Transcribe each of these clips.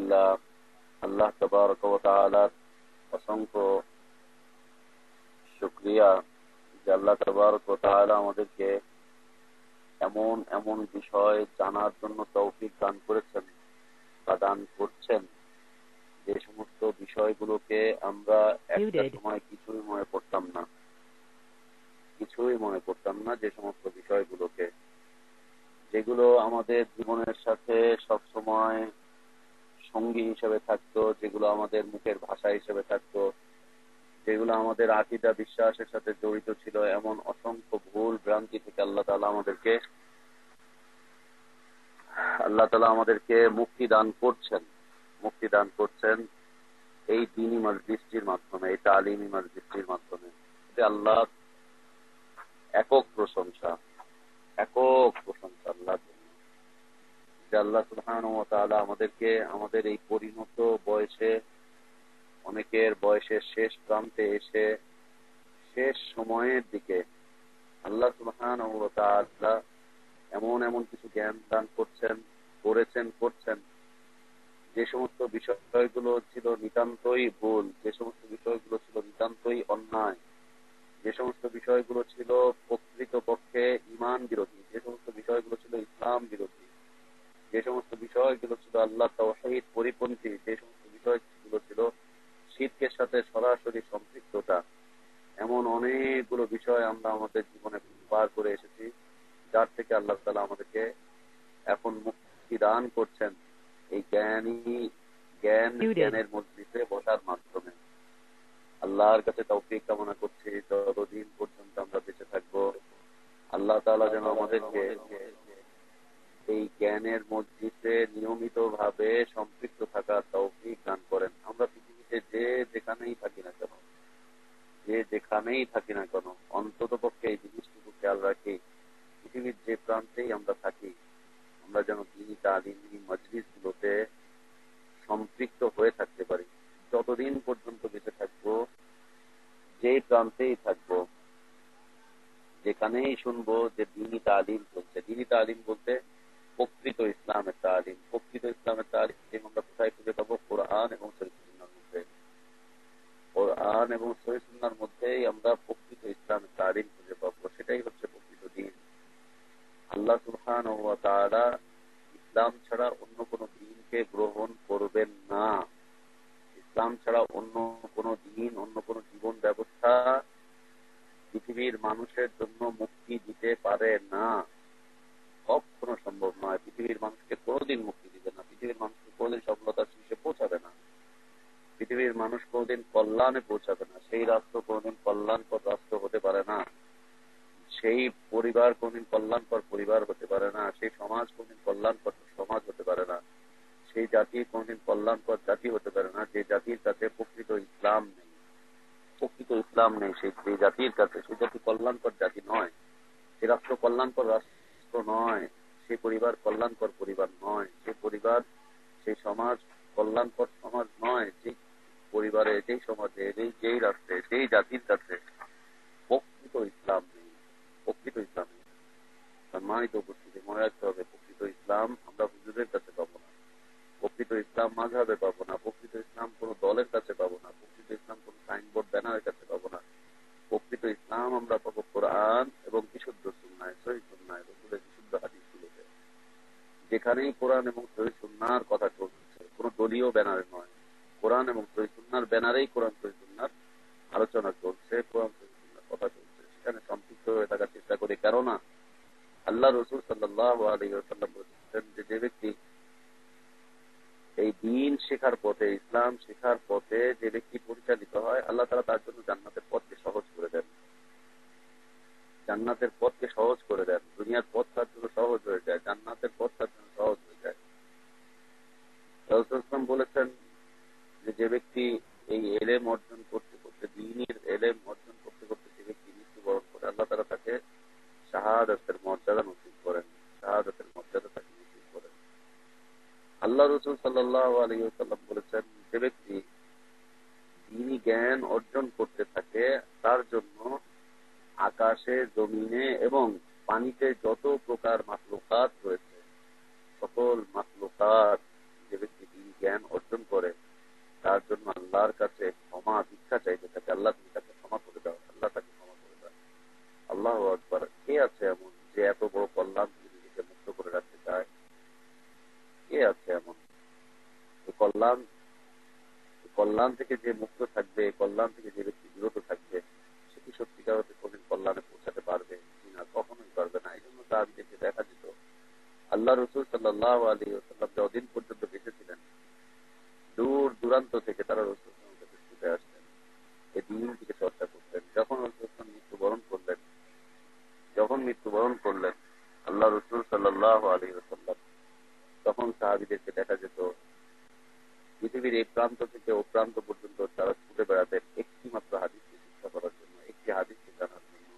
আলহামদুলিল্লাহ, আল্লাহ তাবারক ওয়া তাআলার অসংখ্য শুকরিয়া যে আল্লাহ তাবারক ওয়া তাআলা আমাদেরকে এমন এমন বিষয় জানার জন্য তৌফিক দান করেছেন বা দান করছেন, যে সমস্ত বিষয়গুলোকে আমরা একটা সময় কিছুই মনে করতাম না, যে সমস্ত বিষয়গুলোকে যেগুলো আমাদের জীবনের সাথে সবসময় সঙ্গী হিসেবে থাকতো, যেগুলো আমাদের মুখের ভাষা হিসেবে থাকতো, যেগুলো আমাদের আকীদা বিশ্বাসের সাথে জড়িত ছিল, এমন অসংখ্য ভুল ভ্রান্তি থেকে আল্লাহ তাআলা আমাদেরকে মুক্তি দান করছেন এই দ্বীনি মজলিসটির মাধ্যমে, এই তালিমি মজলিসটির মাধ্যমে। এটা আল্লাহ একক প্রশংসা আল্লাহর জন্য, যে আল্লাহ সুবহানাহু ওয়া তাআলা আমাদেরকে আমাদের এই পরিণত বয়সে, অনেকের বয়সের শেষ প্রান্তে এসে, শেষ সময়ের দিকে আল্লাহ সুবহানাহু ওয়া তাআলা এমন এমন কিছু জ্ঞান দান করছেন, করছেন, যে সমস্ত বিষয়গুলো ছিল নিতান্তই ভুল, যে সমস্ত বিষয়গুলো ছিল নিতান্তই অন্যায়, যে সমস্ত বিষয়গুলো ছিল প্রকৃতপক্ষে ঈমান বিরোধী, যে সমস্ত বিষয়গুলো ছিল ইসলাম বিরোধী, যে সমস্ত বিষয়গুলো ছিল আল্লাহ তাওহীদ পরিপন্থী, যে সমস্ত বিষয়গুলো ছিল শিরকের সাথে সরাসরি সম্পৃক্ততা, এমন অনেকগুলো বিষয় আমরা আমাদের জীবনে পার করে এসেছি, যার থেকে আল্লাহ তাআলা আমাদেরকে এখন মুক্তি দান করছেন এই জ্ঞানের মজলিসে বসার মাধ্যমে। আল্লাহর কাছে তৌফিক কামনা করছি, যতদিন পর্যন্ত আমরা বেঁচে থাকবো আল্লাহ তাআলা যেন আমাদেরকে এই জ্ঞানের মজলিসে নিয়মিত ভাবে সম্পৃক্ত থাকার তৌফিক দান করেন। আমরা পৃথিবীতে যেখানেই থাকি না কেন, অন্তত পক্ষে এই জিনিসটুকু খেয়াল রাখি, পৃথিবীর যে প্রান্তেই আমরা থাকি, আমরা যেন দ্বীনি তালিমি মজলিসগুলোতে সম্পৃক্ত হয়ে থাকতে পারি। যতদিন পর্যন্ত বেঁচে থাকবো, যে প্রান্তেই থাকবো, যেখানেই শুনবো যে দ্বীনি তালিম চলছে, দ্বীনি তালিম বলতে প্রকৃত ইসলামের তালিম আমরা কোথায় খুঁজে পাবো? কোরআন এবং সহিহ সুন্নাহর মধ্যেই আমরা প্রকৃত ইসলামের তালিম খুঁজে পাবো। সেটাই হচ্ছে প্রকৃত দ্বীন। আল্লাহ সুবহানাহু ওয়া তাআলা ইসলাম ছাড়া অন্য কোন দ্বীনকে গ্রহণ করবেন না। ইসলাম ছাড়া অন্য কোন দ্বীন, অন্য কোন জীবন ব্যবস্থা পৃথিবীর মানুষের জন্য মুক্তি দিতে পারে না, কখনো সম্ভব নয়। পৃথিবীর মানুষকে কোনোদিন মুক্তি দিবে না, পৃথিবীর মানুষকে কোনোদিন সফলতার শীর্ষে পৌঁছাবে না, পৃথিবীর মানুষ কোনোদিন কল্যাণে পৌঁছাবে না, সেই রাষ্ট্র কোনোদিন কল্যাণকর রাষ্ট্র হতে পারে না, সেই পরিবার কোনদিন কল্যাণকর পরিবার হতে পারে না, সেই সমাজ কোনদিন কল্যাণকর সমাজ হতে পারে না, সেই জাতি কোনদিন কল্যাণকর জাতি হতে পারে না যে জাতির কাছে প্রকৃত ইসলাম নেই। সেই জাতির কাছে, সেই জাতি কল্যাণকর জাতি নয়, সে রাষ্ট্র কল্যাণকর রাষ্ট্র নয়, সেই পরিবার কল্যাণকর পরিবার নয়, সেই সমাজ কল্যাণকর সমাজ নয়, যে পরিবারে, যেই সমাজে, যেই রাষ্ট্রে, যেই জাতির কাছে প্রকৃত ইসলাম নেই। সম্মানিত উপস্থিতি, মনে রাখতে হবে, প্রকৃত ইসলাম আমরা হুজুরের কাছে পাবো না, প্রকৃত ইসলাম মাযহাবে পাবো না, প্রকৃত ইসলাম কোন দলের কাছে পাবো না, প্রকৃত ইসলাম কোন সাইনবোর্ড ব্যানারের কাছে পাবো না। প্রকৃত ইসলাম আমরা পাবো কোরআন এবং বিশুদ্ধ সুন্নাহ, সহিহ সুন্নাহ, রাসূলের বিশুদ্ধ হাদিসগুলোতে। যেখানেই কোরআন এবং সহিহ সুন্নাহর কথা চলছে, কোন দলীয় ব্যানারে নয়, কোরআন এবং সহিহ সুন্নাহর ব্যানারেই কোরআন সহিহ সুন্নাহর আলোচনা চলছে, কোরআন সহিহ সুন্নাহর কথা চলছে, সেখানে সম্পৃক্ত হয়ে থাকার চেষ্টা করি। কেননা আল্লাহ রাসূল সাল্লাল্লাহু আলাইহি ওয়াসাল্লাম বলেছেন যে, যে ব্যক্তি এই দ্বীন শেখার পথে, ইসলাম শেখার পথে যে ব্যক্তি পরিচালিত হয়, আল্লাহ তাআলা তার জন্য জান্নাতের পথকে সহজ করে দেন, দুনিয়ার পথ তার জন্য সহজ হয়ে যায়, জান্নাতের পথ তার জন্য সহজ হয়ে যায়। রাসূল সাল্লাল্লাহু আলাইহি ওয়াসাল্লাম বলেছেন যে, যে ব্যক্তি এই ইলম অর্জন করতে করতে, দ্বীনের ইলম অর্জন করতে করতে যে ব্যক্তি মৃত্যুবরণ করে, আল্লাহ তাআলা তাকে শাহাদাতের মর্যাদা নসিব করেন। আল্লাহ রাসূল সাল্লাল্লাহু আলাইহি ওয়াসাল্লাম বলেছেন, যে ব্যক্তি দ্বীনি জ্ঞান অর্জন করতে থাকে, তার জন্য আকাশে, জমিনে এবং পানিতে যত প্রকার মাখলুকাত রয়েছে, সকল মাখলুকাত যে ব্যক্তি দ্বীনি জ্ঞান কাছে ক্ষমা ভিক্ষা চাইতে থাকে, আল্লাহ তুমি তাকে ক্ষমা করে দাও, আল্লাহ তাকে ক্ষমা করে দাও। আল্লাহু আকবার। কে আছে এমন যে এত বড় কল্যাণ থেকে নিজেকে মুক্ত করে রাখতে চায়? কে আছে এমন? এই কল্যাণ থেকে যে মুক্ত থাকবে, কল্যাণ থেকে যে ব্যক্তি বিরত থাকবে, সে কি সত্যিকার অর্থে কোনদিন কল্যাণে পৌঁছাতে পারবে কিনা? কখনোই পারবে না। এই জন্য তাদেরকে দেখা যেত আল্লাহ রসুল সাল্লাল্লাহু আলাইহি ওয়াসাল্লাম যতদিন পর্যন্ত বেঁচে ছিলেন, দূর দূরান্ত থেকে তারা রসুল সাল্লাল্লাহু আলাইহি ওয়াসাল্লামের কাছে ছুটে আসতেন, এই দিন থেকে চর্চা করতেন। যখন রসুল মৃত্যুবরণ করলেন আল্লাহ রসুল সাল্লাল্লাহু আলাইহি ওয়াসাল্লাম, তখন সাহাবীদেরকে দেখা যেত পৃথিবীর এই প্রান্ত থেকে ও প্রান্ত পর্যন্ত তারা ছুটে বেড়াতেন একটি মাত্র হাদিসকে শিক্ষা করার জন্য, একটি হাদিসকে জানার জন্য,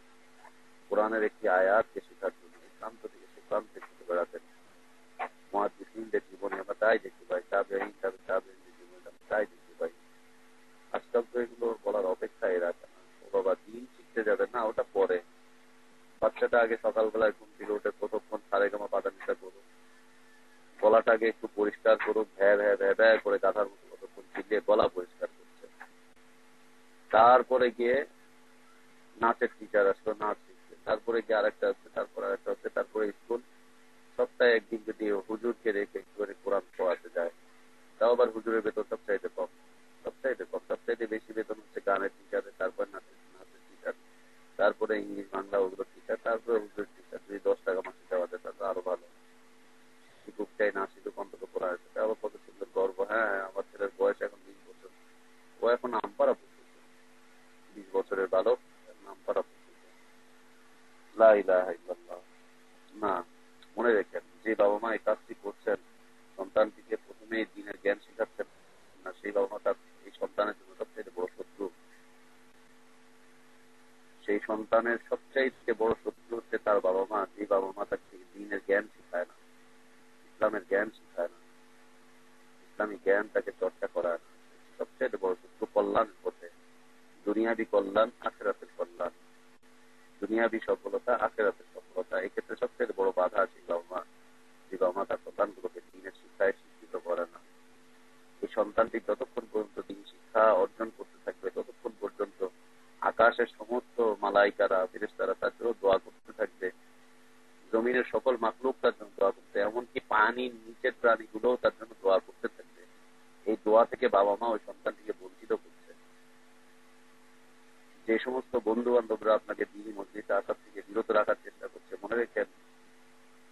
কোরআনের একটি আয়াতকে শেখার জন্য এই প্রান্ত থেকে সে প্রান্তে ছুটে বেড়াতেন। মুহাদ্দিসিনদের জীবনে আমরা তাই দেখতে পাই, তাবেঈনদের জীবনে আমরা তাই দেখতে পাই। আজকাল তো এগুলো বলার অপেক্ষায় রাখে না। ও বাবা দিন শিখতে যাবে না, ওটা পরে। বাচ্চাটা আগে সকালবেলায় ঘুম থেকে উঠে কতক্ষণ সারেগামা পাদানিসা করুক, গলাটাকে একটু পরিষ্কার করুক, ভ্যা ভ্যা ভ্যা ভ্যা করে গাধার মতো কতক্ষণ চিল্লিয়ে গলা পরিষ্কার করছে। তারপরে গিয়ে নাচের টিচার আসলো, নাচ শিখছে। তারপরে গিয়ে আরেকটা আসছে, তারপর আরেকটা হচ্ছে, তারপরে স্কুল। সপ্তাহে একদিন যদি হুজুরকে রেখে একটুখানি কোরআন পড়াতে যায়, তাও আবার হুজুরের বেতন সবচাইতে কম। সবচাইতে বেশি বেতন হচ্ছে গানের টিচারের, তারপর নাচের টিচার, তারপরে ইংলিশ বাংলা ওগুলোর টিচার, তারপরে হুজুরের টিচার। যদি 10 টাকা মাসে দেওয়া যায় তাহলে আরো ভালো। শিক্ষক চাই না শিক্ষক অন্তত পড়া আছে, আবার কত সুন্দর গর্ব। হ্যাঁ, আমার ছেলের বয়স এখন 20 বছর, ও এখন আমপাড়া পড়তেছে। 20 বছরের বালক আমপাড়া পড়তেছে। লা ইলাহা ইল্লাল্লাহ। না, মনে রেখেন, যে বাবা মা এই কাজটি করছেন, সন্তানটিকে প্রথমে দিনের জ্ঞান শেখাচ্ছেন না, সেই বাবা মা তার এই সন্তানের জন্য সবচেয়ে বড় শত্রু। সেই সন্তানের সবচাইতে বড় শত্রু হচ্ছে তার বাবা মা, যে বাবা মা তাকে দিনের জ্ঞান শেখায় না, ইসলামের জ্ঞান শেখায় না, ইসলামী জ্ঞান তাকে চর্চা করায় না। সবচেয়ে বড় শত্রু কল্যাণের পথে, দুনিয়াবি কল্যাণ, আখিরাতের কল্যাণ, দুনিয়াবি সফলতা, আখিরাতের সফলতা। এক্ষেত্রে সবচেয়ে বড় বাধা আছে বাবা মা, যে বাবা মা তার সন্তানগুলোকে দিনের শিক্ষায় শিক্ষিত করে না। এই সন্তানটি যতক্ষণ পর্যন্ত দিন শিক্ষা অর্জন করতে থাকবে, ততক্ষণ পর্যন্ত আকাশের সমস্ত মালাইকারা, ফেরেশতারা তার জন্য দোয়া করতে থাকবে, জমিনের সকল মাখলুক তার জন্য দোয়া করতে, এমনকি পানির নিচের প্রাণীগুলো তার জন্য দোয়া করতে থাকবে। এই দোয়া থেকে বাবা মা ওই সন্তানটিকে বঞ্চিত করছে। যে সমস্ত বন্ধু বান্ধবরা আপনাকে দিনই মসজিদে আসার থেকে বিরত রাখার চেষ্টা করছে, মনে রেখেন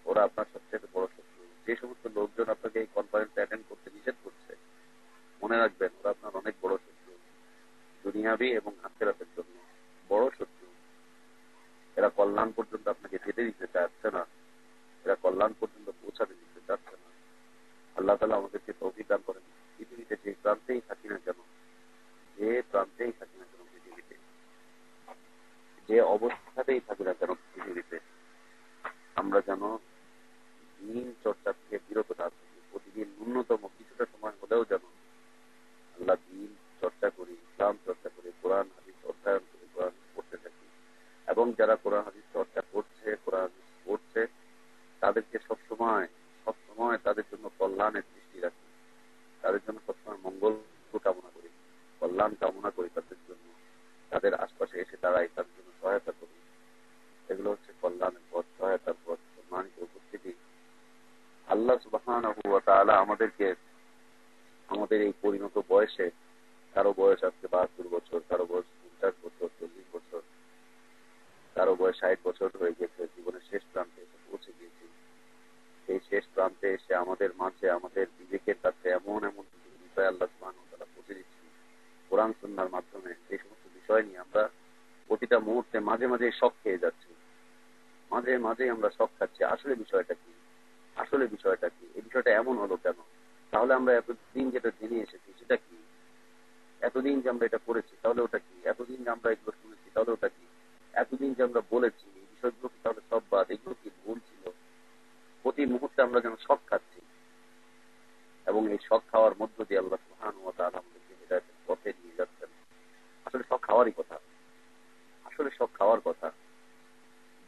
ওরা আপনার সবচেয়ে বড় শত্রু। যে সমস্ত লোকজন আপনাকে এই কনফারেন্স অ্যাটেন্ড করতে নিষেধ করছে, মনে রাখবেন ওরা আপনার অনেক বড় শত্রু, দুনিয়াবি এবং আখিরাতের জন্য বড় শত্রু। এরা কল্যাণ পর্যন্ত আপনাকে যেতে দিতে চাচ্ছে না, এরা কল্যাণ পর্যন্ত পৌঁছাতে দিতে চাচ্ছে না। আল্লাহ তাআলা আমাদেরকে তৌফিক দান করেন। পৃথিবীতে যে প্রান্তেই থাকি না কেন, যে প্রান্তেই থাকি না কেন পৃথিবীতে, যে অবস্থাতেই থাকি না কেন পৃথিবীতে, আমরা যেন দিন চর্চা থেকে বিরত না থাকি। প্রতিদিন ন্যূনতম কিছুটা সময় হলেও যেন আল্লাহ দিন চর্চা করি, ইসলাম চর্চা করি, কোরআন হাদিস অধ্যয়ন করি, কোরআন পড়তে থাকি। এবং যারা কোরআন হাদিস চর্চা করছে, কোরআন হাদিস পড়ছে, তাদেরকে সবসময় সবসময় তাদের জন্য কল্যাণের দৃষ্টি রাখি, তাদের জন্য সবসময় মঙ্গল কামনা করি, কল্যাণ কামনা করি তাদের জন্য, তাদের আশপাশে এসে দাঁড়াই, তাদের জন্য সহায়তা করি। এগুলো হচ্ছে কল্যাণের পথ, সহায়তার পথ। সম্মানিত উপস্থিতি, আল্লাহ সুবহানাহু ওয়া তাআলা আমাদেরকে আমাদের এই পরিণত বয়সে, কারো বয়স আজকে 72 বছর, কারো বয়স 50 বছর, 40 বছর, কারো বয়স 60 বছর হয়ে গেছে, জীবনের শেষ প্রান্তে এসে পৌঁছে গিয়েছি। সেই শেষ প্রান্তে এসে আমাদের মাঝে, আমাদের বিবেকের কাছে এমন এমন বিষয় আল্লাহ সুবহানাহু ওয়া তাআলা পৌঁছে দিচ্ছেন কোরআন সুন্নাহর মাধ্যমে। যে সমস্ত বিষয় নিয়ে আমরা প্রতিটা মুহূর্তে মাঝে মাঝে শক খেয়ে যাচ্ছি, মাঝে মাঝে আমরা শক খাচ্ছি। আসলে বিষয়টা কি, আসলে বিষয়টা কি, এই বিষয়টা এমন হলো কেন? তাহলে আমরা এতদিন যেটা জেনে এসেছি সেটা কি? এতদিন যে আমরা এটা করেছি তাহলে ওটা কি? এতদিন যে আমরা এগুলো শুনেছি তাহলে ওটা কি? এতদিন যে আমরা বলেছি এই বিষয়গুলো কি তাহলে সব বাদ? এগুলো কি ভুল ছিল? প্রতি মুহূর্তে আমরা যেন শক খাচ্ছি, এবং এই শক খাওয়ার মধ্য দিয়ে আল্লাহ সুবহানাহু ওয়া তাআলা আমাদেরকে হিদায়াতের পথে নিয়ে যাচ্ছেন। আসলে শক খাওয়ারই কথা, আসলে শক খাওয়ার কথা।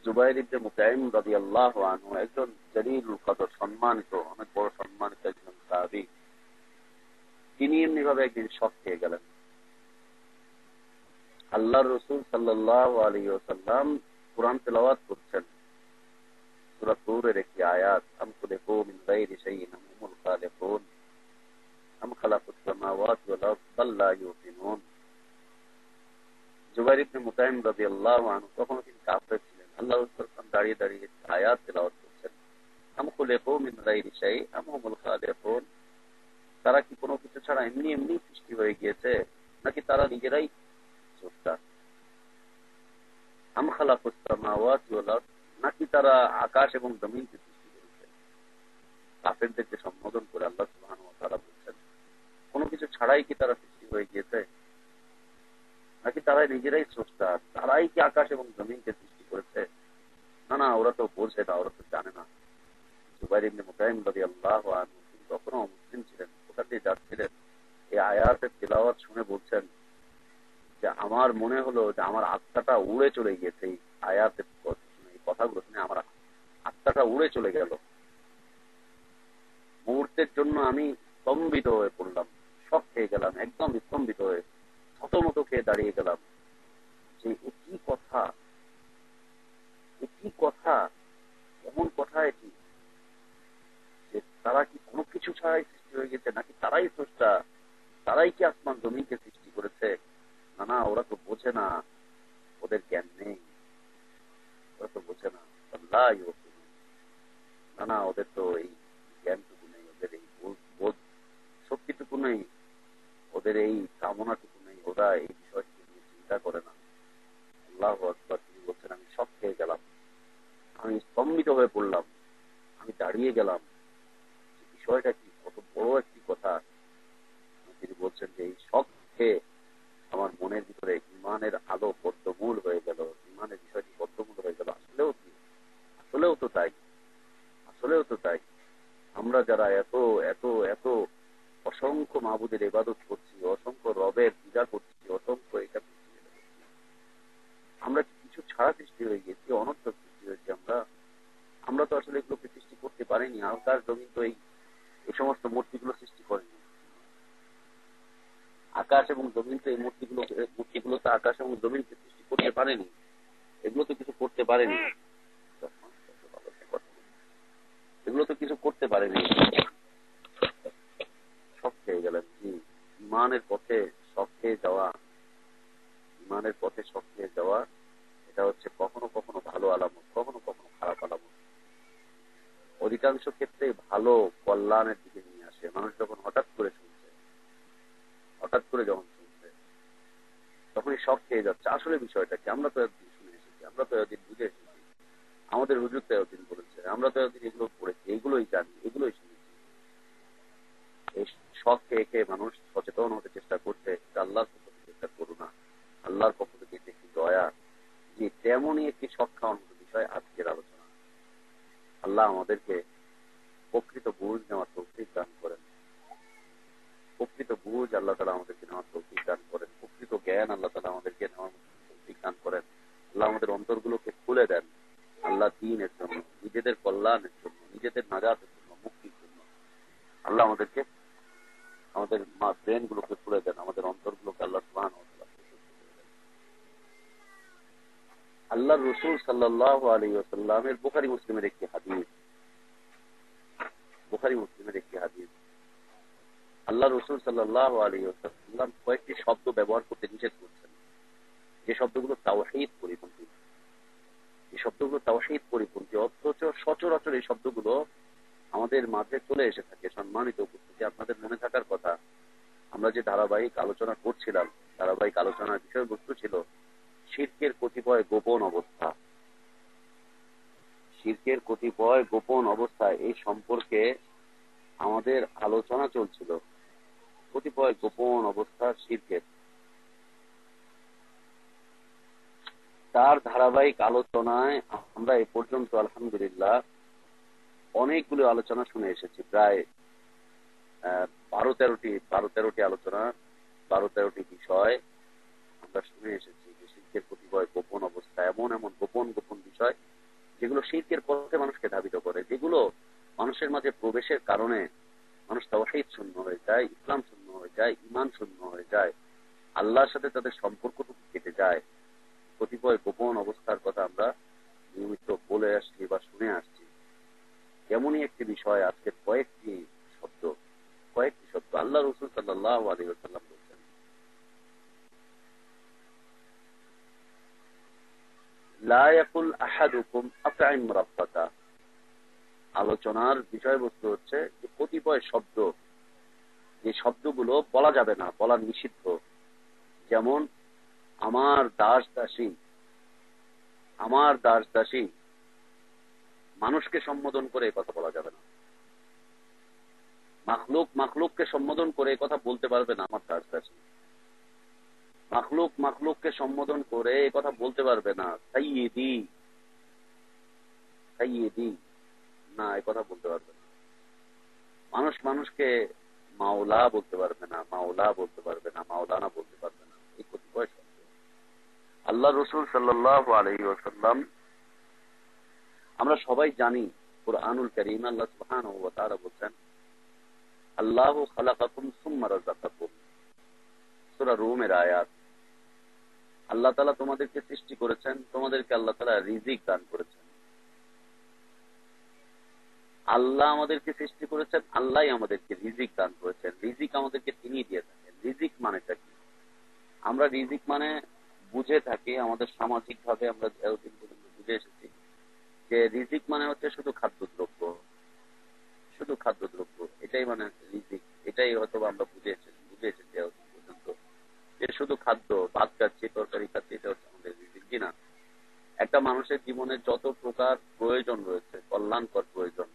জুবাইর ইবনে মুতাইম রাদিয়াল্লাহু আনহু একজন জলিলুল কদর, সম্মানিত, অনেক বড় সম্মানিত একজন সাহাবী। তিনি এমনি ভাবে একদিন শক খেয়ে গেলেন। আল্লাহ রসুল সাল্লাল্লাহু আলাইহি ওয়াসাল্লাম কুরআন তেলাওয়াত করছেন। সূরা তূরের একটি আয়াত, আম খুলিকু মিন গায়রি শাইইন আম হুমুল খালিকুন আম খালাকুস সামাওয়াতি ওয়াল আরদ বাল লা ইউকিনুন। জুবাইর ইবনে মুতাইম রাদিয়াল্লাহু আনহু, তখন তিনি কাফের ছিলেন, আল্লাহ রাসূল দাঁড়িয়ে দাঁড়িয়ে আয়াত তেলাওয়াত করছেন, আম খুলিকু মিন গায়রি শাইইন আম হুমুল খালিকুন। তারা কি কোনো কিছু ছাড়া এমনি এমনি সৃষ্টি হয়ে গিয়েছে, নাকি তারা নিজেরাই স্রষ্টা? আম খালাকুস সামাওয়াতি ওয়াল আরদ, নাকি তারা আকাশ এবং জমিনকে সৃষ্টি করেছে? কাফেরদেরকে সম্বোধন করে আল্লাহ সুবহানাহু ওয়া তাআলা বলছেন, কোনো কিছু ছাড়াই কি তারা সৃষ্টি হয়ে গিয়েছে, নাকি তারা নিজেরাই স্রষ্টা? তারাই কি আকাশ এবং জমিনকে সৃষ্টি করেছে? না না, ওরা তো বোঝে না, ওরা তো জানে না। জুবাইর ইবনে মুতাইম রাদিয়াল্লাহু আনহু তখনও মুসলিম ছিলেন, কোথা দিয়ে যাচ্ছিলেন, এই আয়াতের তিলাওয়াত শুনে বলছেন যে আমার মনে হলো যে আমার আত্মাটা উড়ে চলে গিয়েছে। এই আয়াতের এই কথাগুলো শুনে আমার আত্মাটা উড়ে চলে গেল। মুহূর্তের জন্য আমি স্তম্ভিত হয়ে পড়লাম, শক খেয়ে গেলাম, একদম স্তম্ভিত হয়ে থতমত খেয়ে দাঁড়িয়ে গেলাম যে একই কথা, একই কথা, এমন কথা এটি যে তারা কি কোনো কিছু ছাড়াই সৃষ্টি হয়ে গেছে, নাকি তারাই স্রষ্টা? তারাই কি আসমান জমিনকে সৃষ্টি করেছে? না না, ওরা তো বোঝে না, ওদের জ্ঞান নেই, ওরা তো বোঝে না। আল্লাহ না না, ওদের তো এই জ্ঞানটুকু নেই, ওদের এই বোধ শক্তিটুকু নেই, ওদের এই কামনাটুকু নেই, ওরা এই বিষয়টি নিয়ে চিন্তা করে না। আল্লাহু আকবার। তিনি বলছেন, আমি শক খেয়ে গেলাম, আমি স্তম্ভিত হয়ে পড়লাম, আমি দাঁড়িয়ে গেলাম, বিষয়টা কি, কত বড় একটি কথা। তিনি বলছেন যে এই শক খেয়ে আমার মনের ভিতরে ইমানের আলো বদ্ধমূল হয়ে গেল, ইমানের বিষয়টি বদ্ধমূল হয়ে গেল। আসলেও কি, আসলেও তো তাই, আসলেও তো তাই। আমরা যারা এত এত এত অসংখ্য মাবুদের ইবাদত করছি, অসংখ্য রবের পূজা করছি, অসংখ্য এটা আমরা কিছু ছাড়া সৃষ্টি হয়ে গেছি, অনর্থক সৃষ্টি হয়েছি। আমরা তো আসলে এগুলোকে সৃষ্টি করতে পারিনি। আকাশ জমিন তো এই সমস্ত মূর্তিগুলো সৃষ্টি করেনি। আকাশ এবং জমিন তো এই মূর্তিগুলো তো আকাশ এবং জমিনকে সৃষ্টি করতে পারেনি, এগুলো তো কিছু করতে পারেনি, এগুলো তো কিছু করতে পারেনি। সব খেয়ে গেলেন। জি, ইমানের পথে সব খেয়ে যাওয়া, ইমানের পথে সব খেয়ে যাওয়া, এটা হচ্ছে কখনো কখনো ভালো আলামত, কখনো কখনো খারাপ আলামত। অধিকাংশ ক্ষেত্রে ভালো কল্যাণের দিকে নিয়ে আসে। মানুষ যখন হঠাৎ করে শুনছে, হঠাৎ করে যখন শুনছে, তখনই শখ খেয়ে যাচ্ছে। আসলে বিষয়টা কি, আমরা তো একদিন শুনে এসেছি, আমরা তো একদিন বুঝে এসেছি, আমাদের হুজুর তো একদিন বলেছে, আমরা তো একদিন এগুলো পড়েছি, এগুলোই জানি, এগুলোই শুনেছি। এই শখ খেয়ে খেয়ে মানুষ সচেতন হতে চেষ্টা করছে, আল্লাহর পক্ষ থেকে চেষ্টা করুন না, আল্লাহর পক্ষ থেকে একটি দয়া, যে তেমনই একটি শখ খাওয়ার মতো বিষয় আজকের আলোচনা। আল্লাহ আমাদেরকে প্রকৃত বুঝ নেওয়ার তৌফিক দান করেন, প্রকৃত বুঝ আল্লাহ তাআলা আমাদেরকে নেওয়ার তৌফিক দান করেন, প্রকৃত জ্ঞান আল্লাহ তাআলা আমাদেরকে নেওয়ার তৌফিক দান করেন। আল্লাহ আমাদের অন্তরগুলোকে খুলে দেন আল্লাহ দ্বীনের জন্য, নিজেদের কল্যাণের জন্য, নিজেদের নাজাতের জন্য, মুক্তির জন্য। আল্লাহ আমাদেরকে আমাদের ব্রেন গুলোকে খুলে দেন, আমাদের অন্তরগুলোকে আল্লাহ সুবহানাহু ওয়া তাআলা। আল্লাহ রাসূল সাল্লাল্লাহু আলাইহি ওয়াসাল্লামের বুখারী মুসলিমের একটি হাদিস, বুখারী মুসলিমের একটি হাদিস, আল্লাহ রাসূল সাল্লাল্লাহু আলাইহি ওয়াসাল্লাম কয়েকটি শব্দ ব্যবহার করতে নিষেধ করছেন, যে শব্দগুলো তাওহীদ পরিপন্থী, এই শব্দগুলো তাওহীদ পরিপন্থী, অথচ সচরাচর এই শব্দগুলো আমাদের মাঝে চলে এসে থাকে। সম্মানিত উপস্থিতি, আপনাদের মনে থাকার কথা, আমরা যে ধারাবাহিক আলোচনা করছিলাম, ধারাবাহিক আলোচনার বিষয়বস্তু ছিল শিরকের কতিপয় গোপন অবস্থা। শিরকের কতিপয় গোপন অবস্থা, এই সম্পর্কে আমাদের আলোচনা চলছিল। কতিপয় গোপন অবস্থা শিরকের, তার ধারাবাহিক আলোচনায় আমরা এ পর্যন্ত আলহামদুলিল্লাহ অনেকগুলো আলোচনা শুনে এসেছি। প্রায় 12-13টি আলোচনা, 12-13টি বিষয় আমরা শুনে এসেছি যে শিরকের কতিপয় গোপন অবস্থা, এমন এমন গোপন গোপন বিষয় যেগুলো শিরকের পথে মানুষকে ধাবিত করে, যেগুলো মানুষের মাঝে প্রবেশের কারণে মানুষ তাওহীদ শূন্য হয়ে যায়, ইসলাম শূন্য হয়ে যায়, ঈমান শূন্য হয়ে যায়। আল্লাহর সাথে তাদের সম্পর্কটুকু কেটে যায়। কতিপয় গোপন অবস্থার কথা আমরা নিয়মিত বলে আসছি বা শুনে আসছি। এমনই একটি বিষয় আজকের কয়েকটি শব্দ আল্লাহ রাসূল সাল্লাল্লাহু আলাইহি ওয়াসাল্লাম বলছেন, লা ইয়াকুল আহাদুকুম আত'ইম রাব্বাকা। আলোচনার বিষয়বস্তু হচ্ছে যে কতিপয় শব্দ, যে শব্দগুলো বলা যাবে না, বলা নিষিদ্ধ। যেমন আমার দাস দাসী, আমার দাস দাসী মানুষকে সম্বোধন করে কথা বলা যাবে না। মাখলুককে সম্বোধন করে কথা বলতে পারবে না আমার দাস দাসী। মাখলুককে সম্বোধন করে কথা বলতে পারবে না সাইয়্যিদি, সাইয়্যিদি, না এ কথা বলতে পারবে না। মানুষকে মাওলা বলতে পারবে না, মাওলা বলতে পারবে না, মাওলানা বলতে পারবে না। এই কতিপয় শব্দ আল্লাহ রাসূল সাল্লাল্লাহু আলাইহি ওয়াসাল্লাম, আমরা সবাই জানি কুরআনুল কারীম আল্লাহ সুবহানাহু ওয়া তাআলা বলেন, আল্লাহু খালাকাকুম সুম্মা রাযাকাকুম, সূরা রুমের আয়াত। আল্লাহ তাআলা তোমাদেরকে সৃষ্টি করেছেন, তোমাদেরকে আল্লাহ তাআলা রিজিক দান করেছেন। আল্লাহ আমাদেরকে সৃষ্টি করেছেন, আল্লাহই আমাদেরকে রিজিক দান করেছেন। রিজিক আমাদেরকে তিনি দিয়ে থাকেন। রিজিক মানেটা কি? আমরা রিজিক মানে বুঝে থাকি, আমাদের সামাজিক ভাবে আমরা এতদিন পর্যন্ত বুঝে এসেছি যে রিজিক মানে হচ্ছে শুধু খাদ্যদ্রব্য, শুধু খাদ্যদ্রব্য, এটাই মানে রিজিক। এটাই হয়তো আমরা বুঝে এসেছি এতদিন পর্যন্ত যে শুধু খাদ্য, ভাত খাচ্ছি, তরকারি খাচ্ছি, এটা হচ্ছে আমাদের রিজিক। কিনা একটা মানুষের জীবনে যত প্রকার প্রয়োজন রয়েছে, কল্যাণকর প্রয়োজন,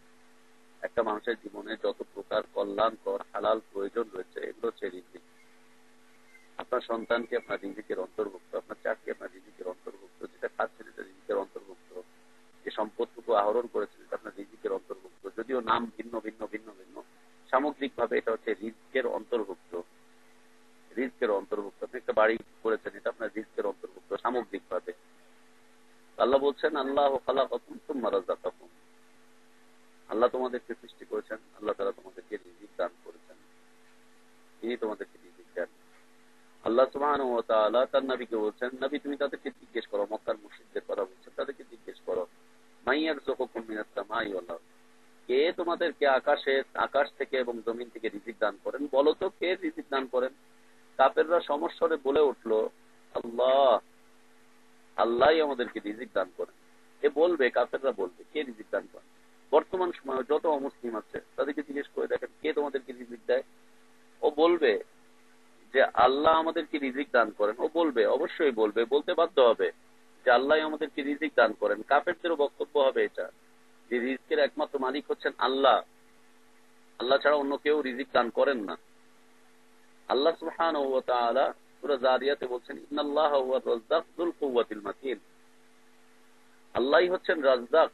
একটা মানুষের জীবনে যত প্রকার কল্যাণকর হালাল প্রয়োজন রয়েছে, এগুলো হচ্ছে রিজিক। আপনার সন্তানকে আপনার রিজিকের অন্তর্ভুক্ত, আপনার চাকরি আপনার রিজিকের অন্তর্ভুক্ত, যেটা খাচ্ছেন এটা রিজিকের অন্তর্ভুক্ত, যে সম্পদটুকু আহরণ করেছেন এটা আপনার রিজিকের অন্তর্ভুক্ত। যদিও নাম ভিন্ন ভিন্ন ভিন্ন ভিন্ন, সামগ্রিক ভাবে এটা হচ্ছে রিজিকের অন্তর্ভুক্ত। রিজিকের অন্তর্ভুক্ত। আপনি একটা বাড়ি করেছেন, এটা আপনার রিজিকের অন্তর্ভুক্ত সামগ্রিক ভাবে। আল্লাহ বলছেন, আল্লাহু খালাকাকুম সুম্মা রাযাকাকুম, আল্লাহ তোমাদেরকে সৃষ্টি করেছেন, আল্লাহ তাআলা তোমাদেরকে রিজিক দান করেছেন, তিনি তোমাদেরকে রিজিক দেন। আল্লাহ সুবহানাহু ওয়া তাআলা তার নবীকে বলছেন, নবী তুমি তাদেরকে জিজ্ঞেস করো, মক্কার মুশরিকদের কথা বলছেন, তাদেরকে জিজ্ঞেস করো, মাইয়ারযুকুকুম মিনাস সামাই ওয়াল আরদ, কে তোমাদেরকে আকাশ থেকে এবং জমিন থেকে রিজিক দান করেন? বলো তো কে রিজিক দান করেন? কাফেররা সমস্বরে বলে উঠলো, আল্লাহ, আল্লাহই আমাদেরকে রিজিক দান করেন। এ বলবে, কাফেররা বলবে কে রিজিক দান করেন? বর্তমান সময়ে যত অমুসলিম আছে তাদেরকে জিজ্ঞেস করে দেখেন কে তোমাদেরকে রিজিক দেয়। ও বলবে যে আল্লাহ আমাদেরকে রিজিক দান করেন। ও বলবে, অবশ্যই বলবে, বলতে বাধ্য হবে যে আল্লাহ আমাদেরকে রিজিক দান করেন। কাফেরদেরও বক্তব্য হবে এটা, যে রিজিকের একমাত্র মালিক হচ্ছেন আল্লাহ, আল্লাহ ছাড়া অন্য কেউ রিজিক দান করেন না। আল্লাহ সুবহানাহু ওয়া তাআলা সূরা যারিয়াতে বলছেন, ইন্নাল্লাহা হুয়ার রাজ্জাক যুল কুওয়াতিল মাতিন, আল্লাহই হচ্ছেন রাজ্জাক,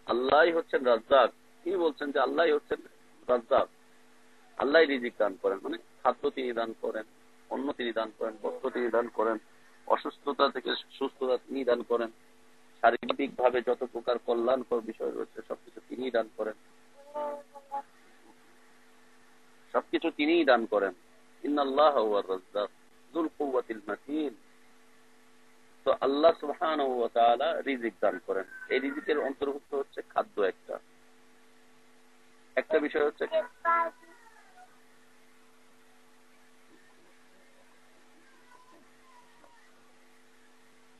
আল্লাহই হচ্ছেন রাজ্জাক। কি বলছেন? যে আল্লাহই হচ্ছেন রাজ্জাক, আল্লাহই রিজিক দান করেন। মানে খাদ্য তিনি দান করেন, অন্ন তিনি দান করেন, বস্ত্র তিনি দান করেন, অসুস্থতা থেকে সুস্থতা তিনি দান করেন, শারীরিক ভাবে যত প্রকার কল্যাণকর বিষয় রয়েছে সবকিছু তিনিই দান করেন, সবকিছু তিনিই দান করেন। ইন্নাল্লাহা হুয়ার রাজ্জাক যুল কুওয়াতিল মাতিন। তো আল্লাহ সুবহানাহু ওয়া তাআলা রিজিক দান করেন। এই রিজিকের অন্তর্ভুক্ত হচ্ছে খাদ্য। একটা বিষয় হচ্ছে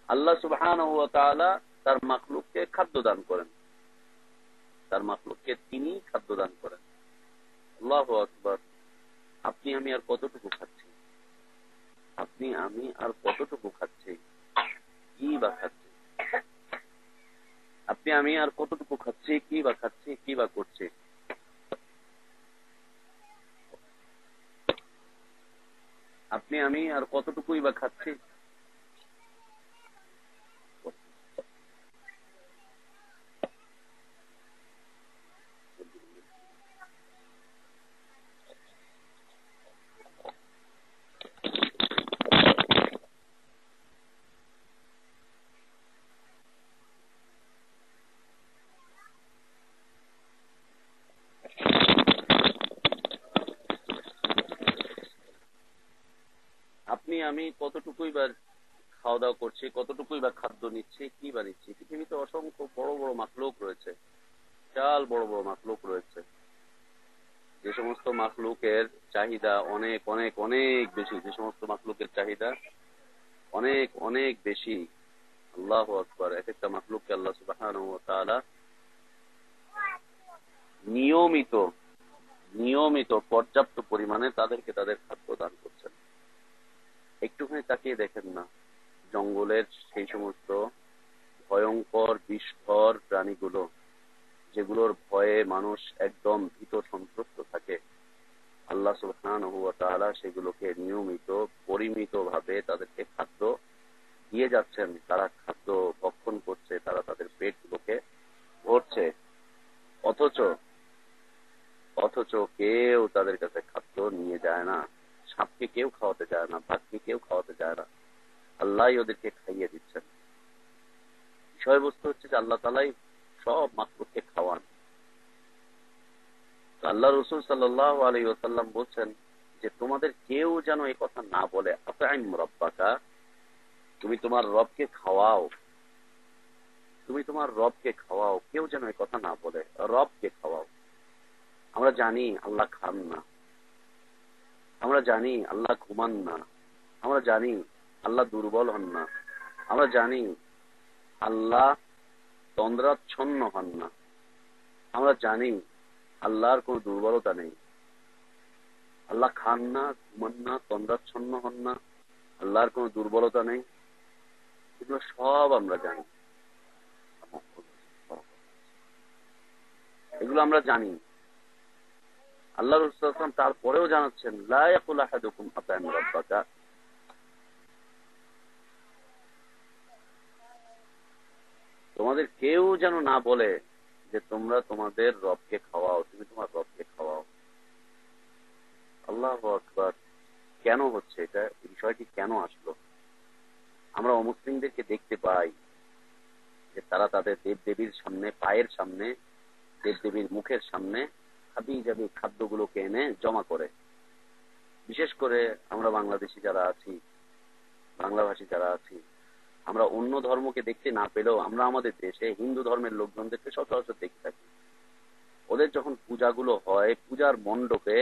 আল্লাহ সুবহানাহু ওয়া তাআলা তার মাখলুককে খাদ্য দান করেন, তার মাখলুককে তিনি খাদ্য দান করেন। আল্লাহু আকবার। আপনি আমি আর কতটুকু খাচ্ছি? আপনি আমি আর কতটুকু খাচ্ছি? কি বা খাচ্ছি? আপনি আমি আর কতটুকু খাচ্ছি? কি বা খাচ্ছি? কি বা করছি? আপনি আমি আর কতটুকুই বা খাচ্ছি? আমি কতটুকুই বা খাওয়া দাওয়া করছি, কতটুকুই বা খাদ্য নিচ্ছি, কি বা নিচ্ছি? পৃথিবীতে অসংখ্য বড় বড় মাখলুক রয়েছে, বিশাল বড় বড় মাখলুক রয়েছে, যে সমস্ত মাখলুকের চাহিদা অনেক অনেক অনেক বেশি, যে সমস্ত মাখলুকের চাহিদা অনেক অনেক বেশি। আল্লাহু আকবার। এক একটা মাখলুককে আল্লাহ সুবহানাহু ওয়া তাআলা নিয়মিত নিয়মিত পর্যাপ্ত পরিমাণে তাদেরকে তাদের খাদ্য দান করছেন। একটুখানি তাকিয়ে দেখেন না, জঙ্গলের সেই সমস্ত ভয়ঙ্কর বিষধর প্রাণীগুলো, যেগুলোর ভয়ে মানুষ একদম ভীত সন্ত্রস্ত থাকে, আল্লাহ সুবহানাহু ওয়া তাআলা সেগুলোকে নিয়মিত পরিমিত ভাবে তাদেরকে খাদ্য দিয়ে যাচ্ছেন। তারা খাদ্য ভক্ষণ করছে, তারা তাদের পেটগুলোকে ভরছে। অথচ অথচ কেউ তাদের কাছে খাদ্য নিয়ে যায় না। সাপকে কেউ খাওয়াতে যায় না, বাঘকে কেউ খাওয়াতে যায় না, আল্লাহই ওদেরকে খাইয়ে দিচ্ছেন। বিষয়বস্তু হচ্ছে যে আল্লাহ তাআলাই সব মাখলুককে খাওয়ান। আল্লাহ রাসূল সাল্লাল্লাহু আলাইহি ওয়াসাল্লাম বলছেন যে তোমাদের কেউ যেন এই কথা না বলে, আতঈম রাব্বাকা, তুমি তোমার রবকে খাওয়াও, তুমি তোমার রবকে খাওয়াও। কেউ যেন এই কথা না বলে, রবকে খাওয়াও। আমরা জানি আল্লাহ খান না, আমরা জানি আল্লাহ ঘুমান না, আমরা জানি আল্লাহ দুর্বল হন না, আমরা জানি আল্লাহ তন্দ্রাচ্ছন্ন হন না, আমরা জানি আল্লাহর কোন দুর্বলতা নেই। আল্লাহ খান না, ঘুমান না, তন্দ্রাচ্ছন্ন হন না, আল্লাহর কোন দুর্বলতা নেই। এগুলো সব আমরা জানি, এগুলো আমরা জানি। আল্লাহ রাসূল সাল্লাল্লাহু আলাইহি ওয়াসাল্লাম তারপরেও জানাচ্ছেন, লা ইয়াকুল আহাদুকুম আতঈম রাব্বাকা, তোমাদের কেউ যেন না বলে যে তোমরা তোমাদের রবকে খাওয়াও, তুমি তোমার রবকে খাওয়াও। আল্লাহু আকবার। কেন হচ্ছে এটা? এই বিষয়টি কেন আসলো? আমরা অমুসলিমদেরকে দেখতে পাই যে তারা তাদের দেব দেবীর সামনে, পায়ের সামনে, দেব দেবীর মুখের সামনে হাবি জাবি খাদ্যগুলোকে এনে জমা করে। বিশেষ করে আমরা বাংলাদেশি যারা আছি, বাংলাভাষী যারা আছি, আমরা অন্য ধর্মকে দেখতে না পেলেও আমরা আমাদের দেশে হিন্দু ধর্মের লোকজনদেরকে সচরাচর দেখতে থাকি। ওদের যখন পূজাগুলো হয়, পূজার মণ্ডপে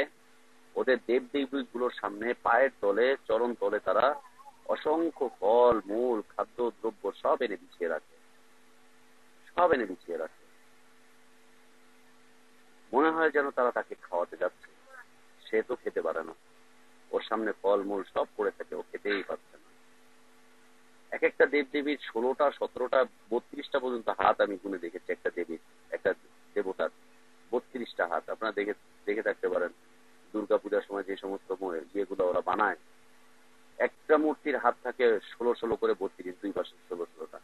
ওদের দেব দেবীগুলোর সামনে পায়ের তলে, চরণ তলে তারা অসংখ্য ফল মূল খাদ্য দ্রব্য সব এনে বিছিয়ে রাখে, সব এনে বিছিয়ে রাখে। মনে হয় যেন তারা তাকে খাওয়াতে যাচ্ছে। সে তো খেতে পারে না, ওর সামনে ফল মূল সব পড়ে থাকে, ও খেতেই পারছে না। এক একটা দেব দেবীর 16টা 17টা 32টা পর্যন্ত হাত আমি গুনে দেখেছি। একটা দেবীর, একটা দেবতার 32টা হাত। আপনারা দেখে দেখে থাকতে পারেন দুর্গাপূজার সময় যে সমস্ত ইয়েগুলো ওরা বানায়, একটা মূর্তির হাত থাকে 16 করে 32, দুই পাশে 16টা।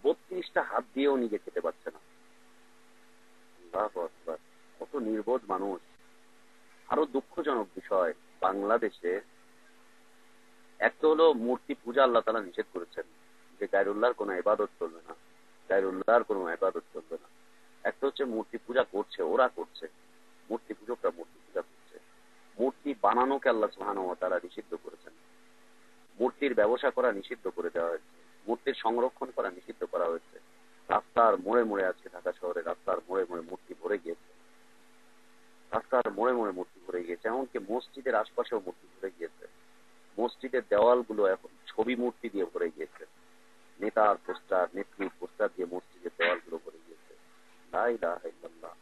32টা হাত দিয়েও নিজে খেতে পারছে না। আল্লাহু আকবার। কত নির্বোধ মানুষ। আরো দুঃখজনক বিষয়, বাংলাদেশে একটা হলো মূর্তি পূজা আল্লাহ তাআলা নিষেধ করেছেন, যে গায়রুল্লাহর কোনো ইবাদত চলবে না, গায়রুল্লাহর কোনো ইবাদত চলবে না। একটা হচ্ছে মূর্তি পূজা করছে, ওরা করছে, মূর্তি পূজকরা মূর্তি পূজা করছে। মূর্তি বানানোকে আল্লাহ সুবহানাহু ওয়া তাআলা নিষিদ্ধ করেছেন, মূর্তির ব্যবসা করা নিষিদ্ধ করে দেওয়া হয়েছে, মূর্তির সংরক্ষণ করা নিষিদ্ধ করা হয়েছে। রাস্তার মোড়ে মোড়ে আছে, ঢাকা শহরে রাস্তার মোড়ে মোড়ে মূর্তি ভরে গিয়েছে, রাস্তার মোড়ে মোড়ে মূর্তি ভরে গিয়েছে। এমনকি মসজিদের আশপাশেও মূর্তি ভরে গিয়েছে। মসজিদের দেওয়ালগুলো এখন ছবি মূর্তি দিয়ে ভরে গিয়েছে, নেতার পোস্টার, নেত্রীর পোস্টার দিয়ে মসজিদের দেওয়ালগুলো ভরে গিয়েছে। লা ইলাহা ইল্লাল্লাহ।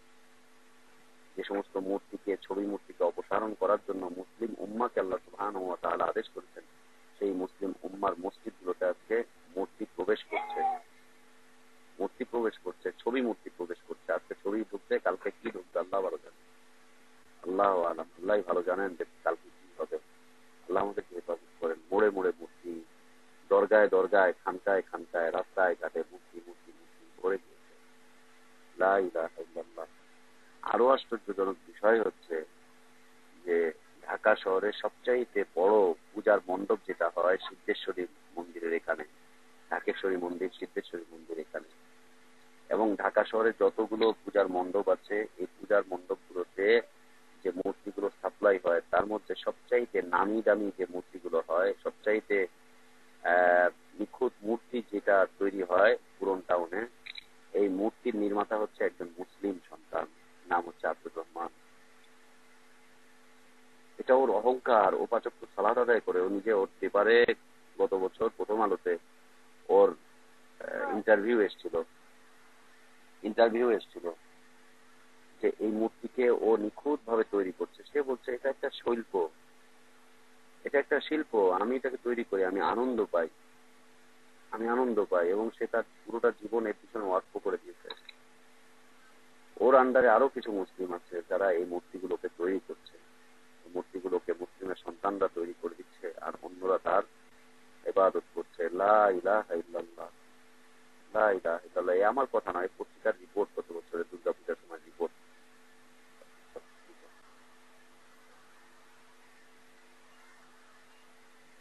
যে সমস্ত মূর্তিকে, ছবি মূর্তিকে অপসারণ করার জন্য মুসলিম উম্মাহকে আল্লাহ সুবহানাহু ওয়া তাআলা আদেশ করেছেন, সেই মুসলিম উম্মার মসজিদগুলোতে আজকে মূর্তি প্রবেশ করছে, মূর্তি প্রবেশ করছে, ছবি মূর্তি প্রবেশ করছে। আজকে ছবি ঢুকছে, কালকে কি ঢুকবে আল্লাহ ভালো জানেন, আল্লাহ আলাম, আল্লাহ ভালো জানেন যে কালকে কি হবে। আল্লাহ আমাদেরকে হেফাজত করেন। মোড়ে মোড়ে মূর্তি, দরগায় দরগায়, খানকায় খানকায়, রাস্তায় ঘাটে মূর্তি মূর্তি মূর্তি ভরে গিয়েছে। লা ইলাহা ইল্লাল্লাহ। আরো আশ্চর্যজনক বিষয় হচ্ছে যে ঢাকা শহরের সবচাইতে বড় পূজার মণ্ডপ যেটা হয় সিদ্ধেশ্বরী মন্দিরের এখানে, ঢাকেশ্বরী মন্দির, সিদ্ধেশ্বরী মন্দির এখানে, এবং ঢাকা শহরে যতগুলো পূজার মণ্ডপ আছে, এই পূজার মণ্ডপগুলোতে যে মূর্তিগুলো সাপ্লাই হয় তার দুনিয়ার মধ্যে সবচাইতে নামি দামি যে মূর্তিগুলো হয়, সবচাইতে নিখুঁত মূর্তি যেটা তৈরি হয় পুরন টাউনে, এই মূর্তির নির্মাতা হচ্ছে একজন মুসলিম সন্তান, নাম হচ্ছে আব্দুর রহমান। এটা ওর অহংকার। ও পাচক সালাদ আদায় করে, ও নিজে ওর পেপারে গত বছর প্রথম আলোতে ওর ইন্টারভিউ এসছিল যে এই মূর্তিকে ও নিখুঁত ভাবে তৈরি করছে। সে বলছে এটা একটা শিল্প, এটা একটা শিল্প, আমি এটাকে তৈরি করি, আমি আনন্দ পাই এবং সে তার পুরোটা জীবন এর পিছনে ওয়ার্ক করে দিয়েছে। ওর আন্ডারে আরো কিছু মুসলিম আছে যারা এই মূর্তিগুলোকে তৈরি করছে, মূর্তিগুলোকে মুসলিমের সন্তানরা তৈরি করে দিচ্ছে, আর অন্যরা তার ইবাদত করছে। লা ইলাহা ইল্লাল্লাহ, লা ইলাহা ইল্লাল্লাহ। এই আমার কথা নয়, পত্রিকার রিপোর্ট, গত বছরের দুর্গাপূজার সময় রিপোর্ট।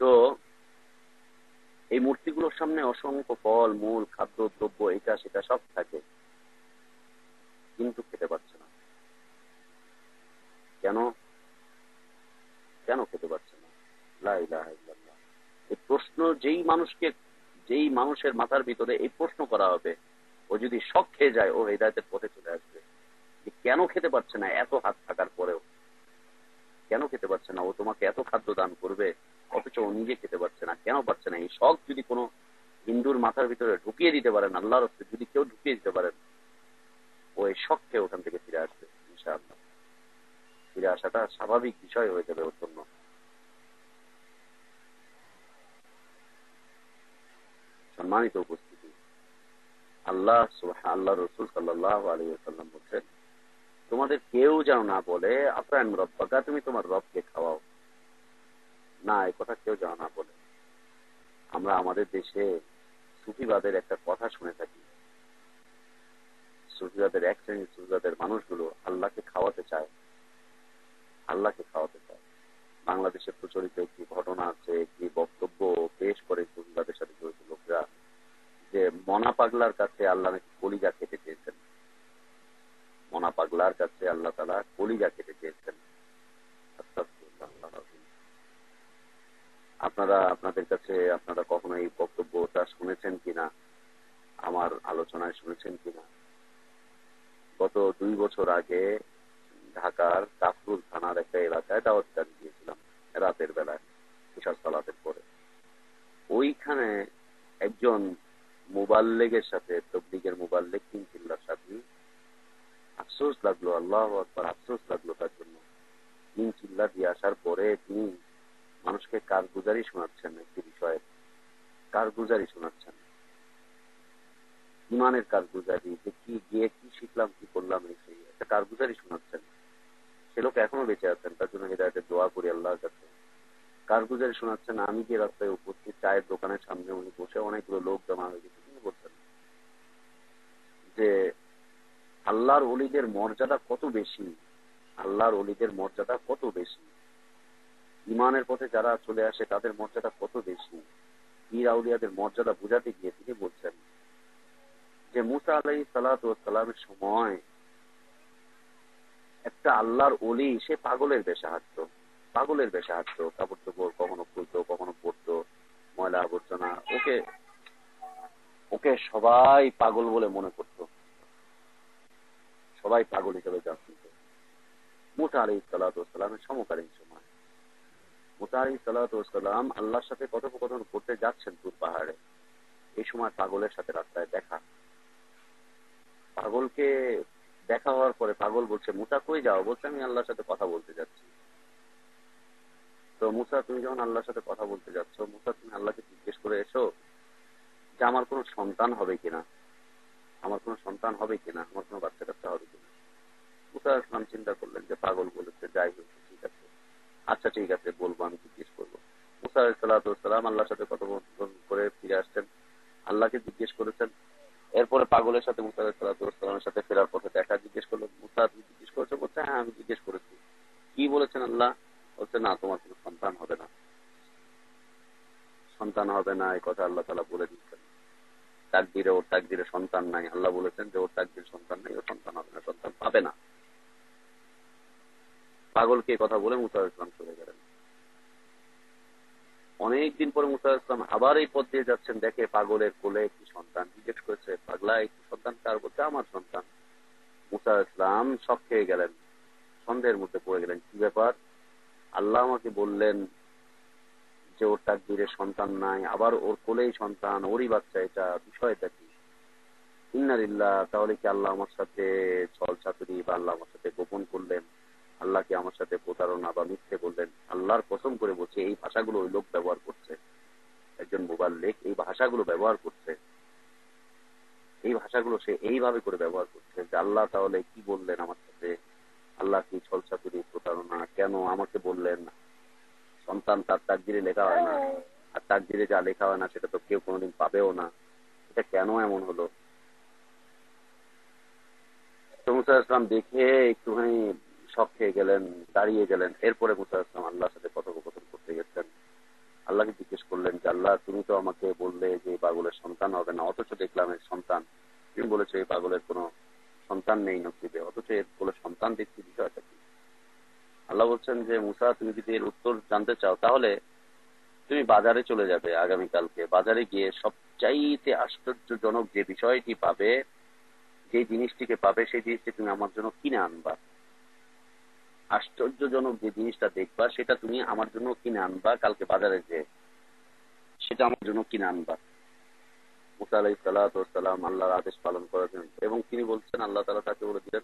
তো এই মূর্তিগুলোর সামনে অসংখ্য ফল মূল খাদ্য দ্রব্য এটা সেটা সব থাকে, কিন্তু খেতে পারছে না। কেন কেন খেতে পারছে না? লা ইলাহা ইল্লাল্লাহ। এই প্রশ্ন যেই মানুষের মাথার ভিতরে এই প্রশ্ন করা হবে, ও যদি শক খেয়ে যায়, ও হিদায়াতের পথে চলে আসবে। যে কেন খেতে পারছে না এত হাত থাকার পরেও, কেন খেতে পারছে না? ও তোমাকে এত খাদ্য দান করবে, অথচ ও নিজে খেতে পারছে না। কেন পারছে না? এই শখ যদি কোনো হিন্দুর মাথার ভিতরে ঢুকিয়ে দিতে পারেন, আল্লাহর রাস্তে যদি কেউ ঢুকিয়ে দিতে পারেন, ও এই শখ খেয়ে ওখান থেকে ফিরে আসবে ইনশাআল্লাহ। ফিরে আসাটা স্বাভাবিক বিষয় হয়ে যাবে ওর জন্য। সম্মানিত উপস্থিতি, আল্লাহ রসুল সাল্লাল্লাহু আলাইহি ওয়াসাল্লাম বলছেন, তোমাদের কেউ যেন না বলে আফরান রব্বাকা, তুমি তোমার রবকে খাওয়াও না, এই কথা কেউ যেন না বলে। আমরা আমাদের দেশে সুফিবাদের একটা কথা শুনে থাকি। সুফিবাদের এক শ্রেণীর সুফিবাদের মানুষগুলো আল্লাহকে খাওয়াতে চায়। বাংলাদেশে প্রচলিত একটি ঘটনা আছে, একটি বক্তব্য পেশ করে সুফিবাদের সাথে জড়িত লোকরা, যে মনা পাগলার কাছে আল্লাহ নাকি কলিজা খেতে চেয়েছেন। মনা পাগলার কাছে আল্লাহ তাআলা কলিজা খেতে চেয়েছেন। আপনাদের কাছে আপনারা কখনো এই বক্তব্যটা শুনেছেন কিনা, আমার আলোচনায় শুনেছেন কিনা? গত 2 বছর আগে ঢাকার কাফরুল থানার একটা এলাকায় দাওয়াত কাজ দিয়েছিলাম রাতের বেলায়, ইশার সালাতের পরে। ওইখানে একজন মুবাল্লিগের সাথে, তবলিগের মুবাল্লিগ, 3 চিল্লার সাথে আফসোস লাগলো, আল্লাহু আকবার, আফসোস লাগলো তার জন্য। 3 চিল্লা দিয়ে আসার পরে তিনি মানুষকে কারগুজারি শোনাচ্ছেন, একটি বিষয়ে কারগুজারি শোনাচ্ছেন, ইমানের কারগুজারি, যে কি গিয়ে কি শিখলাম, কি করলাম, এই সেই একটা কারগুজারি শোনাচ্ছেন। সে লোক এখনো বেঁচে আছেন, তার জন্য হিদায়াতের দোয়া করি আল্লাহর কাছে। কারগুজারি শোনাচ্ছেন, আমি যে রাস্তায় উপস্থিত, চায়ের দোকানের সামনে উনি বসে, অনেকগুলো লোক জমা হয়ে গেছে। তিনি বলছেন যে আল্লাহর ওলিদের মর্যাদা কত বেশি, আল্লাহর ওলিদের মর্যাদা কত বেশি, ইমানের পথে যারা চলে আসে তাদের মর্যাদা কত বেশি। পীর আউলিয়াদের মর্যাদা বুঝাতে গিয়ে তিনি বলছেন যে মুসা আলাইহিস সালাতু ওয়াস সালামের সময় একটা আল্লাহর ওলি, সে পাগলের বেশে হাঁটতো, কাপড় চোপড় কখনো খুলতো, কখনো পরতো, ময়লা আবর্জনা, ওকে সবাই পাগল বলে মনে করত, সবাই পাগল হিসেবে জানত। মুসা আলাইহিস সালাতু ওয়াস সালামের সমকালীন সময় মুসা আলাইহিস সালাতু ওয়াস সালাম আল্লাহর সাথে কথোপকথন করতে যাচ্ছেন তুর পাহাড়ে। এই সময় পাগলের সাথে রাস্তায় দেখা। পাগলকে দেখা হওয়ার পরে পাগল বলছে, মুসা কই যাও? বলছে, আমি আল্লাহর সাথে কথা বলতে যাচ্ছি। তো মুসা, তুমি যখন আল্লাহর সাথে কথা বলতে যাচ্ছ, মুসা তুমি আল্লাহকে জিজ্ঞেস করে এসো যে আমার কোনো সন্তান হবে কিনা, আমার কোনো বাচ্চা কাচ্চা হবে কিনা। মুসা ইসলাম চিন্তা করলেন যে পাগল বলেছে, যাই হোক ঠিক আছে, আচ্ছা ঠিক আছে বলবো, আমি জিজ্ঞেস করবো। মুসা আলাইহিস সালাতু ওয়াস সালাম আল্লাহর সাথে কথোপকথন করে ফিরে আসছেন, আল্লাহকে জিজ্ঞেস করেছেন। এরপরে পাগলের সাথে মুসা আলাইহিস সালাতু ওয়াস সালামের সাথে ফেরার পথে দেখা, জিজ্ঞেস করলো, মুসা তুমি জিজ্ঞেস করেছো? বলছে, হ্যাঁ আমি জিজ্ঞেস করেছি। কি বলেছেন আল্লাহ? বলছে, না, তোমার কোনো সন্তান হবে না, এই কথা আল্লাহ তাআলা বলে দিচ্ছেন। ওর তাকদিরে সন্তান নাই। আল্লাহ বলেছেন যে ওর তাকদিরে সন্তান নাই, ও সন্তান হবে না, সন্তান পাবে না। পাগলকে কথা বলে মুসা আলাইহিস সালাম চলে গেলেন। অনেকদিন পরে মুসা আলাইহিস সালাম আবার এই পথ দিয়ে যাচ্ছেন, দেখে পাগলের কোলে একটি সন্তান। জিজ্ঞেস করেছে, পাগলা একটি সন্তান কার? বলতে আমার সন্তান। মুসা আলাইহিস সালাম শক খেয়ে গেলেন, সন্দেহের মধ্যে পড়ে গেলেন, কি ব্যাপার? আল্লাহ আমাকে বললেন যে ওর তাকদীরে সন্তান নাই, আবার ওর কোলেই সন্তান, ওরই বাচ্চা, এটা বিষয়টা কি? ইন্না লিল্লাহ, তাহলে কি আল্লাহ আমার সাথে ছল চাতুরি বা আল্লাহ আমার সাথে গোপন করলেন? আল্লাহ কি আমার সাথে প্রতারণা বা মিথ্যে বললেন? আল্লাহর কসম করে বলছে, এই ভাষাগুলো ওই লোক ব্যবহার করছে, একজন মুবাল্লিগ এই ভাষাগুলো ব্যবহার করছে, এই ভাষাগুলো সে এইভাবে করে ব্যবহার করছে যে আল্লাহ তাহলে কি বললেন আমার সাথে? আল্লাহ কি ছল চাতুরি প্রতারণা? কেন আমাকে বললেন? সন্তান তার তাকদিরে লেখা হয় না, আর তাকদিরে যা লেখা হয় না সেটা তো কেউ কোনোদিন পাবেও না, এটা কেন এমন হলো? তো মুসা ইসলাম দেখে একটুখানি শক খেয়ে গেলেন, দাঁড়িয়ে গেলেন। এরপরে মুসা ইসলাম আল্লাহর সাথে কথোপকথন করতে গেছেন। আল্লাহকে জিজ্ঞেস করলেন যে আল্লাহ, তুমি তো আমাকে বললে যে এই পাগলের সন্তান হবে না, অথচ দেখলাম এর সন্তান। তুমি বলেছো এই পাগলের কোনো সন্তান নেই নসিবে, অথচ এর বলে সন্তান দেখছি, বিষয়টা কি? আল্লাহ বলছেন যে মুসা, তুমি যদি এর উত্তর জানতে চাও তাহলে তুমি বাজারে চলে যাবে আগামীকালকে। বাজারে গিয়ে সবচাইতে আশ্চর্যজনক যে বিষয়টি পাবে, যে জিনিসটিকে পাবে, সেই জিনিসটি তুমি আমার জন্য কিনে আনবা। আশ্চর্যজনক যে জিনিসটা দেখবা সেটা তুমি আমার জন্য কিনে আনবা, কালকে বাজারে যে সেটা আমার জন্য কিনে আনবা। মুসা আলাইহিস সালাম আল্লাহর আদেশ পালন করেছেন এবং তিনি বলছেন, আল্লাহ তাআলা তাকে বলে দিলেন,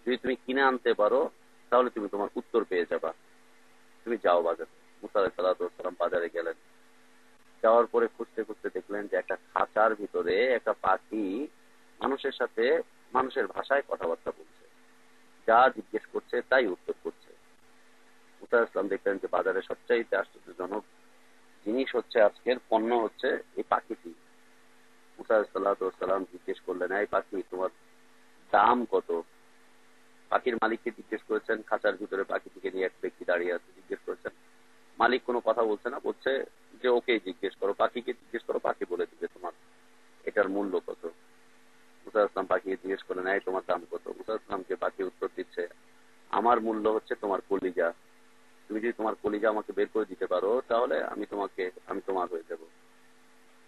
যদি তুমি কিনে আনতে পারো তাহলে তুমি তোমার উত্তর পেয়ে যাবা, তুমি যাও বাজারে। মুসা আলাইহিস সালাম বাজারে গেলেন। যাওয়ার পরে খুঁজতে খুঁজতে দেখলেন যে একটা খাঁচার ভিতরে একটা পাখি মানুষের সাথে মানুষের ভাষায় কথাবার্তা বলছে, যা জিজ্ঞেস করছে তাই উত্তর করছে। মুসা ইসলাম দেখলেন যে বাজারে সবচাইতে আশ্চর্যজনক জিনিস হচ্ছে, আজকের পণ্য হচ্ছে এই পাখিটি। মুসা সালাম জিজ্ঞেস করলেন, এই পাখি তোমার দাম কত? পাখির মালিককে জিজ্ঞেস করেছেন। খাঁচার ভিতরে পাখিটিকে নিয়ে এক ব্যক্তি দাঁড়িয়ে আছে, জিজ্ঞেস করেছেন। মালিক কোনো কথা বলছে না, বলছে যে ওকে জিজ্ঞেস করো, পাখিকে জিজ্ঞেস করো, পাখি বলে দিবে তোমার এটার মূল্য কত। মুসা ইসলাম পাখিকে জিজ্ঞেস করলেন, এই তোমার দাম কত? মুসা ইসলামকে পাখি উত্তর দিচ্ছে, আমার মূল্য হচ্ছে তোমার কলিজা। তুমি যদি তোমার কলিজা আমাকে বের করে দিতে পারো তাহলে আমি তোমার হয়ে যাব।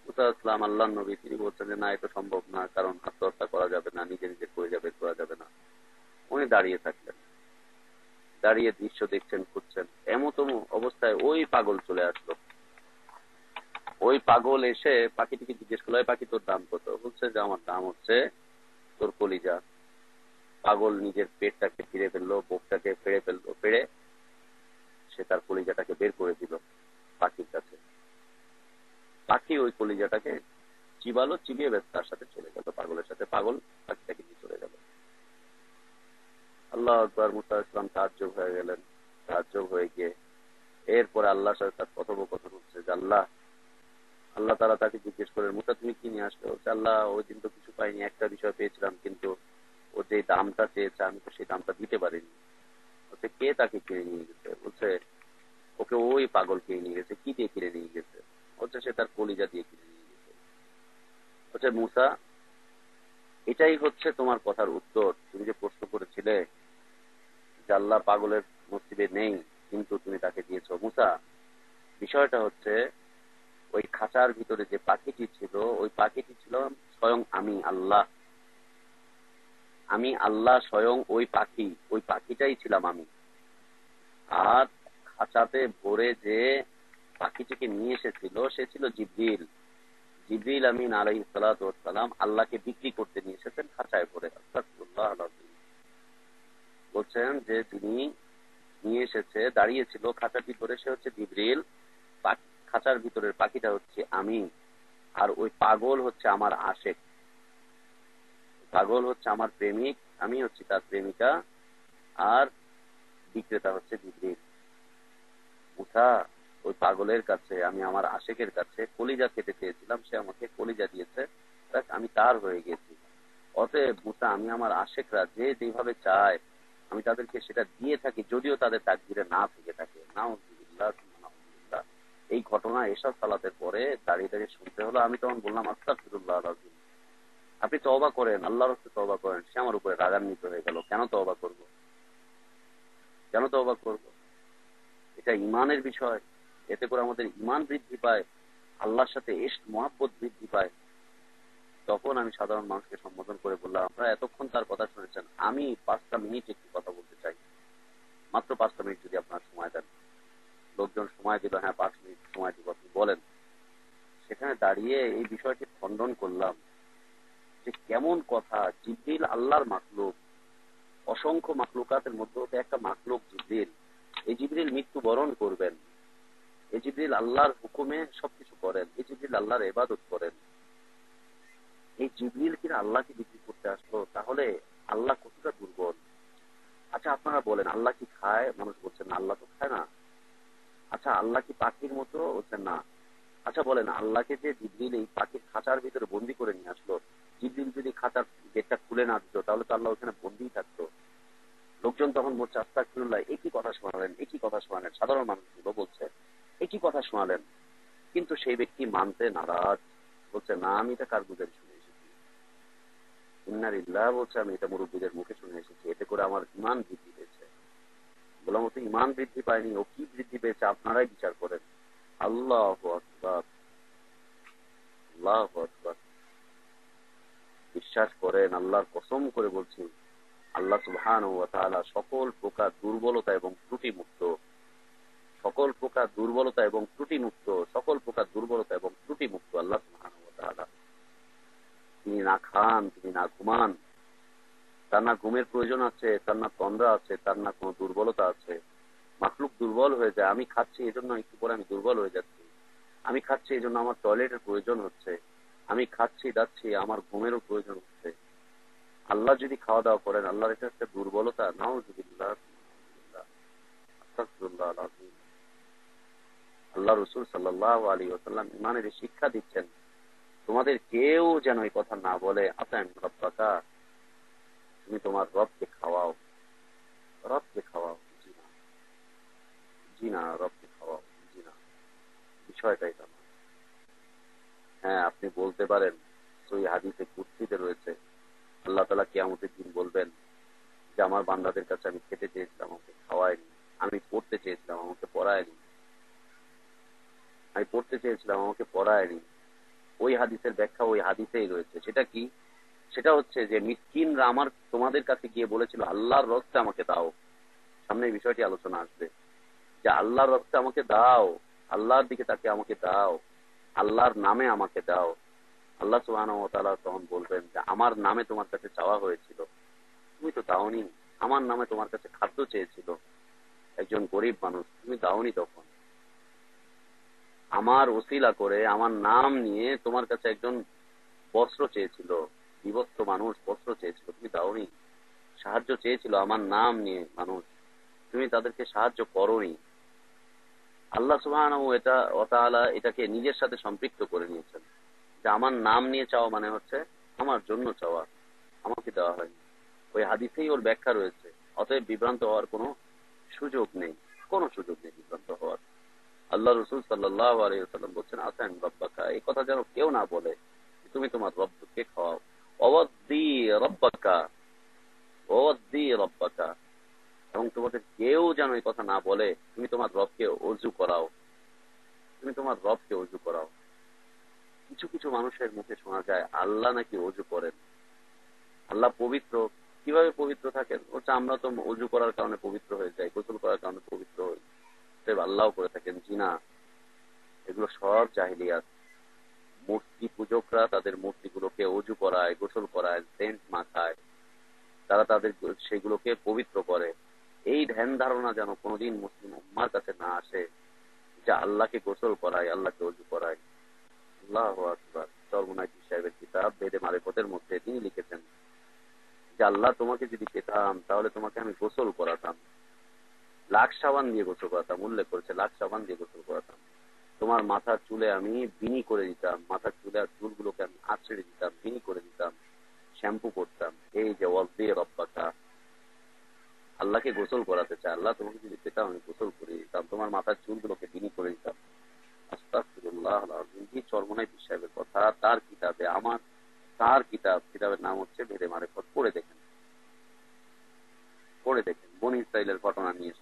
মুসা ইসলাম আল্লাহ নবী, তিনি বলছেন যে না, এটা সম্ভব না, কারণ আত্মহত্যা করা যাবে না, নিজে নিজে কলিজা বের করা যাবে না। উনি দাঁড়িয়ে থাকলেন, দাঁড়িয়ে দৃশ্য দেখছেন, খুঁজছেন। এমতম অবস্থায় ওই পাগল চলে আসলো। ওই পাগল এসে পাখিটিকে জিজ্ঞেস করলো, পাখি তোর দাম কত? বলছে যে আমার দাম হচ্ছে তোর কলিজা। পাগল নিজের পেটটাকে ফিরে ফেললো, বুকটাকে ফেড়ে ফেললো, ফেড়ে সে তার কলিজাটাকে বের করে দিল পাখির কাছে। পাখি ওই কলিজাটাকে চিবালো, চিবিয়ে বেশ তার সাথে চলে গেল, পাগলের সাথে। পাগল পাখিটাকে নিয়ে চলে গেল। আল্লাহ আকবার। মুসা ইসলাম তাজ্জব হয়ে গেলেন। তাজ্জব হয়ে গিয়ে এরপরে আল্লাহর সাথে তার কথোপকথন হচ্ছে যে আল্লাহ তাআলা তাকে জিজ্ঞেস করেন, মুসা তুমি কি নিয়ে আসলে? বলছে, আল্লাহ ওই দিন তো কিছু পাইনি, একটা বিষয় পেয়েছিলাম, কিন্তু ও যে দামটা চেয়েছে আমি তো সেই দামটা দিতে পারিনি। বলছে, কে তাকে কিনে নিয়ে গেছে? বলছে, ওকে ওই পাগল কিনে নিয়ে গেছে। কি দিয়ে কিনে নিয়ে গেছে? বলছে, সে তার কলিজা দিয়ে কিনে নিয়ে গেছে। বলছে, মুসা এটাই হচ্ছে তোমার কথার উত্তর? তুমি যে প্রশ্ন করেছিলে যে আল্লাহ পাগলের নসিবে নেই, কিন্তু তুমি তাকে দিয়েছ। মুসা, বিষয়টা হচ্ছে ওই খাঁচার ভিতরে যে পাখিটি ছিল, ওই পাখিটি ছিল স্বয়ং আমি আল্লাহ। আমি আল্লাহ স্বয়ং ওই পাখি, ওই পাখিটাই ছিলাম আমি। আর খাঁচাতে ভরে যে পাখিটিকে নিয়ে এসেছিল সে ছিল জিবরিল। জিবরিল আমিন আলাইহিস সালাতু ওয়াস সালাম আল্লাহকে বিক্রি করতে নিয়ে এসেছেন খাঁচায় ভরে। আস্তাগফিরুল্লাহ আল-আযীম। বলছেন যে তিনি নিয়ে এসেছে, দাঁড়িয়েছিল খাঁচার ভিতরে, সে হচ্ছে জিবরিল। খাঁচার ভিতরের পাখিটা হচ্ছে আমি, আর ওই পাগল হচ্ছে আমার আশেক, পাগল হচ্ছে আমার প্রেমিক, আমি হচ্ছে তার প্রেমিকা, আর বিক্রেতা হচ্ছে জিবরিল। মুসা, ওই পাগলের কাছে, আমি আমার আশেকের কাছে কলিজা খেতে চেয়েছিলাম, সে আমাকে কলিজা দিয়েছে, আমি তার হয়ে গেছি। অতএব মুসা, আমি আমার আশেকরা যে যেভাবে চায় আমি তাদেরকে সেটা দিয়ে থাকি, যদিও তাদের তাকদীরে না থেকে থাকে। নাউযুবিল্লাহ। এই ঘটনা এসব সালাতের পরে দাঁড়িয়ে দাঁড়িয়ে শুনতে হলো। আমি তখন বললাম, আস্তাগফিরুল্লাহ আল-আযীম, আপনি তওবা করেন, আল্লাহর রাস্তায় তওবা করেন। সে আমার উপরে রাগান্বিত হয়ে গেল, কেন তওবা করব? কেন তওবা করব? এটা ইমানের বিষয়, এতে করে আমাদের ইমান বৃদ্ধি পায়, আল্লাহর সাথে ইশক মহব্বত বৃদ্ধি পায়। তখন আমি সাধারণ মানুষকে সম্বোধন করে বললাম, আপনারা এতক্ষণ তার কথা শুনেছেন, আমি 5টা মিনিট একটু কথা বলতে চাই, মাত্র 5টা মিনিট যদি আপনার সময় দেন। লোকজন সময় দিল, হ্যাঁ 5 মিনিট সময় দিব, আপনি বলেন। সেখানে দাঁড়িয়ে এই বিষয়টি খণ্ডন করলাম যে কেমন কথা, জিবরিল আল্লাহর মাখলুক, অসংখ্য মাখলুকাতের মধ্যে হতে একটা মাখলুক জিবরিল। এই জিবরিল মৃত্যুবরণ করবেন, এই জিবরিল আল্লাহর হুকুমে সবকিছু করেন, এই জিবরিল আল্লাহর ইবাদত করেন। এই জিবরিল কিনা আল্লাহকে বিক্রি করতে আসলো, তাহলে আল্লাহ কতটা দুর্বল। আচ্ছা আপনারা বলেন, আল্লাহ কি খায়? মানুষ বলছেন না, আল্লাহ তো খায় না। আচ্ছা আল্লাহ কি পাখির মতো? বলছেন না। আচ্ছা বলেন, আল্লাহকে যে জিবরিল এই পাখির খাঁচার ভিতরে বন্দি করে নিয়ে আসলো, জিবরিল যদি খাঁচার গেটটা খুলে না দিত তাহলে তো আল্লাহ ওখানে বন্দিই থাকতো। লোকজন তখন বলছে, আস্তাগফিরুল্লাহ, একই কথা শোনালেন, একই কথা শোনালেন। সাধারণ মানুষগুলো বলছে একই কথা শোনালেন, কিন্তু সেই ব্যক্তি মানতে নারাজ। বলছে না, আমি এটা কার বুঝে শুনে এসেছি, ইন্নালিল্লাহ, বলছে আমি এটা মুরব্বীদের মুখে শুনে এসেছি, এতে করে আমার ইমান বৃদ্ধি পেয়েছে। বললাম, ও তো ইমান বৃদ্ধি পায়নি, ও কি বৃদ্ধি পেয়েছে আপনারাই বিচার করেন। আল্লাহু আকবার, আল্লাহু আকবার। বিশ্বাস করেন, আল্লাহর কসম করে বলছি, আল্লাহ সুবহানাহু ওয়া তাআলা সকল প্রকার দুর্বলতা এবং ত্রুটি মুক্ত, সকল প্রকার দুর্বলতা এবং ত্রুটি মুক্ত, সকল প্রকার দুর্বলতা এবং ত্রুটি মুক্ত আল্লাহ সুবহানাহু ওয়া তাআলা। তিনি না খান, তিনি না ঘুমান, তার না ঘুমের প্রয়োজন আছে, তার না তন্দ্রা আছে, তার না কোনো দুর্বলতা আছে। মাখলুক দুর্বল হয়ে যায়, আমি খাচ্ছি এই জন্য একটু পরে আমি দুর্বল হয়ে যাচ্ছি, আমি খাচ্ছি এই জন্য আমার টয়লেটের প্রয়োজন হচ্ছে, আমি খাচ্ছি যাচ্ছি আমার ঘুমেরও প্রয়োজন হচ্ছে। আল্লাহ যদি খাওয়া দাওয়া করেন, আল্লাহর এটা একটা দুর্বলতা? নাউযুবিল্লাহ, আস্তাগফিরুল্লাহ আল আযীম। আল্লাহ রাসূল সাল্লাল্লাহু আলাইহি ওয়াসাল্লাম ইমানের শিক্ষা দিচ্ছেন, তোমাদের কেউ যেন এই কথা না বলে, আতাইম রব্বাকা, তুমি তোমার রবকে খাওয়াও, রবকে খাওয়াও। জি না, জি না, রবকে খাওয়াও, জি না, বিষয়টা এটা না। হ্যাঁ আপনি বলতে পারেন, সহিহ হাদিসে কুদসিতে রয়েছে, আল্লাহ তাআলা কিয়ামতের দিন বলবেন যে আমার বান্দাদের কাছে আমি খেতে চেয়েছিলাম, আমাকে খাওয়ায়নি, আমি পড়তে চেয়েছিলাম, আমাকে পড়ায়নি, আমি পড়তে চেয়েছিলাম, আমাকে পড়ায়নি। ওই হাদিসের ব্যাখ্যা ওই হাদিসেই রয়েছে। সেটা কি? সেটা হচ্ছে যে মিসকিনরা আমার তোমাদের কাছে গিয়ে বলেছিল, আল্লাহর রস্তে আমাকে দাও। সামনে এই বিষয়টি আলোচনা আসবে যে আল্লাহর রস্তে আমাকে দাও, আল্লাহর দিকে তাকে আমাকে দাও, আল্লাহর নামে আমাকে দাও। আল্লাহ সুবহানাহু ওয়া তাআলা তখন বলবেন যে আমার নামে তোমার কাছে চাওয়া হয়েছিল, তুমি তো দাওনি। আমার নামে তোমার কাছে খাদ্য চেয়েছিল একজন গরিব মানুষ, তুমি দাওনি। তখন আমার ওসিলা করে, আমার নাম নিয়ে তোমার কাছে একজন বস্ত্র চেয়েছিল, বিভক্ত মানুষ বস্ত্র চেয়েছিল, তুমি দাওনি। সাহায্য চেয়েছিল আমার নাম নিয়ে মানুষ, তুমি তাদেরকে সাহায্য করোনি। আল্লাহ সুবহানাহু ওয়া তাআলা এটাকে নিজের সাথে সম্পৃক্ত করে নিয়েছেন যে আমার নাম নিয়ে চাওয়া মানে হচ্ছে আমার জন্য চাওয়া, আমাকে দেওয়া হয়নি। ওই হাদিসেই ওর ব্যাখ্যা রয়েছে। অতএব বিভ্রান্ত হওয়ার কোনো সুযোগ নেই, কোনো সুযোগ নেই বিভ্রান্ত হওয়ার। আল্লাহ রাসূল সাল্লাল্লাহু আলাইহি ওয়াসাল্লাম বলছেন, আতাইম রব্বাকা, এই কথা যেন কেউ না বলে তুমি তোমার রবকে খাওয়াও। ওয়াদ্দি রব্বাকা, ওয়াদ্দি রব্বাকা, এবং তোমাদের কেউ যেন এই কথা না বলে তুমি তোমার রবকে ওযু করাও, তুমি তোমার রবকে ওযু করাও। কিছু কিছু মানুষের মুখে শোনা যায় আল্লাহ নাকি ওযু করেন, আল্লাহ পবিত্র। কিভাবে পবিত্র থাকেন? বলছে আমরা তো ওযু করার কারণে পবিত্র হয়ে যাই, গোসল করার কারণে পবিত্র হই, আল্লাহ করে থাকেন। জি না, এগুলো সব জাহিলিয়াত। মূর্তি পূজকরা তাদের মূর্তিগুলোকে ওযু করায়, গোসল করায়, সেন্ট মাখায়, তারা তাদের সেগুলোকে পবিত্র করে। এই ধ্যান ধারণা যেন কোনোদিন মুসলিম উম্মার কাছে না আসে যে আল্লাহকে গোসল করায়, আল্লাহকে ওযু করায়। আল্লাহু আকবার। সর্বনাশ সাহেবের কিতাব বেদে মারিফতের মধ্যে তিনি লিখেছেন যে আল্লাহ তোমাকে যদি পেতাম তাহলে তোমাকে আমি গোসল করাতাম, লাখ সাবান দিয়ে গোসল করাতাম, উল্লেখ করেছে লাখ সাবান দিয়ে গোসল করাতাম। তোমার মাথার চুলে আমি বিনি করে দিতাম, মাথার চুলে আর চুলগুলোকে আমি আছড়ে দিতাম, বিনি করে দিতাম, শ্যাম্পু করতাম। এই যে ওয়াজদি রব্বাকা, আল্লাহকে গোসল করাতে চায়, আল্লাহ তোমাকে যদি পেতাম আমি গোসল করে দিতাম, তোমার মাথার চুলগুলোকে বিনি করে দিতাম। আস্তাগফিরুল্লাহ আল আযীম। কি চরমনাই পীর সাহেবের কথা, তার কিতাবে, আমার তার কিতাবের নাম হচ্ছে বেদে মারিফত। পড়ে দেখেন, পড়ে দেখেন। বনী ইসরাইলের ঘটনা নিয়ে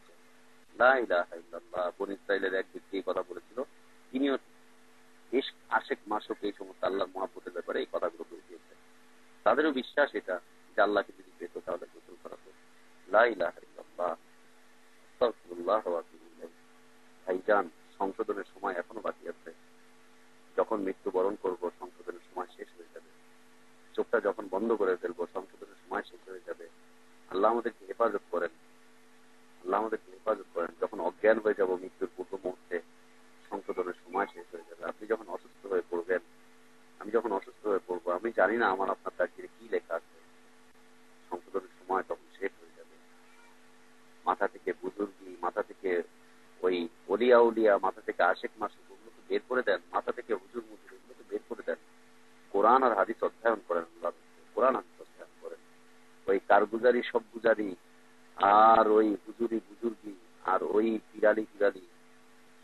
বা বনী ইসরাইলের এক ব্যক্তি এই কথা বলেছিল, তিনিও বেশ আশেক মাসক এই সমস্ত আল্লাহর মহাব্বতের ব্যাপারে এই কথাগুলো বলে দিয়েছেন। তাদেরও বিশ্বাস এটা যে আল্লাহকে যদি পেত তাহলে গোসল করা তো। লা ইলাহা ইল্লাল্লাহ, আস্তাগফিরুল্লাহ ওয়া আতুবু ইলাইহি। ভাইজান, সংশোধনের সময় এখনো বাকি আছে। যখন মৃত্যুবরণ করব সংশোধনের সময় শেষ হয়ে যাবে। চোখটা যখন বন্ধ করে ফেলবো সংশোধনের সময় শেষ হয়ে যাবে। আল্লাহ আমাদেরকে হেফাজত করেন, আল্লাহ আমাদেরকে হেফাজত করেন। যখন অজ্ঞান হয়ে যাব মৃত্যুর পূর্ব মুহূর্তে সংশোধনের সময় শেষ হয়ে যাবে। আপনি যখন অসুস্থ হয়ে পড়বেন, আমি যখন অসুস্থ হয়ে পড়বো, আমি জানি না আমার আপনার তাকিয়ে কি লেখা আছে। সংশোধনের সময় তখন শেষ হয়ে যাবে। মাথা থেকে বুজুর্গি, মাথা থেকে ওই অলিয়া উলিয়া, মাথা থেকে আশেক মাসুক ওগুলোকে বের করে দেন, মাথা থেকে হুজুর মুজুর ওগুলোকে বের করে দেন। কোরআন আর হাদিস অধ্যয়ন করেন, কোরআন হাদিস অধ্যয়ন করেন। ওই কারগুজারি সব গুজারি আর ওই হুজুরি বুজুর্গি আর ওই বিড়ালি বিড়ালি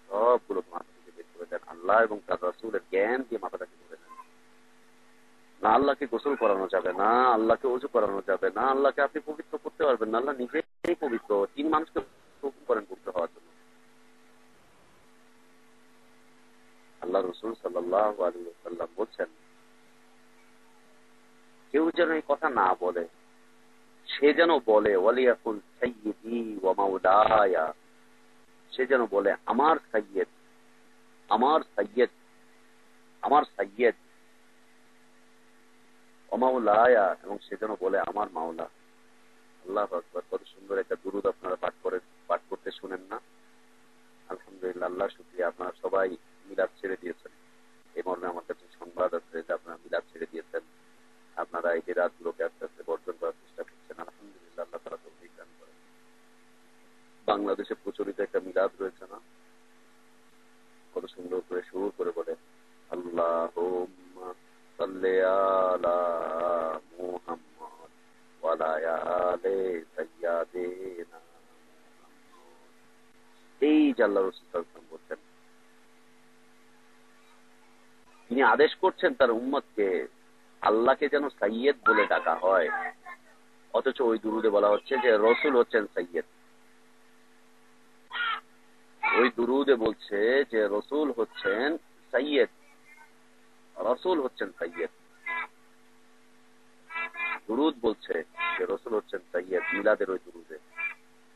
সবগুলো মাথা থেকে বের করে দেন। আল্লাহ এবং তার রাসূলের জ্ঞান দিয়ে মাথাটাকে ধরে নেন। না আল্লাহকে গোসল করানো যাবে না, আল্লাহকে ওযু করানো যাবে না, আল্লাহকে আপনি পবিত্র করতে পারবেন না। আল্লাহ নিজেই পবিত্র, তিনি মানুষকে হুকুম করেন পবিত্র হওয়ার জন্য। আল্লাহ রাসূল সাল্লাল্লাহু আলাইহি ওয়াসাল্লাম বলছেন, কেউ যেন এই কথা না বলে, সে যেন বলে ওয়ালিয়াকুল সাইয়্যিদি ওয়া মাওলায়া, সে যেন বলে আমার সাইয়্যিদ, আমার সাইয়্যিদ, আমার সাইয়্যিদ ওয়া মাওলায়া, এবং সে যেন বলে আমার মাওলা। আল্লাহু আকবার। কত সুন্দর একটা দুরূদ আপনারা পাঠ করতে শুনেন না? আলহামদুলিল্লাহ, আল্লাহ শুকরিয়া। আপনারা সবাই মিলাদ ছেড়ে দিয়েছেন। এই মর্মে আমার কাছে সংবাদ আছে যে আপনারা মিলাদ ছেড়ে দিয়েছেন। আপনারা এই যে রাতগুলোকে আস্তে আস্তে বর্জন করার চেষ্টা করছেন। আলহামদুলিল্লাহ, আল্লাহ তাআলা তৌফিক দান করেন। বাংলাদেশে প্রচলিত একটা মিলাদ রয়েছে না, কত সুন্দর করে সুর করে বলে আল্লাহুম্মা সাল্লি আলা মুহাম্মাদ ওয়া আলা আলি সাইয়্যিদিনা। এই যে আল্লাহ রাসূল সাল্লাল্লাহু আলাইহি ওয়াসাল্লাম বলছেন, তিনি আদেশ করছেন তার উম্মতকে আল্লাহকে যেন সাইয়্যিদ বলে ডাকা হয়, অথচ ওই দুরুদে বলা হচ্ছে যে রসুল হচ্ছেন সাইয়্যিদ। ওই দুরুদে বলছে যে রসুল হচ্ছেন সাইয়্যিদ, রসুল হচ্ছেন সাইয়্যিদ। দুরুদ বলছে যে রসুল হচ্ছেন সাইয়্যিদ মিলাদের ওই দুরুদে,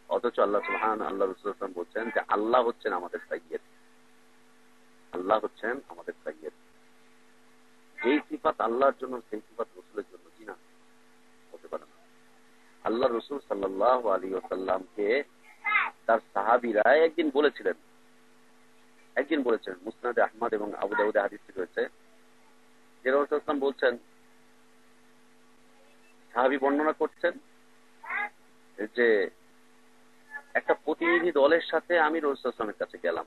অথচ আল্লাহ রাসূল সাল্লাল্লাহু আলাইহি ওয়াসাল্লাম বলছেন যে আল্লাহ হচ্ছেন আমাদের সাইয়্যিদ, আল্লাহ হচ্ছেন আমাদের সাইয়্যিদ। যেই সিফাত আল্লাহর জন্য সেই সিফাত রসুলের জন্য কি না হতে পারে না। আল্লাহ রাসূল সাল্লাল্লাহু আলাইহি ওয়াসাল্লামকে তার সাহাবীরা একদিন বলেছিলেন, মুসনাদে আহমদ এবং আবু দাউদে হাদিসটি রয়েছে, যে রাসূল সাল্লাল্লাহু আলাইহি ওয়াসাল্লাম বলছেন, সাহাবী বর্ণনা করছেন যে একটা প্রতিনিধি দলের সাথে আমি রাসূল সাল্লাল্লাহু আলাইহি ওয়াসাল্লামের কাছে গেলাম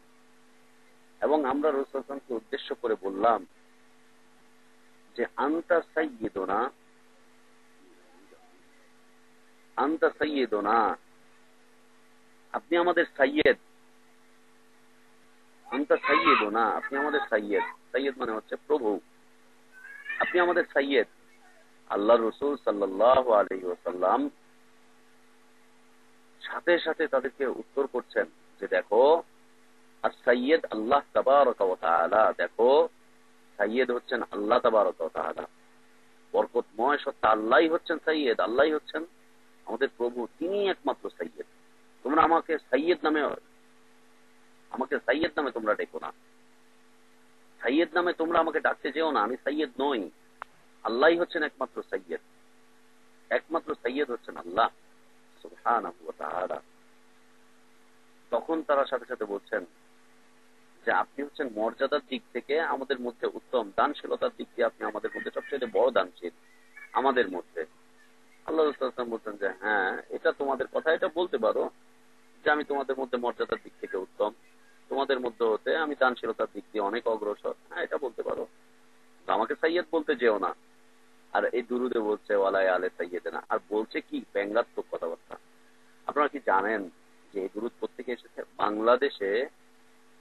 এবং আমরা রাসূল সাল্লাল্লাহু আলাইহি ওয়াসাল্লামকে উদ্দেশ্য করে বললাম যে আনতা সাইয়্যিদুনা, আনতা সাইয়্যিদুনা, আপনি আমাদের সাইয়্যিদ, আনতা সাইয়্যিদুনা, আপনি আমাদের সাইয়্যিদ। সাইয়্যিদ মানে হচ্ছে প্রভু, আপনি আমাদের সাইয়্যিদ। আল্লাহ রাসূল সাল্লাল্লাহু আলাইহি ওয়াসাল্লাম সাথে সাথে তাদেরকে উত্তর করছেন যে দেখো, আর-সাইয়্যিদ আল্লাহ তাবারাকা ওয়া তাআলা, দেখো সাইয়্যিদ হচ্ছেন আল্লাহ তাবারাকা ওয়া তাআলা, বরকতময় সত্তা আল্লাহই হচ্ছেন সাইয়্যিদ, আল্লাহই হচ্ছেন আমাদের প্রভু, তিনি একমাত্র সাইয়্যিদ। তোমরা আমাকে সাইয়্যিদ নামে তোমরা ডেকো না, সাইয়্যিদ নামে তোমরা আমাকে ডাকতে যেও না, আমি সাইয়্যিদ নই, আল্লাহই হচ্ছেন একমাত্র সাইয়্যিদ, একমাত্র সাইয়্যিদ হচ্ছেন আল্লাহ সুবহানাহু ওয়া তাআলা। তখন তারা সাথে সাথে বলছেন যে আপনি হচ্ছেন মর্যাদার দিক থেকে আমাদের মধ্যে উত্তম, দানশীলতার দিক দিয়ে আপনি আমাদের মধ্যে সবচেয়ে বড় দানশীল আমাদের মধ্যে। আল্লাহ রাসূল সাল্লাল্লাহু আলাইহি ওয়াসাল্লাম বলছেন যে হ্যাঁ, এটা তোমাদের কথা, এটা বলতে পারো যে আমি তোমাদের মধ্যে মর্যাদার দিক থেকে উত্তম, তোমাদের মধ্যে হতে আমি দানশীলতার দিক দিয়ে অনেক অগ্রসর, হ্যাঁ এটা বলতে পারো, আমাকে সাইয়্যিদ বলতে যেও না। আর এই দুরুদে বলছে ওয়ালা আলে সাইয়্যিদিনা, আর বলছে কি ব্যঙ্গাত্মক কথাবার্তা। আপনারা কি জানেন যে এই দুরুদ কোত্থেকে এসেছে? বাংলাদেশে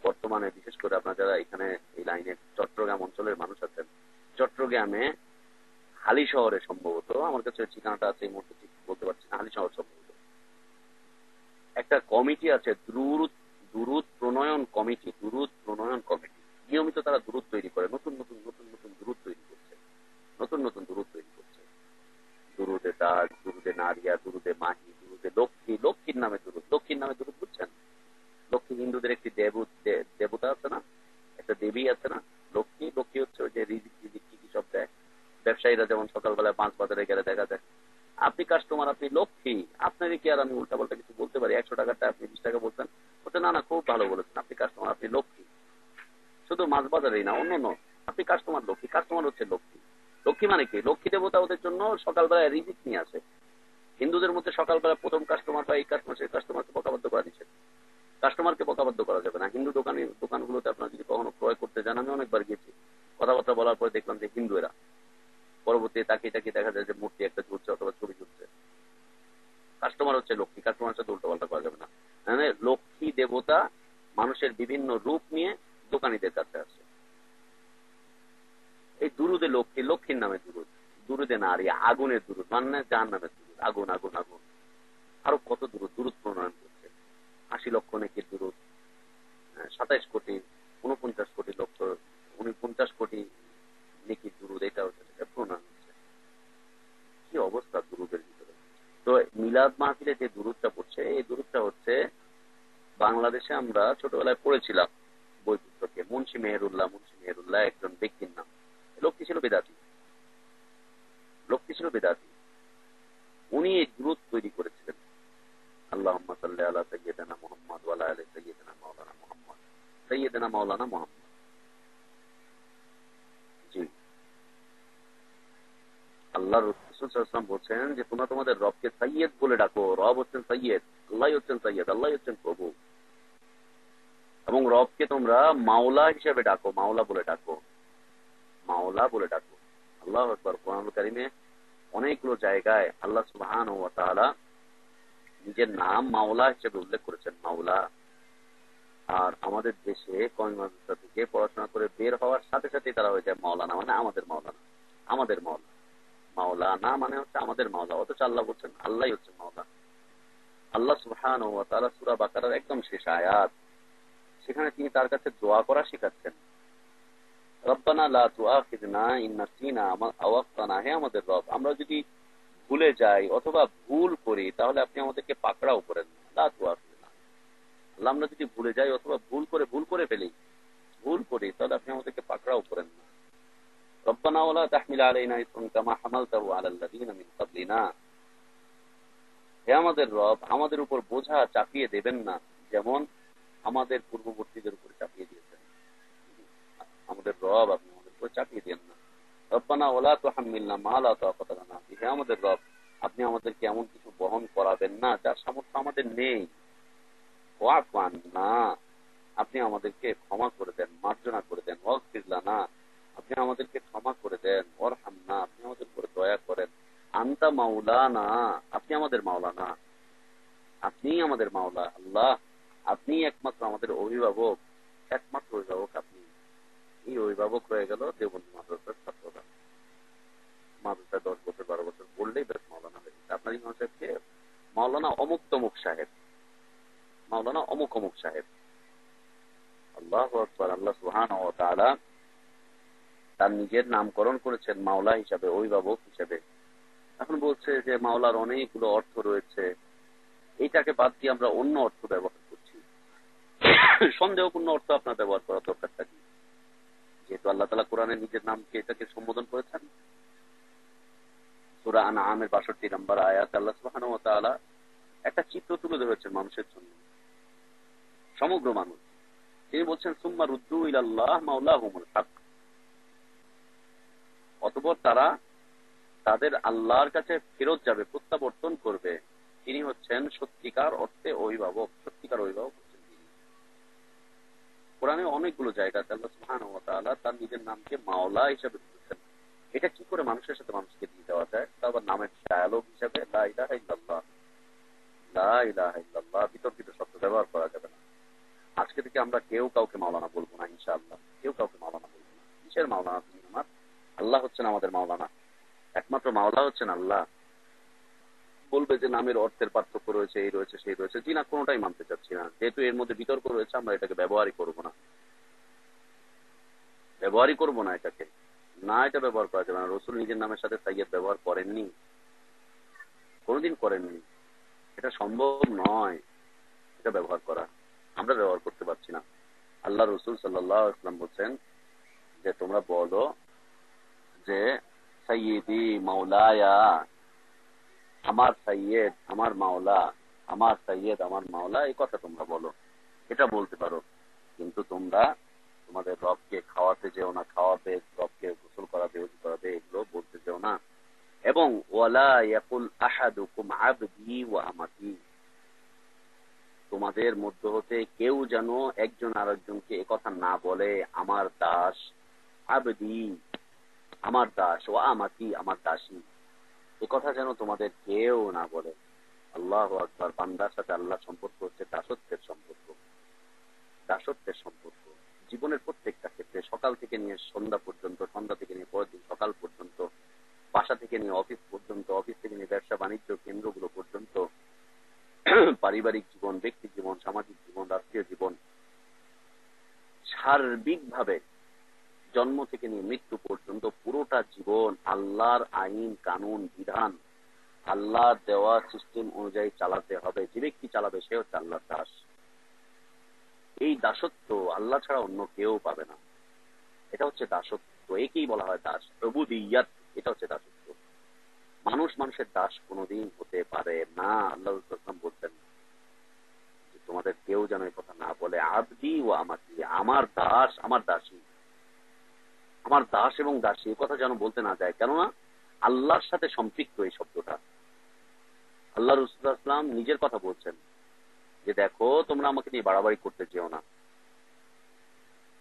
বর্তমানে, বিশেষ করে আপনারা যারা এখানে এই লাইনে চট্টগ্রাম অঞ্চলের মানুষ আছেন, চট্টগ্রামে হালি শহরে সম্ভবত, আমার কাছে ঠিকানাটা আছে এই মুহূর্তে ঠিক বলতে পারছি না, হালি শহর সম্ভবত একটা কমিটি আছে দুরূদ প্রণয়ন কমিটি নিয়মিত তারা দুরূদ তৈরি করে, নতুন নতুন নতুন নতুন দুরূদ তৈরি করছে, নতুন নতুন দুরূদ তৈরি করছে। দুরুদে তাজ, দুরুদে নারিয়া, দুরুদে মাহি, দুরুদে লক্ষ্মী, লক্ষ্মীর নামে দুরুদ, লক্ষ্মীর নামে দুরুদ বুঝছেন? লক্ষ্মী হিন্দুদের একটি দেবতা আছে না, একটা দেবী আছে না লক্ষ্মী। লক্ষ্মী হচ্ছে ওই যে রিজিক টিজিক কি কি সব দেয়। ব্যবসায়ীরা যেমন সকালবেলায় মাছ বাজারে গেলে দেখা যায় আপনি কাস্টমার, আপনি লক্ষ্মী, আপনারই কি আর আমি উল্টা পাল্টা কিছু বলতে পারি? 100 টাকাটা আপনি 20 টাকা বলছেন, বলতে না না খুব ভালো বলেছেন, আপনি কাস্টমার, আপনি লক্ষ্মী। শুধু মাছ বাজারেই না, অন্য আপনি কাস্টমার লক্ষ্মী, কাস্টমার হচ্ছে লক্ষ্মী। লক্ষ্মী মানে কি? লক্ষ্মী দেবতা ওদের জন্য সকালবেলায় রিজিক নিয়ে আসে। হিন্দুদের মধ্যে সকালবেলা প্রথম কাস্টমার বা এই কাস্টমার সেই কাস্টমারকে বকাবাধ্য করা নিষেধ। কাস্টমারকে বকাবাধ্য করা যাবে না। হিন্দু দোকানগুলোতে আপনার যদি কখনো ক্রয় করতে যান, আমি অনেকবার গেছি, কথাবার্তা বলার পরে দেখলাম যে হিন্দুরা পরবর্তী তাকিয়ে তাকিয়ে দেখা যায় যে মূর্তি একটা ঝুলছে অথবা ছবি ঝুলছে। কাস্টমার হচ্ছে লক্ষ্মী, কাস্টমার সাথে উল্টো পাল্টা করা যাবে না। মানে লক্ষ্মী দেবতা মানুষের বিভিন্ন রূপ নিয়ে দোকানিদের কাছে আসে। এই দুরুদে লক্ষ্মী, লক্ষ্মীর নামে দুরুদ, দুরুদে নারী, আগুনের দুরুদ, মানে যার নামে দুরুদ, আগুন আগুন আগুন, আরো কত দুরুদ প্রণয়ন করছে। 80 লক্ষ নাকি দুরুদ, 27 কোটি, 49 কোটি লক্ষ, 49 কোটি নাকি দুরুদ, এটা হচ্ছে প্রণয়ন হচ্ছে। কি অবস্থা দুরুদের ভিতরে! তো মিলাদ মাহফিলে যে দুরুদটা পড়ছে, এই দুরুদটা হচ্ছে বাংলাদেশে আমরা ছোটবেলায় পড়েছিলাম বই পুস্তকে। মুন্সি মেহেরুল্লাহ একজন ব্যক্তির নাম। লোকটি ছিল বেদাতি, উনি এই দুরুদ তৈরি করেছিলেন। আল্লাহুম্মা সাল্লি আলা সাইয়্যিদিনা মুহাম্মদ ওয়া আলা আলি সাইয়্যিদিনা মাওলানা মুহাম্মদ, সাইয়্যিদিনা মাওলানা মুহাম্মদ। জি, আল্লাহ রাসূল সাল্লাল্লাহু আলাইহি ওয়াসাল্লাম বলছেন যে তোমরা তোমাদের রবকে সাইয়্যিদ বলে ডাকো। রব হচ্ছেন সাইয়্যিদ, আল্লাহ হচ্ছেন সাইয়্যিদ, আল্লাহ হচ্ছেন প্রভু। এবং রবকে তোমরা মাওলা হিসেবে ডাকো, মাওলা বলে ডাকো, মাওলা বলে ডাকো। আল্লাহু আকবার। কোরআনুল কারীমে অনেকগুলো জায়গায় আল্লাহ সুবহানাহু ওয়া তাআলা নিজের নাম মাওলা হিসেবে উল্লেখ করেছেন, মাওলা। আর আমাদের দেশে কওমি মাদ্রাসা থেকে পড়াশোনা করে বের হওয়ার সাথে সাথে তারা হয়ে যায় মাওলানা, মানে আমাদের মাওলানা, আমাদের মাওলা। মাওলানা মানে হচ্ছে আমাদের মাওলা, অথচ আল্লাহ বলছেন আল্লাহই হচ্ছেন মাওলা। আল্লাহ সুবহানাহু ওয়া তাআলা সূরা বাকারার একদম শেষ আয়াত, সেখানে তিনি তার কাছে দোয়া করা শেখাচ্ছেন। রব্বানা লা তুআখিযনা ইন নাসিনা আও আখতানা, হে আমাদের রব, আমরা যদি ভুলে যাই অথবা ভুল করি তাহলে আপনি আমাদেরকে পাকড়াও করেন না। লা তুআখিযনা, আল্লাহ আমরা যদি ভুলে যাই অথবা ভুল করে ফেলি, ভুল করি, তাহলে আপনি আমাদেরকে পাকড়াও করেন না। রব্বানা ওয়ালা তাহমিল আলাইনা ইসরান কামা হামালতাহু আলাল্লাযিনা মিন ক্বাবলিনা, হে আমাদের রব, আমাদের উপর বোঝা চাপিয়ে দেবেন না যেমন আমাদের পূর্ববর্তীদের উপর চাপিয়ে দিয়েছেন। আমাদের রব, আপনি আমাদের উপর চাপিয়ে দেন না। রব্বানা ওয়ালা তুহাম্মিলনা মা লা তাকাতা লানা বিহি, হে আমাদের রব, আপনি আমাদেরকে এমন কিছু বহন করাবেন না যার সামর্থ্য আমাদের নেই। ওয়াফু আন্না, আপনি আমাদেরকে ক্ষমা করে দেন, মার্জনা করে দেন। ওয়াগফির লানা, আপনি আমাদেরকে ক্ষমা করে দেন। ওয়ারহামনা, আপনি আমাদের উপর দয়া করেন। আনতা মাওলানা, আপনি আমাদের মাওলানা, আপনি আমাদের মাওলা। আল্লাহ, আপনি একমাত্র আমাদের অভিভাবক, একমাত্র অভিভাবক আপনি। এই অভিভাবক হয়ে গেল দেওবন্দি মাদ্রাসার ছাত্ররা। মাদ্রাসায় 10 বছর 12 বছর পড়লেই বেশ মাওলানা হয়ে গেছে। আপনার ইমাম সাহেবকে মাওলানা অমুক তমুক সাহেব, মাওলানা অমুক অমুক সাহেব। আল্লাহু আকবার। আল্লাহ সুবহানাহু ওয়া তাআলা তার নিজের নামকরণ করেছেন মাওলা হিসাবে, অভিভাবক হিসাবে। এখন বলছে যে মাওলার অনেকগুলো অর্থ রয়েছে, এইটাকে বাদ দিয়ে আমরা অন্য অর্থ ব্যবহার করছি। সন্দেহপূর্ণ অর্থ আপনার ব্যবহার করা দরকারটা কি? যেহেতু আল্লাহ তাআলা কোরআনে নিজের নামকে এটাকে সম্বোধন করেছেন। সূরা আনআমের ৬২ নম্বর আয়াত আল্লাহ সুবহানাহু ওয়া তাআলা একটা চিত্র তুলে ধরেছেন মানুষের জন্য, সমগ্র মানুষ। তিনি বলছেন সুম্মা রুদ্দু ইলাল্লাহ মাওলাহুমুল হক, অতঃপর তারা তাদের আল্লাহর কাছে ফেরত যাবে, প্রত্যাবর্তন করবে। তিনি হচ্ছেন সত্যিকার অর্থে অভিভাবক, সত্যিকার অভিভাবক হচ্ছেন তিনি। কোরআনে অনেকগুলো জায়গাতে আল্লাহ সুবহানাহু ওয়া তাআলা তার নিজের নামকে মাওলা হিসেবে দিয়েছেন। এটা কি করে মানুষের সাথে মানুষকে দিয়ে দেওয়া যায়? তা আবার নামের ডায়ালগ হিসাবে লা ইলাহা ইল্লাল্লাহ, লা ইলাহা ইল্লাল্লাহ, বিতর্কিত শব্দ ব্যবহার করা যাবে না। আজকে থেকে আমরা কেউ কাউকে মাওলানা বলবো না, ইনশাআল্লাহ কেউ কাউকে মাওলানা বলবো না। কিসের মাওলানা তুমি আমার? আল্লাহ হচ্ছেন আমাদের মাওলানা, একমাত্র মাওলা হচ্ছেন আল্লাহ। বলবে যে নামের অর্থের পার্থক্য রয়েছে, এই রয়েছে, সেই রয়েছে। জি না, কোনোটাই মানতে চাচ্ছি না। যেহেতু এর মধ্যে বিতর্ক রয়েছে, আমরা এটাকে ব্যবহারই করবো না, ব্যবহারই করবো না এটাকে। না, এটা ব্যবহার করা যাবে না। রসুল নিজের নামের সাথে সাইয়্যেদ ব্যবহার করেননি, কোনোদিন করেননি। এটা সম্ভব নয় এটা ব্যবহার করা। আমরা ব্যবহার করতে পারছি না। আল্লাহ রসুল সাল্লাল্লাহু আলাইহি ওয়াসাল্লাম বলছেন যে তোমরা বলো যে সাইয়্যিদি মাওলায়া, আমার সাইয়্যেদ আমার মাওলা, আমার সাইয়্যেদ আমার মাওলা, এই কথা তোমরা বলো, এটা বলতে পারো। কিন্তু তোমরা তোমাদের রবকে খাওয়াতে যেও না, খাওয়াবে রবকে গোসল করাবে, উযু করাবে, এগুলো বলতে যেও না। এবং ওয়ালা ইয়াকুল আহাদুকুম আবদি ওয়া আমাতি, তোমাদের মধ্য হতে কেউ যেন একজন আরেকজনকে একথা না বলে আমার দাস, আবদি আমার দাস, ও আমাতি আমার দাসী, একথা যেন তোমাদের কেউ না বলে। আল্লাহু আকবার। বান্দার সাথে আল্লাহ সম্পর্ক হচ্ছে দাসত্বের সম্পর্ক, দাসত্বের সম্পর্ক। জীবনের প্রত্যেকটা ক্ষেত্রে, সকাল থেকে নিয়ে সন্ধ্যা পর্যন্ত, সন্ধ্যা থেকে নিয়ে পরের দিন সকাল পর্যন্ত, বাসা থেকে নিয়ে অফিস পর্যন্ত, অফিস থেকে নিয়ে ব্যবসা বাণিজ্য কেন্দ্রগুলো পর্যন্ত, পারিবারিক জীবন, ব্যক্তি জীবন, সামাজিক জীবন, রাষ্ট্রীয় জীবন, সার্বিকভাবে জন্ম থেকে নিয়ে মৃত্যু পর্যন্ত পুরোটা জীবন আল্লাহর আইন কানুন বিধান, আল্লাহর দেওয়া সিস্টেম অনুযায়ী চালাতে হবে। যে ব্যক্তি চালাবে সে হচ্ছে আল্লাহর দাস। এই দাসত্ব আল্লাহ ছাড়া অন্য কেউ পাবে না। এটা হচ্ছে দাসত্ব, একেই বলা হয় দাস, উবুদিয়্যাত। এটা হচ্ছে দাসত্ব। মানুষ মানুষের দাস কোনোদিন হতে পারে না। আল্লাহ রাসূল বলতেন যে তোমাদের কেউ যেন এই কথা না বলে আবদি ও আমাতি, আমার দাস আমার দাসী, আমার দাস এবং দাসী, এই কথা যেন বলতে না যায়। কেননা আল্লাহর সাথে সম্পৃক্ত এই শব্দটা। আল্লাহ রাসূল সাল্লাল্লাহু আলাইহি ওয়াসাল্লাম নিজের কথা বলছেন যে দেখো তোমরা আমাকে নিয়ে বাড়াবাড়ি করতে যেও না।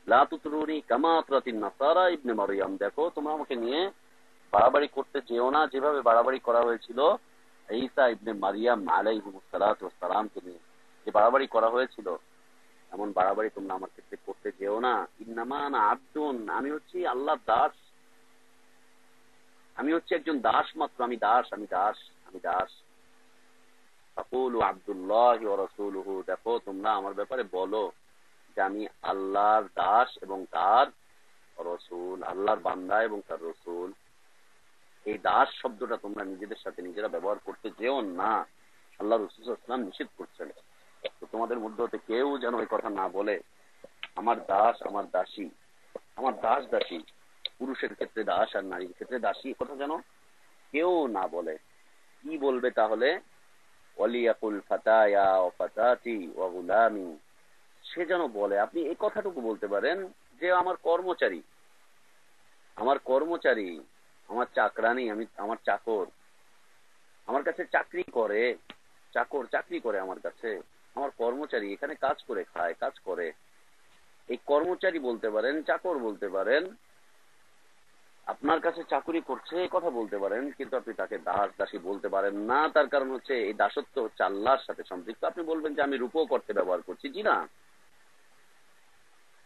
লা তুতরুনি কামা আতরাতিন নাসারা ইবনে মারইয়াম, দেখো তোমরা আমাকে নিয়ে বাড়াবাড়ি করতে যেও না যেভাবে বাড়াবাড়ি করা হয়েছিল ঈসা ইবনে মারইয়াম আলাইহিস সালাতু ওয়াস সালামকে নিয়ে। যে বাড়াবাড়ি করা হয়েছিল এমন বাড়াবাড়ি তোমরা আমার ক্ষেত্রে করতে যেও না। ইন্নামা আনা আবদুন, আমি হচ্ছি আল্লাহর দাস, আমি হচ্ছে একজন দাস মাত্র। আমি দাস, আমি দাস, আমি দাস। ফাকুলু আব্দুল্লাহি ওয়া রাসূলুহু, দেখো তোমরা আমার ব্যাপারে বলো যে আমি আল্লাহর দাস এবং তার রসুল, আল্লাহর বান্দা এবং তার রসুল। এই দাস শব্দটা তোমরা নিজেদের সাথে নিজেরা ব্যবহার করতে যেও না। আল্লাহ রাসূল সাল্লাল্লাহু আলাইহি ওয়াসাল্লাম নিষেধ করছেন। তো তোমাদের মধ্যে হতে কেউ যেন এই কথা না বলে আমার দাস আমার দাসী, আমার দাস দাসী। পুরুষের ক্ষেত্রে দাস আর নারীর ক্ষেত্রে দাসী, কথা যেন কেউ না বলে। কি বলবে তাহলে? ওয়ালিয়াকুল ফাতায়া ওয়া ফাতাতি ওয়া গুলামি, সে যেন বলে, আপনি এই কথাটুকু বলতে পারেন যে আমার কর্মচারী, আমার কর্মচারী, আমার চাকরানি, আমি আমার চাকর, আমার কাছে চাকরি করে, চাকর চাকরি করে আমার কাছে, আমার কর্মচারী এখানে কাজ করে খায়, কাজ করে। এই কর্মচারী বলতে পারেন, চাকর বলতে পারেন, আপনার কাছে চাকরি করছে এই কথা বলতে পারেন, কিন্তু আপনি তাকে দাস দাসী বলতে পারেন না। তার কারণ হচ্ছে এই দাসত্ব হচ্ছে আল্লাহর সাথে সম্পৃক্ত। আপনি বলবেন যে আমি রূপক করতে ব্যবহার করছি, জি না।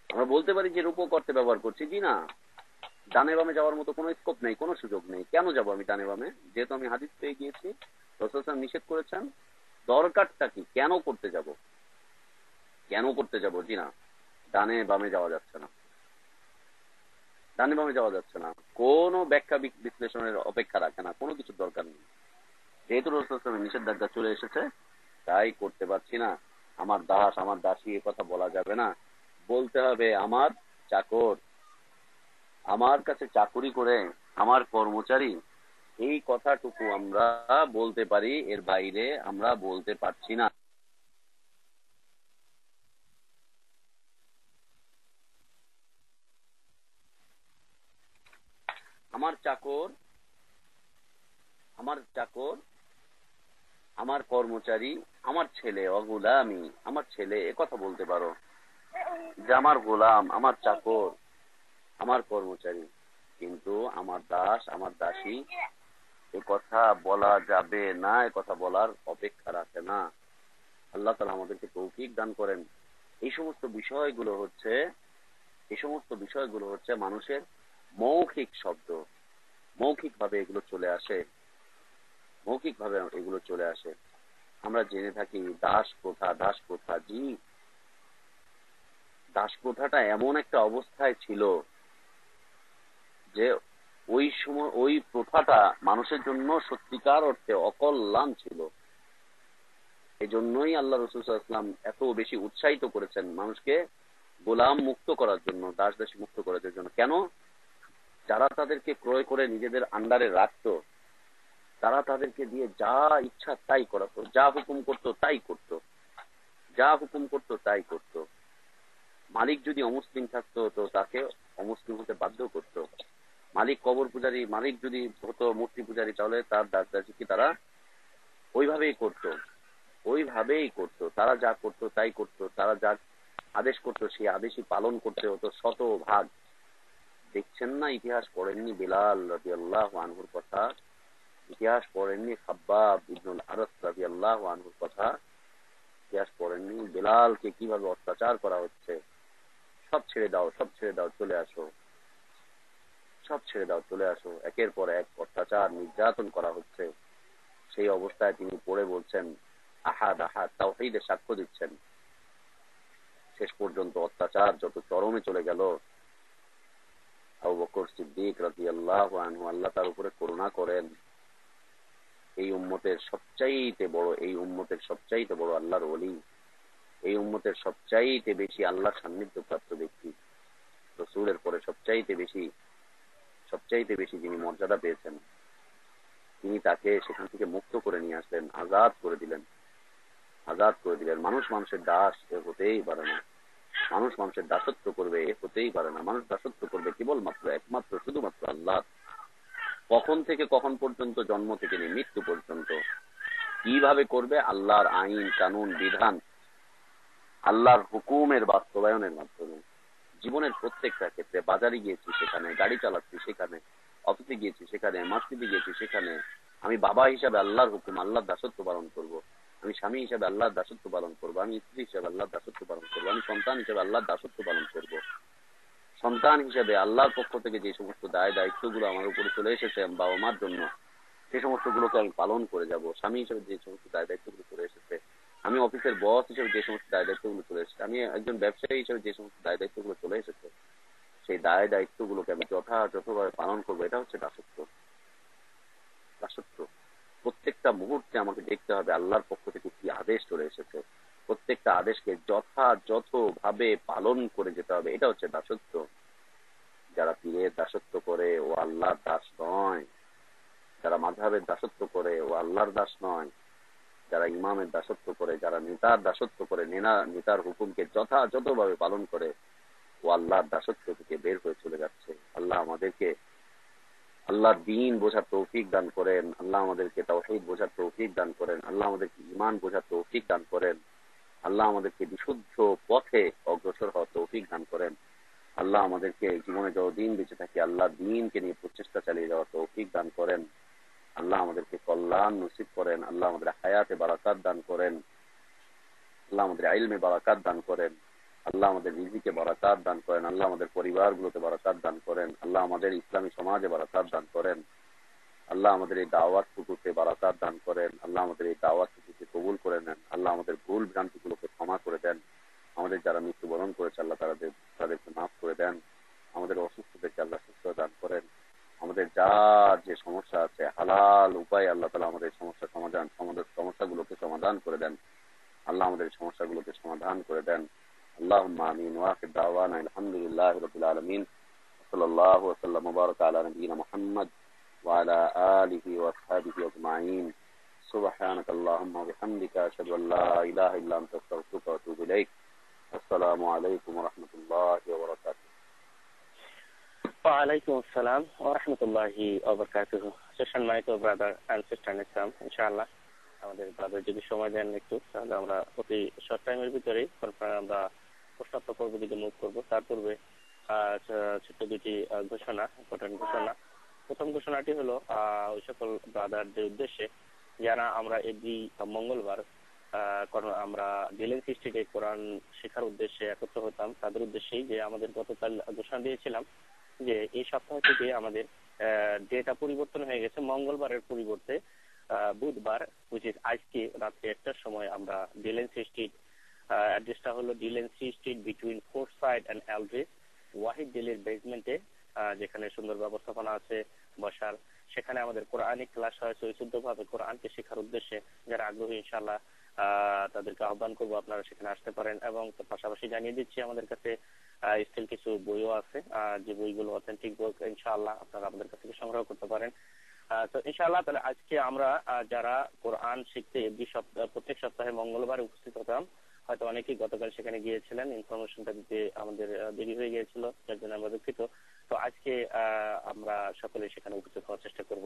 আমরা বলতে পারি যে রূপক করতে ব্যবহার করছি, জি না। ডানে বামে যাওয়ার মতো কোনো স্কোপ নেই, কোনো সুযোগ নেই। কেন যাবো আমি ডানে বামে? যেহেতু আমি হাদিস পেয়ে গিয়েছি, রাসূল সাল্লাল্লাহু আলাইহি ওয়াসাল্লাম নিষেধ করেছেন। দরকারটা কি? কেন করতে যাব? কেন করতে যাব? জি না, ডানে বামে যাওয়া যাচ্ছে না, ডানে বামে যাওয়া যাচ্ছে না। কোনো ব্যাখ্যা বিশ্লেষণের অপেক্ষা রাখে না, কোনো কিছুর দরকার নেই। যেহেতু রাসূল সাল্লাল্লাহু আলাইহি ওয়াসাল্লামের নিষেধাজ্ঞা চলে এসেছে, তাই করতে পারছি না। আমার দাস আমার দাসী এ কথা বলা যাবে না, বলতে হবে আমার চাকর, আমার কাছে চাকুরি করে, আমার কর্মচারী। এই কথাটুকু আমরা বলতে পারি, এর বাইরে আমরা বলতে পারছি না। আমার চাকর, আমার চাকর, আমার কর্মচারী, আমার ছেলে, অগুলামি, আমার ছেলে, এ কথা বলতে পারো যে আমার গোলাম, আমার চাকর, আমার কর্মচারী। কিন্তু আমার দাস আমার দাসী এ কথা বলা যাবে না, এ কথা বলার অপেক্ষা রাখে না। আল্লাহ তাআলা আমাদেরকে তৌফিক দান করেন। এই সমস্ত বিষয়গুলো হচ্ছে, এই সমস্ত বিষয়গুলো হচ্ছে মানুষের মৌখিক শব্দ, মৌখিক ভাবে এগুলো চলে আসে। মৌখিক ভাবে এগুলো চলে আসে। আমরা জেনে থাকি দাস প্রথা, দাস প্রথা, জি দাস প্রথাটা এমন একটা অবস্থায় ছিল যে ওই সময় ওই প্রথাটা মানুষের জন্য সত্যিকার অর্থে অকল্যাণ ছিল। এই জন্যই আল্লাহ রাসূল সাল্লাল্লাহু আলাইহি ওয়াসাল্লাম এত বেশি উৎসাহিত করেছেন মানুষকে গোলাম মুক্ত করার জন্য, দাস দাসী মুক্ত করার জন্য। কেন? যারা তাদেরকে ক্রয় করে নিজেদের আন্ডারে রাখতো, তারা তাদেরকে দিয়ে যা ইচ্ছা তাই করাতো, যা হুকুম করতো তাই করতো, যা হুকুম করতো তাই করতো। মালিক যদি অমুসলিম থাকতো তো তাকে অমুসলিম হতে বাধ্য করতো। মালিক কবর পূজারী, মালিক যদি হতো মূর্তি পূজারী, তাহলে তার দাস দাসীকে তারা ওইভাবেই করতো, ওইভাবেই করতো। তারা যা করতো তাই করতো, তারা যা আদেশ করতো সেই আদেশই পালন করতে হতো শতভাগ। দেখছেন না, ইতিহাস পড়েননি বিলাল রাদিয়াল্লাহু আনহুর কথা? ইতিহাস পড়েননি খাব্বাব ইবনুল আরত রাদিয়াল্লাহু আনহুর কথা? ইতিহাস পড়েননি বিলালকে কিভাবে অত্যাচার করা হচ্ছে? সব ছেড়ে দাও, সব ছেড়ে দাও, চলে আসো, সব ছেড়ে দাও, চলে আসো। একের পর এক অত্যাচার নির্যাতন করা হচ্ছে। সেই অবস্থায় তিনি পড়ে বলছেন আহাদ আহাদ, তাওহীদের সাক্ষ্য দিচ্ছেন। শেষ পর্যন্ত অত্যাচার যত চরমে চলে গেল, আবু বকর সিদ্দিক রাদিয়াল্লাহু আনহু, আল্লাহ তার উপরে করুণা করেন। এই উম্মতের সবচাইতে বড়, এই উম্মতের সবচাইতে বড় আল্লাহর ওলি, এই উম্মতের সবচাইতে বেশি আল্লাহর সান্নিধ্য প্রাপ্ত ব্যক্তি, রাসূলের পরে সবচাইতে বেশি যিনি মর্যাদা পেয়েছেন, তিনি তাকে সেখান থেকে মুক্ত করে নিয়ে আসলেন, আজাদ করে দিলেন, আজাদ করে দিলেন। মানুষ মানুষের দাস এ হতেই পারে না, মানুষ মানুষের দাসত্ব করবে এ হতেই পারে না। মানুষ দাসত্ব করবে কেবলমাত্র একমাত্র শুধুমাত্র আল্লাহ। কখন থেকে কখন পর্যন্ত? জন্ম থেকে নিয়ে মৃত্যু পর্যন্ত। কিভাবে করবে? আল্লাহর আইন কানুন বিধান, আল্লাহর হুকুমের বাস্তবায়নের মাধ্যমে। জীবনের প্রত্যেকটা ক্ষেত্রে, বাজারে গিয়েছি সেখানে, গাড়ি চালাচ্ছি সেখানে, অফিসে গিয়েছি সেখানে, মসজিদে গিয়েছি সেখানে, আমি বাবা হিসাবে আল্লাহর হুকুম, আল্লাহর দাসত্ব পালন করব। আমি স্বামী হিসাবে আল্লাহর দাসত্ব পালন করবো, আমি স্ত্রী হিসাবে আল্লাহর দাসত্ব পালন করবো, আমি সন্তান হিসাবে আল্লাহর দাসত্ব পালন করব। সন্তান হিসেবে আল্লাহর পক্ষ থেকে যে সমস্ত দায় দায়িত্বগুলো আমার উপরে চলে এসেছে বাবা মার জন্য, সে সমস্ত গুলোকে আমি পালন করে যাব। স্বামী হিসেবে যে সমস্ত দায় দায়িত্বগুলো চলে এসেছে, আমি অফিসের বস হিসেবে যে সমস্ত দায় দায়িত্বগুলো চলে এসেছে, আমি একজন ব্যবসায়ী হিসেবে যে সমস্ত দায় দায়িত্বগুলো চলে এসেছে, সেই দায় দায়িত্বগুলোকে আমি যথাযথভাবে পালন করবো। এটা হচ্ছে দাসত্ব। দাসত্ব প্রত্যেকটা মুহূর্তে আমাকে দেখতে হবে আল্লাহর পক্ষ থেকে কি আদেশ চলে এসেছে, প্রত্যেকটা আদেশকে যথাযথভাবে পালন করে যেতে হবে। এটা হচ্ছে দাসত্ব। যারা পীরের দাসত্ব করে ও আল্লাহর দাস নয়, যারা মাযহাবের দাসত্ব করে ও আল্লাহর দাস নয়, যারা ইমামের দাসত্ব করে, যারা নেতার দাসত্ব করে, নেতার হুকুমকে যথাযথভাবে পালন করে, ও আল্লাহর দাসত্ব থেকে বের হয়ে চলে যাচ্ছে। আল্লাহ আমাদেরকে আল্লাহর দ্বীন বোঝার তৌফিক দান করেন, আল্লাহ আমাদেরকে তাওহীদ বোঝার তৌফিক দান করেন, আল্লাহ আমাদেরকে ঈমান বোঝার তৌফিক দান করেন, আল্লাহ আমাদেরকে বিশুদ্ধ পথে অগ্রসর হওয়ার তৌফিক দান করেন। আল্লাহ আমাদেরকে জীবনে যতদিন বেঁচে থাকি আল্লাহ দ্বীনকে নিয়ে প্রচেষ্টা চালিয়ে যাওয়ার তৌফিক দান করেন। আল্লাহ আমাদেরকে কল্যাণ নসিব করেন, আল্লাহ আমাদের হায়াতে বারাকাত দান করেন, আল্লাহ আমাদের ইলমে বারাকাত দান করেন, আল্লাহ আমাদের রিজিকে বারাকাত দান করেন, আল্লাহ আমাদের পরিবারগুলোতে বারাকাত দান করেন, আল্লাহ আমাদের ইসলামী সমাজে বারাকাত দান করেন, আল্লাহ আমাদের এই দাওয়াত টুকুতে বারাকাত দান করেন, আল্লাহ আমাদের এই দাওয়াত টুকুকে কবুল করে নেন, আল্লাহ আমাদের ভুল ভ্রান্তিগুলোকে ক্ষমা করে দেন, আমাদের যারা মৃত্যুবরণ করেছে আল্লাহ তাদেরকে মাফ করে দেন, আমাদের অসুস্থদেরকে আল্লাহ সুস্থতা দান করেন, আমাদের যার যে সমস্যা আছে হালাল উপায়ে আল্লাহ তাআলা আমাদের সমস্যাগুলোকে সমাধান করে দেন, আল্লাহ আমাদের সমস্যাগুলোকে সমাধান করে দেন। আল্লাহুম্মা আমিন। ওয়া আখির দাওয়ানা আলহামদুলিল্লাহি রাব্বিল আলামিন। সাল্লাল্লাহু ওয়া সাল্লাম ওয়া বারাকা আলা নবিয়িনা মুহাম্মদ ওয়া আলা আলিহি ওয়া আসহাবিহি আজমাইন। সুবহানাকা আল্লাহুম্মা ওয়া বিহামদিকা আশহাদু আল লা ইলাহা ইল্লা আনতা আস্তাগফিরুকা ওয়া আতুবু ইলাইক। আসসালামু আলাইকুম ওয়া রাহমাতুল্লাহি ওয়া বারাকাতুহু। ওয়ালাইকুম আসসালাম ওয়া রাহমাতুল্লাহি ওয়া বারাকাতুহু। সম্মানিত ব্রাদার এন্ড সিস্টার ইসলাম, ইনশাআল্লাহ আমাদের ব্রাদার যদি সময় দেন একটু, তাহলে আমরা অতি শর্ট টাইমের ভিতরেই আমরা প্রশ্নোত্তর পর্ব দিকে মুভ করবো। তার পূর্বে ছোট্ট দুটি ঘোষণা, ইম্পর্টেন্ট ঘোষণা। প্রথম ঘোষণাটি হলো ওই সকল ব্রাদারদের উদ্দেশ্যে যারা আমরা এভরি মঙ্গলবার আমরা ডিলেন স্ট্রিটে কোরআন শেখার উদ্দেশ্যে একত্র হতাম, তাদের উদ্দেশ্যেই যে আমাদের গতকাল ঘোষণা দিয়েছিলাম যে এই সপ্তাহ থেকে আমাদের ডেটা পরিবর্তন হয়ে গেছে। মঙ্গলবারের পরিবর্তে মজলিস আজকে রাত্রে 1টার সময় আমরা ডিলেন্সি স্ট্রিট, অ্যাড্রেসটা হলো Delancey Street between Forsyth and Eldridge, Wahid দিল্লির বেসমেন্টে, যেখানে সুন্দর ব্যবস্থাপনা আছে বসার। সেখানে আমাদের কোরআনিক ক্লাস হয় সুশুদ্ধভাবে কোরআনকে শেখার উদ্দেশ্যে। যারা আগ্রহী ইনশাআল্লাহ তাদেরকে আহ্বান করবো আপনারা সেখানে আসতে পারেন। এবং পাশাপাশি জানিয়ে দিচ্ছি আমাদের কাছে স্টিল কিছু বইও আছে, যে বইগুলো অথেন্টিক বই ইনশাআল্লাহ আপনারা আমাদের কাছ থেকে সংগ্রহ করতে পারেন। তো ইনশাআল্লাহ তাহলে আজকে আমরা যারা কোরআন শিখতে প্রত্যেক সপ্তাহে মঙ্গলবার উপস্থিত হতাম, হয়তো অনেকেই গতকাল সেখানে গিয়েছিলেন, ইনফরমেশনটা দিতে আমাদের দেরি হয়ে গিয়েছিল, যার জন্য আমরা দুঃখিত। তো আজকে আমরা সকলে সেখানে উপস্থিত হওয়ার চেষ্টা করব।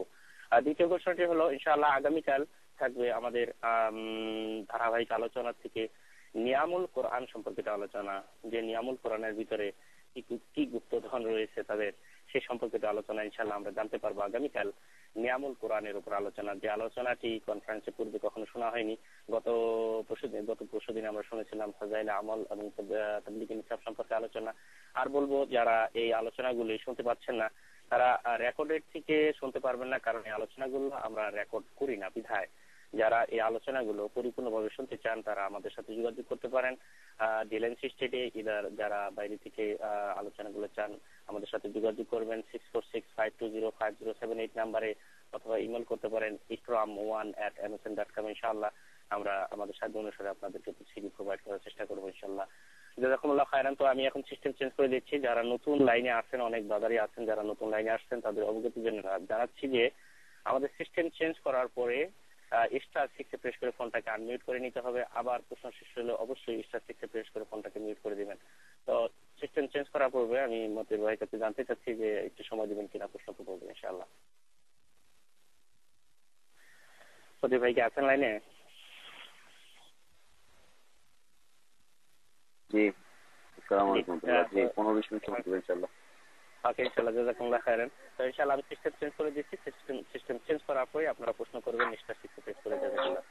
দ্বিতীয় ঘোষণাটি হলো ইনশাআল্লাহ আগামীকাল থাকবে আমাদের ধারাবাহিক আলোচনা থেকে নিয়ামুল কোরআন সম্পর্কিত আলোচনা, যে নিয়ামুল কোরআনের ভিতরে কি গুপ্তধন রয়েছে তাদের, সে সম্পর্কিত আলোচনা ইনশাআল্লাহ আমরা জানতে পারবো আগামীকাল। নিয়ামুল কোরআনের উপর আলোচনা, যে আলোচনাটি কনফারেন্সে পূর্বে কখনো শোনা হয়নি। গত পরশুদিন আমরা শুনেছিলাম ফাজাইল আমল এবং তাবলীগের নিসাব সম্পর্কে আলোচনা। আর বলবো যারা এই আলোচনাগুলি শুনতে পাচ্ছেন না তারা রেকর্ডের থেকে শুনতে পারবেন না, কারণ এই আলোচনাগুলো আমরা রেকর্ড করি না বিধায়। যারা এই আলোচনাগুলো পরিপূর্ণভাবে শুনতে চান তারা আমাদের সাথে যোগাযোগ করতে পারেন ডিলেন্সি স্টেটে। যারা বাইরে থেকে আলোচনাগুলো চান আমাদের সাথে যোগাযোগ করবেন 6465205078 নাম্বারে, অথবা ইমেল করতে পারেন ikram1@msn.com। ইনশাআল্লাহ আমরা আমাদের সাধ্য অনুসারে আপনাদেরকে সিডি প্রোভাইড করার চেষ্টা করবো ইনশাআল্লাহ। জাযাকুমুল্লাহ খায়রান। তো আমি এখন সিস্টেম চেঞ্জ করে দিচ্ছি। যারা নতুন লাইনে আছেন, অনেক বাজারে আছেন, যারা নতুন লাইনে আসছেন তাদের অবগতির জন্য জানাচ্ছি যে আমাদের সিস্টেম চেঞ্জ করার পরে *6 প্রেস করে ফোনটাকে আনমিউট করে নিতে হবে। আবার প্রশ্ন শেষ হলে অবশ্যই *6 প্রেস করে ফোনটাকে মিউট করে দিবেন। তো সিস্টেম চেঞ্জ করার পূর্বে আমি মতির ভাইয়ের কাছে জানতে চাচ্ছি যে একটু সময় দিবেন কিনা প্রশ্ন করবেন ইনশাআল্লাহ। মতির ভাই কি আছেন লাইনে? জি, আসসালামু আলাইকুম। জি, 15-20 মিনিট সময় দিবেন ইনশাআল্লাহ। ওকে ইনশাআল্লাহ, জাযাকুমুল্লাহ খায়রান। তো ইনশাআল্লাহ আমি সিস্টেম চেঞ্জ করে দিচ্ছি। সিস্টেম চেঞ্জ করার পরে আপনারা প্রশ্ন করবেন *6 প্রেস করে। জাযাকুল্লাহ।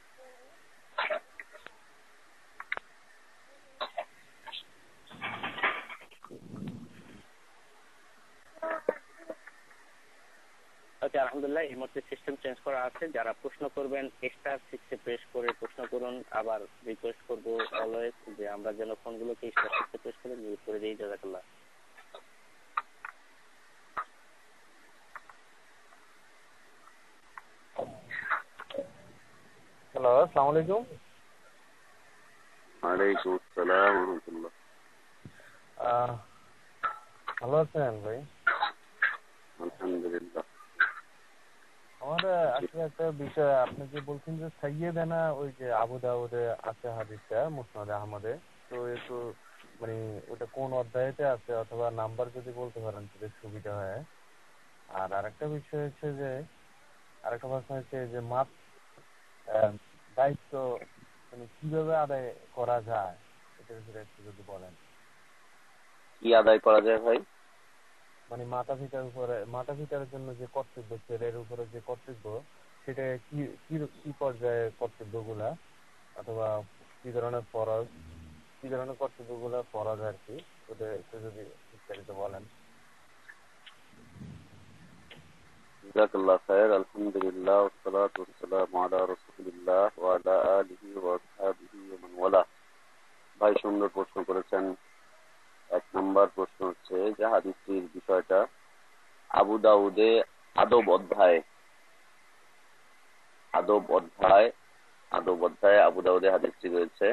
ওকে, আলহামদুলিল্লাহ এই মুহূর্তে সিস্টেম চেঞ্জ করা আছে। যারা প্রশ্ন করবেন *6 প্রেস করে প্রশ্ন করুন। আবার রিকোয়েস্ট করবো অলওয়েজ যে আমরা যেন ফোনগুলোকে *6 প্রেস করে মিউট করে দিই। জাযাকাল্লাহ। হ্যালো, আসসালামু আলাইকুম। ওয়ালাইকুম আসসালাম ওয়া রাহমাতুল্লাহ। ভালো আছেন ভাই? আলহামদুলিল্লাহ। আমাদের আসলে একটা বিষয়, আপনি যে বলছেন যে সাইয়েদানা ওই যে আবু দাউদে আছে হাদিসটা মুসনাদ আহমদে, তো একটু মানে ওটা কোন অধ্যায়তে আছে অথবা নাম্বার যদি বলতে পারেন তাহলে সুবিধা হয়। আর আরেকটা বিষয় হচ্ছে যে আরেকটা প্রশ্ন হচ্ছে যে দায়িত্ব মানে কিভাবে আদায় করা যায়, এটার বিষয়ে একটু যদি বলেন। কি আদায় করা যায় ভাই? মানে মাতা পিতার জন্য যে কর্তব্য, ছেলের উপরে যে কর্তব্য, সেটা কি পর্যায়ে কর্তব্যগুলা, অথবা কি ধরনের কর্তব্যগুলা ফরজ আর কি, ওটা একটু যদি বিস্তারিত বলেন। জাযাকাল্লাহ খায়র। আলহামদুলিল্লাহ ওয়াসসালাতু ওয়াসসালামু আলা রাসূলিল্লাহ ওয়া আলা আলিহি ওয়া আসহাবিহি ওয়া মান ওয়ালা। ভাই সুন্দর প্রশ্ন করেছেন। 1 নাম্বার প্রশ্ন হচ্ছে যে হাদিসটির বিষয়টা আবু দাউদে আদব অধ্যায় আবু দাউদে হাদিসটি রয়েছে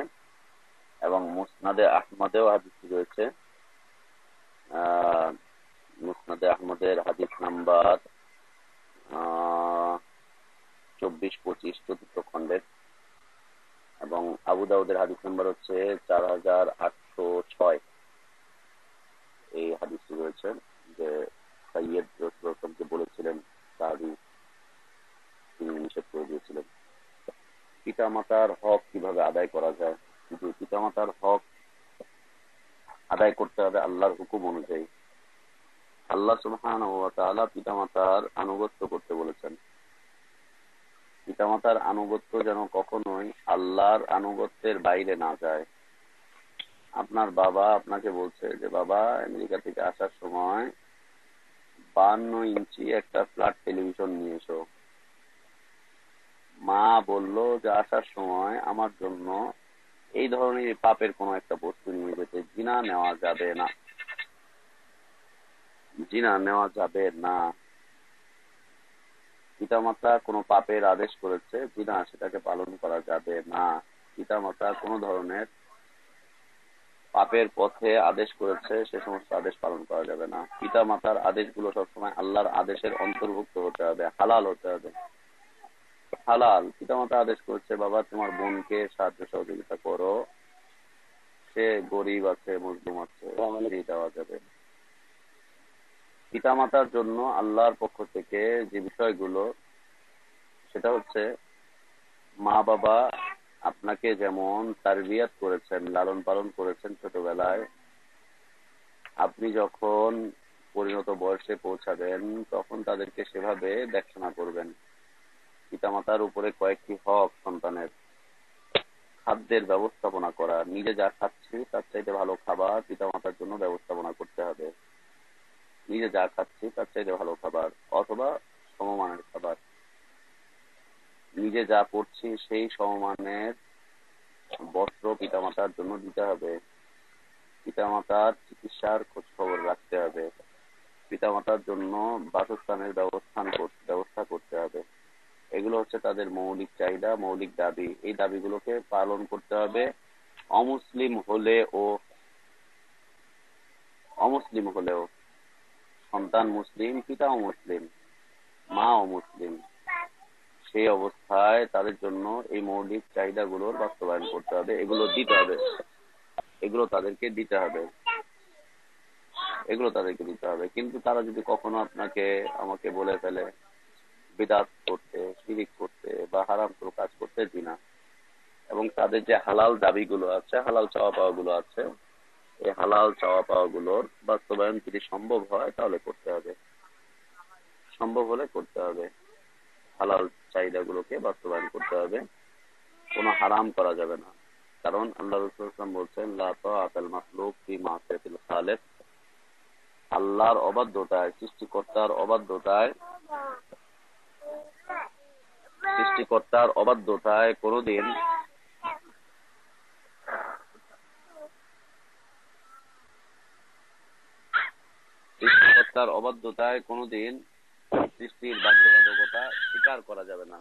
এবং মুসনাদে আহমদেও হাদিসটি রয়েছে। মুসনাদে আহমদের হাদিস নাম্বার 24-25 চতুর্থ খণ্ডের, এবং আবু দাউদের হাদিস নাম্বার হচ্ছে 4806। এই হাদিসটি রয়েছে যে সাইয়্যিদ রাসূলুল্লাহকে বলেছিলেন সাহাবী, তিনি নিষেধ করে দিয়েছিলেন। পিতামাতার হক কিভাবে আদায় করা যায়? কিন্তু পিতামাতার হক আদায় করতে হবে আল্লাহর হুকুম অনুযায়ী। আল্লাহ সুবহানাহু ওয়া তাআলা পিতামাতার আনুগত্য করতে বলেছেন। পিতামাতার আনুগত্য যেন কখনোই আল্লাহর আনুগত্যের বাইরে না যায়। আপনার বাবা আপনাকে বলছে যে বাবা আমেরিকা থেকে আসার সময় 52 ইঞ্চি একটা ফ্ল্যাট টেলিভিশন নিয়ে এসো। মা বলল যে আসার সময় আমার জন্য এই ধরনের পাপের কোন একটা বস্তু নিয়ে যেতে, জিনা নেওয়া যাবে না, জিনা নেওয়া যাবে না। পিতামাতা কোনো পাপের আদেশ করেছে, জিনা সেটাকে পালন করা যাবে না। পিতামাতা কোন ধরনের পাপের পথে আদেশ করেছে, সে সমস্ত আদেশ পালন করা যাবে না। পিতা মাতার আদেশগুলো সবসময় আল্লাহর আদেশের অন্তর্ভুক্ত হতে হবে, হালাল হতে হবে। হালাল, পিতামাতা আদেশ করেছে বাবা তোমার বোনকে সাহায্য সহযোগিতা করো, সে গরিব আছে, মজলুম আছে, দেওয়া যাবে। পিতামাতার জন্য আল্লাহর পক্ষ থেকে যে বিষয়গুলো, সেটা হচ্ছে মা বাবা আপনাকে যেমন তারবিয়াত করেছেন, লালন পালন করেছেন ছোটবেলায়, আপনি যখন পরিণত বয়সে পৌঁছাবেন তখন তাদেরকে সেভাবে দেখাশোনা করবেন। পিতামাতার উপরে কয়েকটি হক সন্তানের: খাদ্যের ব্যবস্থাপনা করা, নিজে যা খাচ্ছি তার চাইতে ভালো খাবার পিতামাতার জন্য ব্যবস্থাপনা করতে হবে। নিজে যা খাচ্ছি তার চাইতে ভালো খাবার অথবা সমমানের খাবার। নিজে যা পড়ছি সেই সমমানের বস্ত্র পিতামাতার জন্য দিতে হবে। পিতামাতার চিকিৎসার খোঁজ খবর রাখতে হবে। পিতামাতার জন্য বাসস্থানের ব্যবস্থা করতে হবে। এগুলো হচ্ছে তাদের মৌলিক চাহিদা, মৌলিক দাবি। এই দাবিগুলোকে পালন করতে হবে। অমুসলিম হলেও সন্তান মুসলিম, পিতাও মুসলিম, মাও মুসলিম, সেই অবস্থায় তাদের জন্য এই মৌলিক চাহিদাগুলোর বাস্তবায়ন করতে হবে। এগুলো দিতে হবে, এগুলো তাদেরকে দিতে হবে। কিন্তু তারা যদি কখনো আমাকে বলে ফেলে বিদআত করতে, শিরিক করতে বা হারাম কোনো কাজ করতে, জিনা, এবং তাদের যে হালাল দাবিগুলো আছে, হালাল চাওয়া পাওয়া গুলো আছে, এই হালাল চাওয়া পাওয়া গুলোর বাস্তবায়ন যদি সম্ভব হয় তাহলে করতে হবে। সম্ভব হলে করতে হবে, হালাল চাহিদাগুলোকে বাস্তবায়ন করতে হবে। কোনো হারাম করা যাবে না। কারণ আল্লাহ রাসূল সাল্লাল্লাহু আলাইহি ওয়াসাল্লাম বলছেন, লা তাআতাল মাখলুক ফি মাসিয়াতিল খালিক। আল্লাহর অবাধ্যতায়, সৃষ্টিকর্তার অবাধ্যতায় কোনোদিন সৃষ্টির বাধ্যবাধকতা স্বীকার করা যাবে না।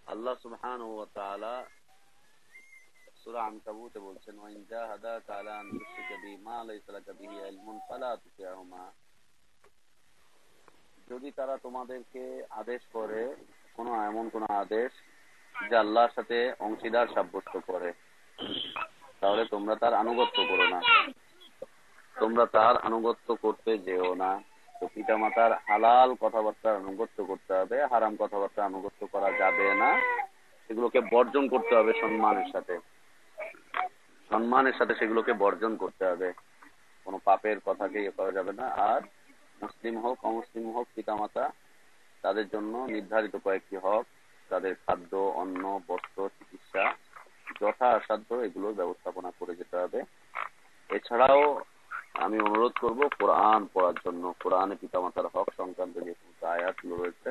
আল্লাহ সুবহানাহু ওয়া তাআলা সূরা আনকাবুতে বলছেন, ওয়া ইন জাহাদাকা আলা আন তুশরিকা বি মা লাইসা লাকা বিহি ইলমুন ফালা তুতি'হুমা। যদি তারা তোমাদেরকে আদেশ করে এমন কোন আদেশ যে আল্লাহর সাথে অংশীদার সাব্যস্ত করে, তাহলে তোমরা তার আনুগত্য করো না, তোমরা তার আনুগত্য করতে যেও না। তো পিতা মাতার হালাল কথাবার্তার আনুগত্য করতে হবে, হারাম কথাবার্তা আনুগত্য করা যাবে না। সেগুলোকে বর্জন করতে হবে সম্মানের সাথে সেগুলোকে বর্জন করতে হবে। কোনো পাপের কথাকে করা যাবে না। আর মুসলিম হোক অমুসলিম হোক, পিতামাতা তাদের জন্য নির্ধারিত কয়েকটি হক, তাদের খাদ্য, অন্ন, বস্ত্র, চিকিৎসা যথাসাধ্য এগুলোর ব্যবস্থাপনা করে যেতে হবে। এছাড়াও আমি অনুরোধ করব কোরআন পড়ার জন্য। কোরআনে পিতামাতার হক সংক্রান্ত যে সমস্ত আয়াতগুলো রয়েছে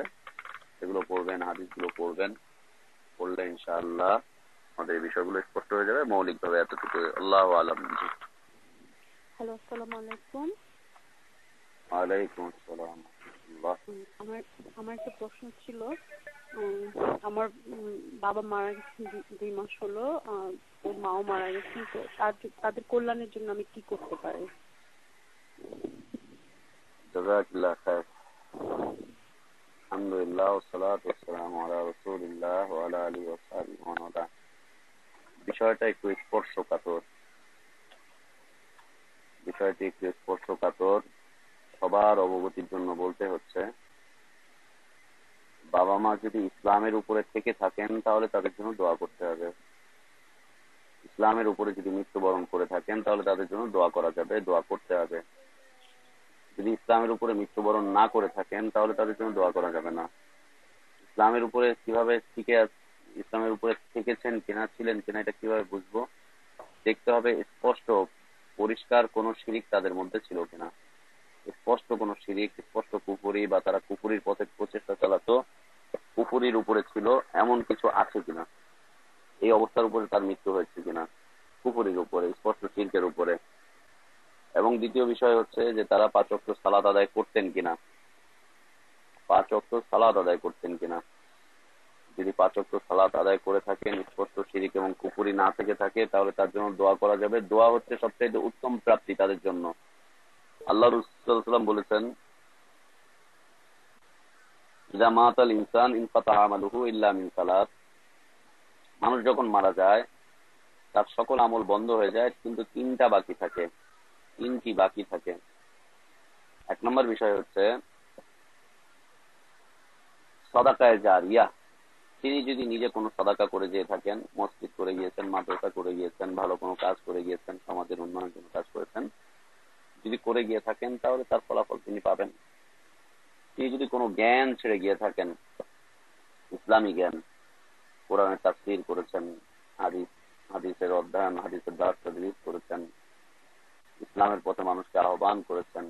সেগুলো পড়বেন, হাদিসগুলো পড়বেন। পড়লে ইনশাআল্লাহ আমাদের এই বিষয়গুলো স্পষ্ট হয়ে যাবে। মৌলিকভাবে এতটুকু। আল্লাহু আলাম। হ্যালো, আসসালামু আলাইকুম। ওয়ালাইকুম আসসালাম। আমার একটা প্রশ্ন ছিল। আমার বাবা মারা গেছেন 2 মাস হলো, ওর মাও মারা গেছেন। তো তাদের কল্যাণের জন্য আমি কি করতে পারি? জাযাকাল্লাহ খায়র। আলহামদুলিল্লাহ ওয়াসসালাতু ওয়াসসালামু আলা রাসূলিল্লাহ ওয়া আলা আলিহি ওয়া সাহবিহি ওয়া মান। বিষয়টি একটু স্পর্শকাতর। সবার অবগতির জন্য বলতে হচ্ছে, বাবা মা যদি ইসলামের উপরে থেকে থাকেন তাহলে তাদের জন্য দোয়া করতে হবে। ইসলামের উপরে যদি মৃত্যুবরণ করে থাকেন তাহলে তাদের জন্য দোয়া করা যাবে, দোয়া করতে হবে। যদি ইসলামের উপরে মৃত্যুবরণ না করে থাকেন তাহলে তাদের জন্য দোয়া করা যাবে না। ইসলামের উপরে থেকেছেন কিনা, ছিলেন কিনা, এটা কিভাবে বুঝবো? দেখতে হবে স্পষ্ট পরিষ্কার কোন শিরিক তাদের মধ্যে ছিল কিনা। স্পষ্ট কোন শিরিক, স্পষ্ট কুফরি বা তারা কুফরির পথে প্রচেষ্টা চালাতো, কুফরির উপরে ছিল এমন কিছু আছে কিনা, এই অবস্থার উপরে তার মৃত্যু হয়েছে কিনা, কুফরির উপরে, স্পষ্ট শিরকের উপরে। এবং দ্বিতীয় বিষয় হচ্ছে যে তারা 5 ওয়াক্ত সালাত আদায় করতেন কিনা, 5 ওয়াক্ত সালাত আদায় করতেন কিনা। যদি 5 ওয়াক্ত সালাত আদায় করে থাকেন, স্পষ্ট শিরক এবং কুফরি না থেকে থাকে, তাহলে তার জন্য দোয়া করা যাবে। দোয়া হচ্ছে সবচেয়ে উত্তম প্রাপ্তি তাদের জন্য। আল্লাহ রাসূল সাল্লাল্লাহু আলাইহি ওয়াসাল্লাম বলেছেন, ইযা মাতাল ইনসান ইনকাতা আমালুহু ইল্লা মিন সালাত, মানুষ যখন মারা যায় তার সকল আমল বন্ধ হয়ে যায়, কিন্তু 3টা বাকি থাকে। 3টি বাকি থাকে। 1 নম্বর বিষয় হচ্ছে সাদাকায়ে জারিয়া। তিনি যদি নিজে কোনো সাদাকা করে দিয়ে থাকেন, মসজিদ করে গিয়েছেন, মাদ্রাসা করে গিয়েছেন, ভালো কোনো কাজ করে গিয়েছেন, সমাজের উন্নয়নের জন্য কাজ করেছেন, যদি করে গিয়ে থাকেন তাহলে তার ফলাফল তিনি পাবেন। তিনি যদি কোনো জ্ঞান ছেড়ে গিয়ে থাকেন, ইসলামী জ্ঞান, কোরআনের তাফসীর করেছেন, হাদিসের অধ্যয়ন, হাদিসের দার্স করেছেন, ইসলামের পথে মানুষকে আহ্বান করেছেন,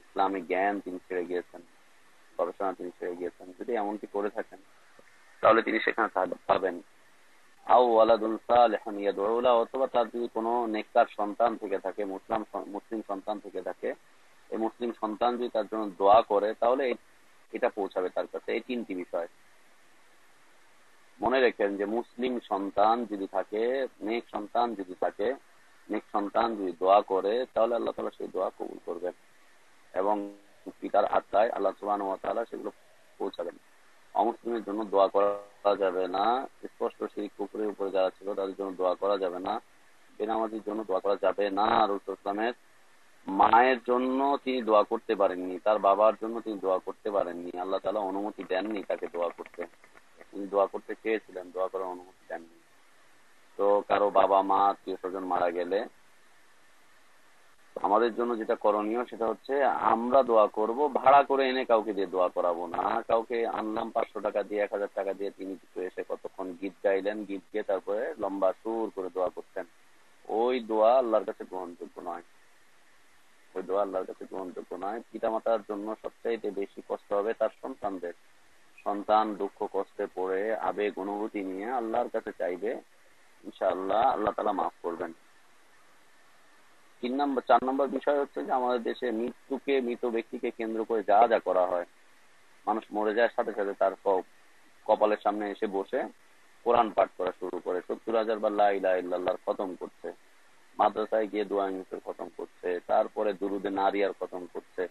ইসলামিক জ্ঞান তিনি ছেড়ে গিয়েছেন, গবেষণা তিনি ছেড়ে গিয়েছেন, যদি এমনটি করে থাকেন তাহলে তিনি সেখানে পাবেন। আও ওয়ালাদুন সালিহুন ইয়াদউ লাহু, অথবা তার যদি কোনো নেককার সন্তান থেকে থাকে, মুসলিম সন্তান থেকে থাকে, এই মুসলিম সন্তান যদি তার জন্য দোয়া করে তাহলে এটা পৌঁছাবে তার কাছে। এই 3টি বিষয় মনে রাখেন যে মুসলিম সন্তান যদি থাকে, নেক সন্তান যদি থাকে, নেক সন্তান যদি দোয়া করে তাহলে আল্লাহ তাআলা সেই দোয়া কবুল করবেন এবং পিতার আত্মায় আল্লাহ সুবহানাহু ওয়া তাআলা সেগুলো পৌঁছাবেন। অমুসলিমের জন্য দোয়া করা যাবে না, স্পষ্ট শিরক কুফরের উপরে যারা ছিল তাদের জন্য দোয়া করা যাবে না, বেনামাজির জন্য দোয়া করা যাবে না। রাসূল ইসলামের মায়ের জন্য তিনি দোয়া করতে পারেননি, তার বাবার জন্য তিনি দোয়া করতে পারেননি, আল্লাহ তাআলা অনুমতি দেননি তাকে দোয়া করতে। তিনি দোয়া করতে চেয়েছিলেন, দোয়া করার অনুমতি দেননি। তো কারো বাবা মা আত্মীয় স্বজন মারা গেলে আমাদের জন্য যেটা করণীয় সেটা হচ্ছে আমরা দোয়া করব, ভাড়া করে এনে কাউকে দিয়ে দোয়া করাবো না। কাউকে আনলাম 500 টাকা দিয়ে, 1000 টাকা দিয়ে, তিনি কিছু এসে কতক্ষণ গীত গাইলেন, গীত গিয়ে তারপরে লম্বা সুর করে দোয়া করতেন, ওই দোয়া আল্লাহর কাছে গ্রহণযোগ্য নয়। ওই দোয়া আল্লাহর কাছে গ্রহণযোগ্য নয়। পিতামাতার জন্য সবচাইতে বেশি কষ্ট হবে তার সন্তানদের। সন্তান দুঃখ কষ্টে পড়ে আবেগ অনুভূতি নিয়ে আল্লাহর কাছে চাইবে, ইনশাআল্লাহ আল্লাহ তাআলা মাফ করবেন। 4 নম্বর বিষয় হচ্ছে যে আমাদের দেশে মৃত্যুকে, মৃত ব্যক্তিকে কেন্দ্র করে যা যা করা হয়, মানুষ মরে যায় সাথে সাথে তার কপালের সামনে এসে বসে কোরআন পাঠ করা শুরু করে, 70,000 বার লা ইলাহা ইল্লাল্লাহর খতম করছে, মাদ্রাসায় গিয়ে দোয়া ইউনুসের খতম করছে, তারপরে দুরুদে নারিয়ার খতম করছে,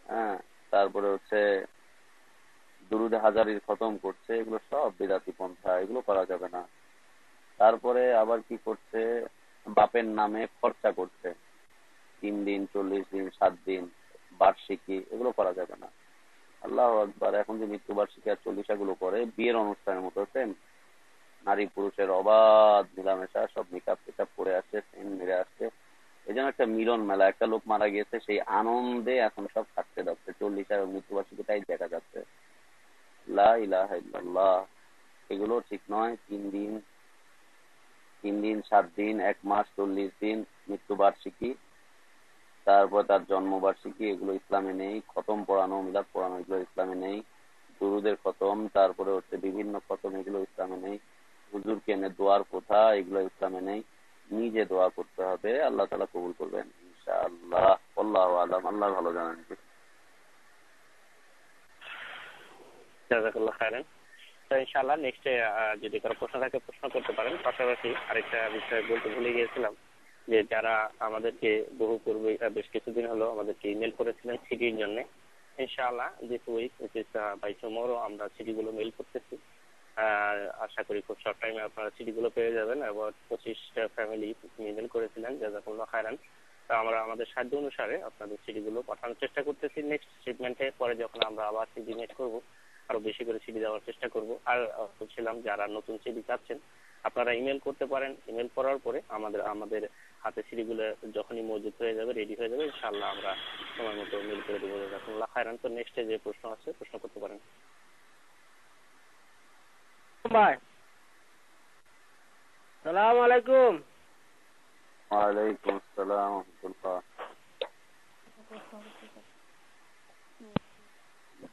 হ্যাঁ, তারপরে হচ্ছে দুরুদে হাজারির খতম করছে। এগুলো সব বিদাতি পন্থা, এগুলো করা যাবে না। তারপরে আবার কি করছে, বাপের নামে খরচা করছে, 3 দিন, 40 দিন, 7 দিন, বার্ষিকী, এগুলো করা যাবে না। আল্লাহু আকবার। এখন যে মৃত্যুবার্ষিকী আর 40 গুলো করে বিয়ের অনুষ্ঠানের মতো, সেম নারী পুরুষের অবাধ মিলামেশা, সব মেকআপ টেকআপ করে আসছে, সেন মেরে আসছে, এই জন্য একটা মিলন মেলা। একটা লোক মারা গিয়েছে, সেই আনন্দে এখন সব থাকতে যাচ্ছে, 40 আর মৃত্যুবার্ষিকীটাই দেখা যাচ্ছে। লা ইলাহা ইল্লাল্লাহ, এগুলো ঠিক নয়। 3 দিন, 7 দিন, 1 মাস, 40 দিন মৃত্যুবার্ষিকী, তারপর তার জন্মবার্ষিকী, এগুলো ইসলামে নেই। খতম পড়ানো, মিলাদ পড়ানো, এগুলো ইসলামে নেই। দুরুদের খতম, তারপরে হচ্ছে বিভিন্ন খতম, এগুলো ইসলামে নেই। হুজুরকে এনে দোয়ার কথা, এগুলো ইসলামে নেই। নিজে দোয়া করতে হবে, আল্লাহ তাআলা কবুল করবেন ইনশাআল্লাহ। আল্লাহু আ'লাম, আল্লাহ ভালো জানেন। জাযাকাল্লাহু খাইরান। তো ইনশাআল্লাহ নেক্সট যদি কারো প্রশ্ন থাকে প্রশ্ন করতে পারেন। পাশাপাশি আরেকটা বিষয় বলতে ভুলে গিয়েছিলাম যে যারা আমাদেরকে বহু পূর্বে বেশ কিছুদিন হলো আমাদেরকে ইমেল করেছিলেন সিডির জন্য, ইনশাআল্লাহ দিস উইক বাই টুমরো আমরা সিডিগুলো মেল করতেছি। আশা করি খুব শর্ট টাইমে আপনারা সিডিগুলো পেয়ে যাবেন। আবার 25টা ফ্যামিলি ইমেল করেছিলেন, জাযাকাল্লাহু খাইরান। তো আমরা আমাদের সাধ্য অনুসারে আপনাদের সিডিগুলো পাঠানোর চেষ্টা করতেছি। নেক্সট শিপমেন্টে পরে যখন আমরা আবার সিডি নেট করবো আরো বেশি করে সিডি দেওয়ার চেষ্টা করব। আর বলছিলাম যারা নতুন সিডি চাচ্ছেন আপনারা ইমেল করতে পারেন। ইমেল করার পরে আমাদের হাতে সিডিগুলো যখনই মজুদ হয়ে যাবে, রেডি হয়ে যাবে, ইনশাআল্লাহ আমরা সময় মতো মেল করে দেবো। জাযাকাল্লাহু খাইরান। তো নেক্সটে যে প্রশ্ন আছে প্রশ্ন করতে পারেন। ভাই সালাম আলাইকুম। ওয়ালাইকুম আসসালাম ওয়া রাহমাতুল্লাহ।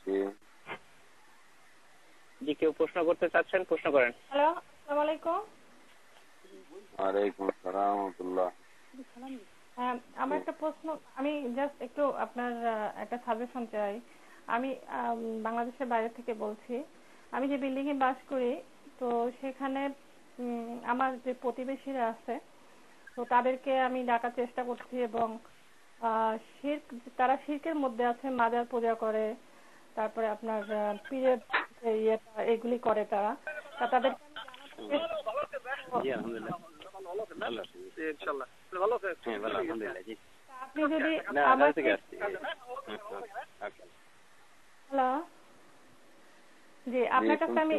জি জি, কেউ প্রশ্ন করতে চাচ্ছেন? প্রশ্ন করেন। হ্যালো, আসসালামু আলাইকুম। ওয়ালাইকুম আসসালাম ওয়া রাহমাতুল্লাহ। আমার একটা প্রশ্ন, আমি জাস্ট একটু আপনার একটা সাজেশন চাই। আমি বাংলাদেশের বাইরে থেকে বলছি। আমি যে বিল্ডিং এ বাস করি, তো সেখানে আমার যে প্রতিবেশীরা আছে, তো তাদেরকে আমি ডাকার চেষ্টা করছি, এবং তারা শিরকের মধ্যে আছে, মাজার পূজা করে, তারপরে আপনার পীরের এগুলি করে তারা। তাদের আপনি যদি আমাকে, হ্যালো জি, আপনার কাছে আমি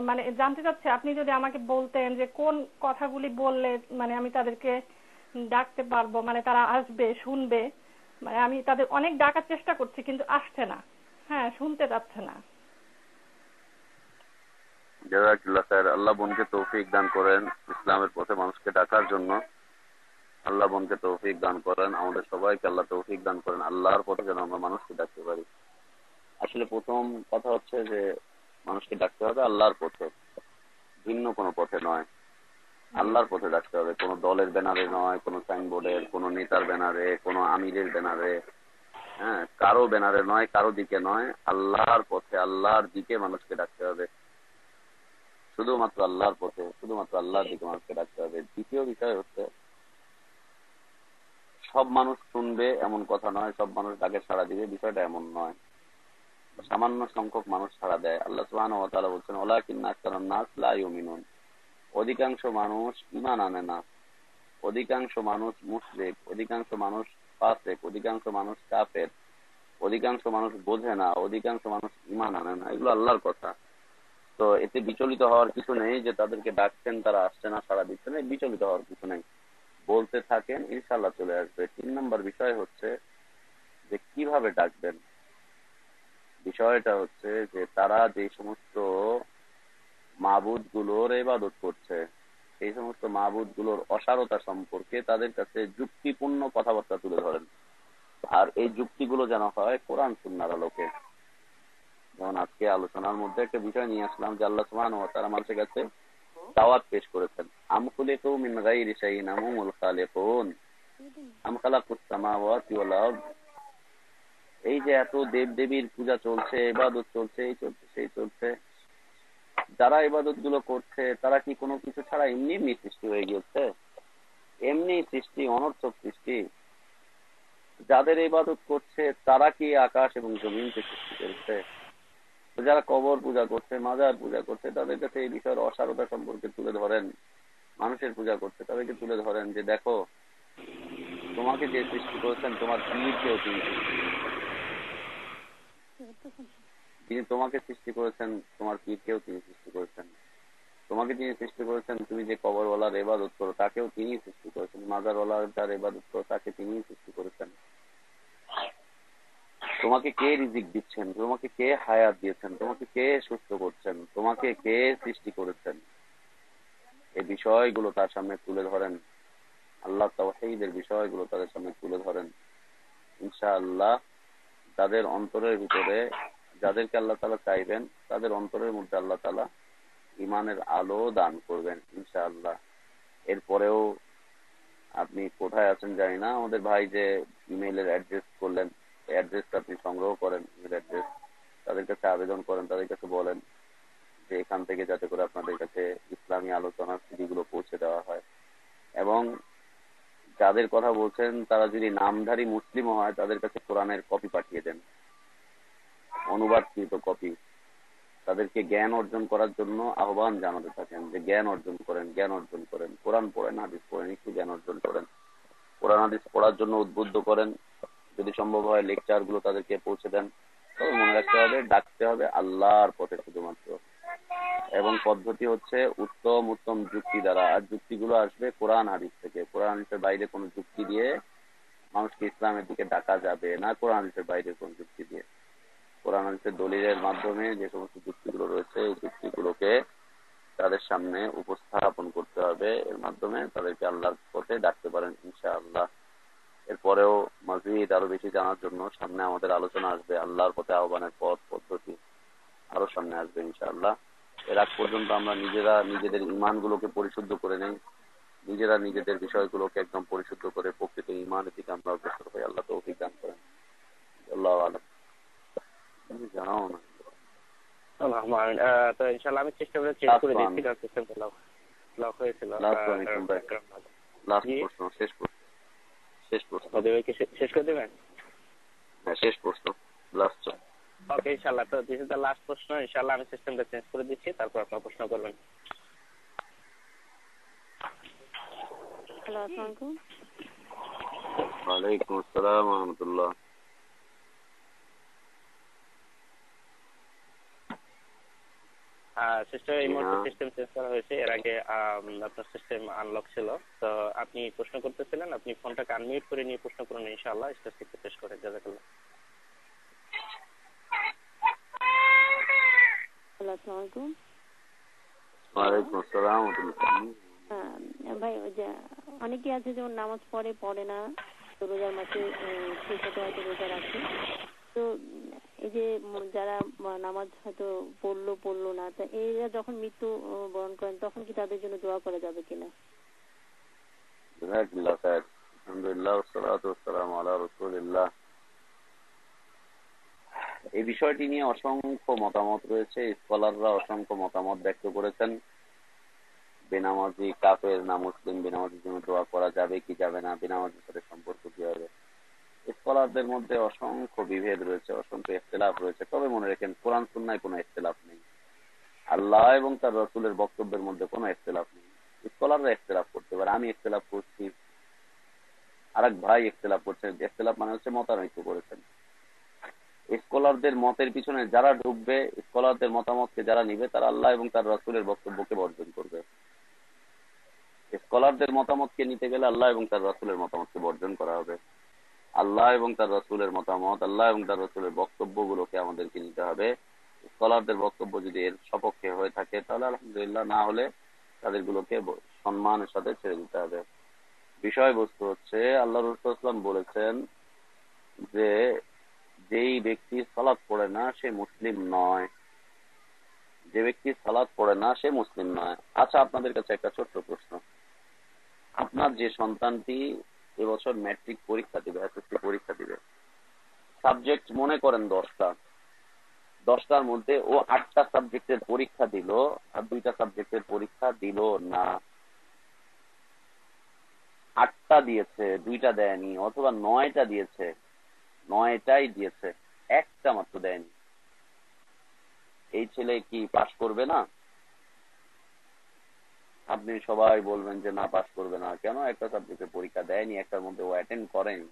মানে জানতে চাচ্ছি, আপনি যদি আমাকে বলতেন যে কোন কথাগুলি বললে মানে আমি তাদেরকে ডাকতে পারবো, মানে তারা আসবে, শুনবে। মানে আমি তাদের অনেক ডাকার চেষ্টা করছি, কিন্তু আসছে না, হ্যাঁ, শুনতে চাচ্ছে না। জাযাকাল্লাহ খায়ের। আল্লাহ বোনকে তৌফিক দান করেন ইসলামের পথে মানুষকে ডাকার জন্য। আল্লাহ বোনকে তৌফিক দান করেন, আমাদের সবাইকে আল্লাহ তৌফিক দান করেন আল্লাহর পথে যেন আমরা মানুষকে ডাকতে পারি। আসলে প্রথম কথা হচ্ছে যে মানুষকে ডাকতে হবে আল্লাহর পথে, ভিন্ন কোনো পথে নয়। আল্লাহর পথে ডাকতে হবে, কোনো দলের ব্যানারে নয়, কোনো সাইনবোর্ডের, কোনো নেতার ব্যানারে, কোনো আমিরের ব্যানারে, হ্যাঁ, কারো ব্যানারে নয়, কারো দিকে নয়। আল্লাহর পথে, আল্লাহর দিকে মানুষকে ডাকতে হবে, শুধুমাত্র আল্লাহর পথে, শুধুমাত্র আল্লাহর দিকে মানুষকে ডাকতে হবে। দ্বিতীয় বিষয় হচ্ছে সব মানুষ শুনবে এমন কথা নয়, সব মানুষ ডাকে সাড়া দিবে বিষয়টা এমন নয়। সামান্য সংখ্যক মানুষ সাড়া দেয়। আল্লাহ সুবহানাহু ওয়া তাআলা বলছেন ওয়ালাকিন্না আকসারান নাস লা ইউমিনুন, অধিকাংশ মানুষ ঈমান আনে না, অধিকাংশ মানুষ মুশরিক, অধিকাংশ মানুষ ফাসিক, অধিকাংশ মানুষ কাফের, অধিকাংশ মানুষ বোঝে না, অধিকাংশ মানুষ ঈমান আনে না। এগুলো আল্লাহর কথা। তো এতে বিচলিত হওয়ার কিছু নেই যে তাদেরকে ডাকছেন তারা আসছে না, সাড়া দিচ্ছে না, বিচলিত হওয়ার কিছু নেই। বলতে থাকেন, ইনশাআল্লাহ চলে আসবে। 3 নম্বর বিষয় হচ্ছে যে কিভাবে ডাকবেন। বিষয়টা হচ্ছে যে তারা যে সমস্ত মাবুদ গুলোর ইবাদত করছে, এই সমস্ত মাবুদ গুলোর অসারতা সম্পর্কে তাদের কাছে যুক্তিপূর্ণ কথাবার্তা তুলে ধরেন। আর এই যুক্তিগুলো যেন হয় কোরআন সুন্নাহর আলোকে। যেমন আজকে আলোচনার মধ্যে একটা বিষয় নিয়ে আসলাম যে আল্লাহ সুবহানাহু ওয়া তাআলা মানুষের কাছে দাওয়াত পেশ করেছেন, আম খুলিকু মিন গায়রি শাইইন আম হুমুল খালিকুন আম খালাকুস সামাওয়াতি ওয়াল আরদ। এই যে এত দেব দেবীর পূজা চলছে, ইবাদত চলছে, এই চলছে সেই চলছে, যারা ইবাদত গুলো করছে তারা কি কোনো কিছু ছাড়া এমনি এমনি সৃষ্টি হয়ে গিয়েছে? এমনি সৃষ্টি, অনর্থক সৃষ্টি। যাদের ইবাদত করছে তারা কি আকাশ এবং জমিনকে সৃষ্টি করেছে? যারা কবর পূজা করছে, মাজার পূজা করছে, তাদের কাছে এই বিষয়ের অসারতা সম্পর্কে তুলে ধরেন। মানুষের পূজা করছে তাদেরকে তুলে ধরেন যে দেখো, তোমাকে যে সৃষ্টি করেছেন তোমার পীরকেও তিনি সৃষ্টি করেছেন, তিনি তোমাকে সৃষ্টি করেছেন, তোমার পীরকেও তিনি সৃষ্টি করেছেন। তোমাকে তিনি সৃষ্টি করেছেন, তুমি যে কবরওয়ালার ইবাদত করো তাকেও তিনি সৃষ্টি করেছেন, মাজারওয়ালার যার ইবাদত করো তাকে তিনি সৃষ্টি করেছেন। তোমাকে কে রিজিক দিচ্ছেন, তোমাকে কে হায়াত দিয়েছেন, তোমাকে কে সুস্থ করছেন, তোমাকে কে সৃষ্টি করেছেন, এই বিষয়গুলো তার সামনে তুলে ধরেন। আল্লাহ তাওহীদের বিষয়গুলো তাদের সামনে তুলে ধরেন। ইনশাআল্লাহ তাদের অন্তরের ভিতরে, যাদেরকে আল্লাহ তাআলা চাইবেন তাদের অন্তরের মধ্যে আল্লাহ তাআলা ঈমানের আলো দান করবেন ইনশাআল্লাহ। এরপরেও আপনি কোথায় আছেন জানি না, আমাদের ভাই যে ইমেইলের অ্যাড্রেস করলেন, অ্যাড্রেসটা আপনি সংগ্রহ করেন, ইমেল অ্যাড্রেস, তাদের কাছে আবেদন করেন, তাদের কাছে বলেন যে এখান থেকে যাতে করে আপনাদের কাছে ইসলামী আলোচনার সিডিগুলো পৌঁছে দেওয়া হয়। এবং যাদের কথা বলছেন তারা যদি নামধারী মুসলিমও হয় তাদের কাছে কোরআনের কপি পাঠিয়ে দেন, অনুবাদকৃত কপি। তাদেরকে জ্ঞান অর্জন করার জন্য আহ্বান জানাতে থাকেন যে জ্ঞান অর্জন করেন, জ্ঞান অর্জন করেন, কোরআন পড়েন, হাদিস পড়েন, একটু জ্ঞান অর্জন করেন, কোরআন হাদিস পড়ার জন্য উদ্বুদ্ধ করেন। যদি সম্ভব হয় লেকচার গুলো তাদেরকে পৌঁছে দেন। তবে মনে রাখতে হবে ডাকতে হবে আল্লাহর পথে শুধুমাত্র, এবং পদ্ধতি হচ্ছে উত্তম উত্তম যুক্তি দ্বারা। আর যুক্তিগুলো আসবে কোরআন হাদিস থেকে। কোরআন হাদিসের বাইরে কোনো যুক্তি দিয়ে মানুষকে ইসলামের দিকে ডাকা যাবে না, কোরআন হাদিসের বাইরে কোন যুক্তি দিয়ে। কোরআন হাদিসের দলিলের মাধ্যমে যে সমস্ত যুক্তিগুলো রয়েছে এই যুক্তিগুলোকে তাদের সামনে উপস্থাপন করতে হবে, এর মাধ্যমে তাদেরকে আল্লাহর পথে ডাকতে পারেন ইনশাআল্লাহ। এরপরেও মজিদ আরো বেশি জানার জন্য সামনে আমাদের আলোচনা আসবে আল্লাহর পথে আহ্বানের পথ পদ্ধতি। আরো সামনে আসবে ইনশাআল্লাহ। এর আগ পর্যন্ত আমরা নিজেরা নিজেদের ইমানগুলোকে পরিশুদ্ধ করে নেই, নিজেরা নিজেদের বিষয়গুলোকে একদম পরিশুদ্ধ করে প্রকৃত ইমানের দিকে আমরা অগ্রসর হই। আল্লাহ তৌফিক দান করেন। আল্লাহু আলাম। তুমি জানাও না। তো ইনশাআল্লাহ আমি চেষ্টা করে চেঞ্জ করে দিচ্ছি, কারণ সিস্টেমটা লক হয়েছিল। লাস্ট প্রশ্ন, শেষ প্রশ্ন শেষ করে দেবেন? হ্যাঁ, শেষ প্রশ্ন, লাস্ট। ওকে ইনশাআল্লাহ। তো দিস ইজ দ্য লাস্ট প্রশ্ন। ইনশাআল্লাহ আমি সিস্টেমটা চেঞ্জ করে দিচ্ছি, তারপর আপনারা প্রশ্ন করবেন। হ্যালো, আসসালামু আলাইকুম। ওয়ালাইকুম আসসালাম ওয়া রাহমাতুল্লাহ। সিস্টেম এই মুহূর্তে সিস্টেম চেঞ্জ করা হয়েছে। এর আগে আপনার সিস্টেম আনলক ছিল। তো আপনি প্রশ্ন করতেছিলেন, আপনি ফোনটাকে আনমিউট করে নিয়ে প্রশ্ন করুন ইনশাআল্লাহ। স্টেজ থেকে শেষ করে জাযাকাল্লাহ। হ্যালো, আসসালামু আলাইকুম। ওয়ালাইকুম আসসালাম ওয়া রাহমাতুল্লাহ। ভাই, ওই যে অনেকে আছে যেমন নামাজ পড়ে না, তো রোজার মাসে সেই সাথে হয়তো রোজা রাখে। তো এই যে যারা নামাজ হয়তো পড়লো না, তা এরা যখন মৃত্যু বরণ করেন তখন কি তাদের জন্য দোয়া করা যাবে কিনা? আলহামদুলিল্লাহ ওয়াসসালাতু ওয়াসসালামু আলা রাসূলিল্লাহ। এই বিষয়টি নিয়ে অসংখ্য মতামত রয়েছে। স্কলাররা অসংখ্য মতামত ব্যক্ত করেছেন। বেনামাজি কাফের না মুসলিম, বেনামাজির জন্য দোয়া করা যাবে কি যাবে না, বেনামাজির সাথে সম্পর্ক কি হবে। স্কলারদের মধ্যে অসংখ্য বিভেদ রয়েছে, অসংখ্য ইখতিলাফ রয়েছে। তবে মনে রাখেন, কোরআন সুন্নাহয় কোনো ইখতিলাফ নেই, আল্লাহ এবং তার রাসূলের বক্তব্যের মধ্যে কোনো ইখতিলাফ নেই। স্কলাররা ইখতিলাফ করতে পারে, আমি ইখতিলাফ করছি, আরেক ভাই ইখতিলাফ করছেন। ইখতিলাফ মানে হচ্ছে মতানৈক্য করেছেন। স্কলারদের মতের পিছনে যারা ঢুকবে, স্কলারদের মতামতকে যারা নিবে, তারা আল্লাহ এবং তার রাসূলের বক্তব্যকে বর্জন করবে। স্কলারদের মতামতকে নিতে গেলে আল্লাহ এবং তার রাসূলের মতামতকে বর্জন করা হবে। আল্লাহ এবং তার রাসূলের মতামত, আল্লাহ এবং তার রাসূলের বক্তব্যগুলোকে আমাদেরকে নিতে হবে। স্কলারদের বক্তব্য যদি এর সপক্ষে হয়ে থাকে তাহলে আলহামদুলিল্লাহ, না হলে তাদেরগুলোকে সম্মানের সাথে ছেড়ে দিতে হবে। বিষয়বস্তু হচ্ছে, আল্লাহ রাসূল সাল্লাল্লাহু আলাইহি ওয়াসাল্লাম বলেছেন যে যেই ব্যক্তি সালাত পড়ে না সে মুসলিম নয়, যে ব্যক্তি সালাত পড়ে না সে মুসলিম নয়। আচ্ছা, আপনাদের কাছে একটা ছোট্ট প্রশ্ন। আপনার যে সন্তানটি এবছর ম্যাট্রিক পরীক্ষা দিবে, এসএসসি পরীক্ষা দিবে, সাবজেক্ট মনে করেন 10টার মধ্যে ও 8টা সাবজেক্টের পরীক্ষা দিল আর 2টা সাবজেক্টের পরীক্ষা দিল না। 8টা দিয়েছে, 2টা দেয়নি, অথবা 9টা দিয়েছে, 9টাই দিয়েছে, একটা মাত্র দেয়নি। এই ছেলে কি পাশ করবে না? আপনি সবাই বলবেন যে না, পাশ করবে না। কেন? একটা সাবজেক্টের পরীক্ষা দেয়নি, একটার মধ্যে ও অ্যাটেন্ড করেনি।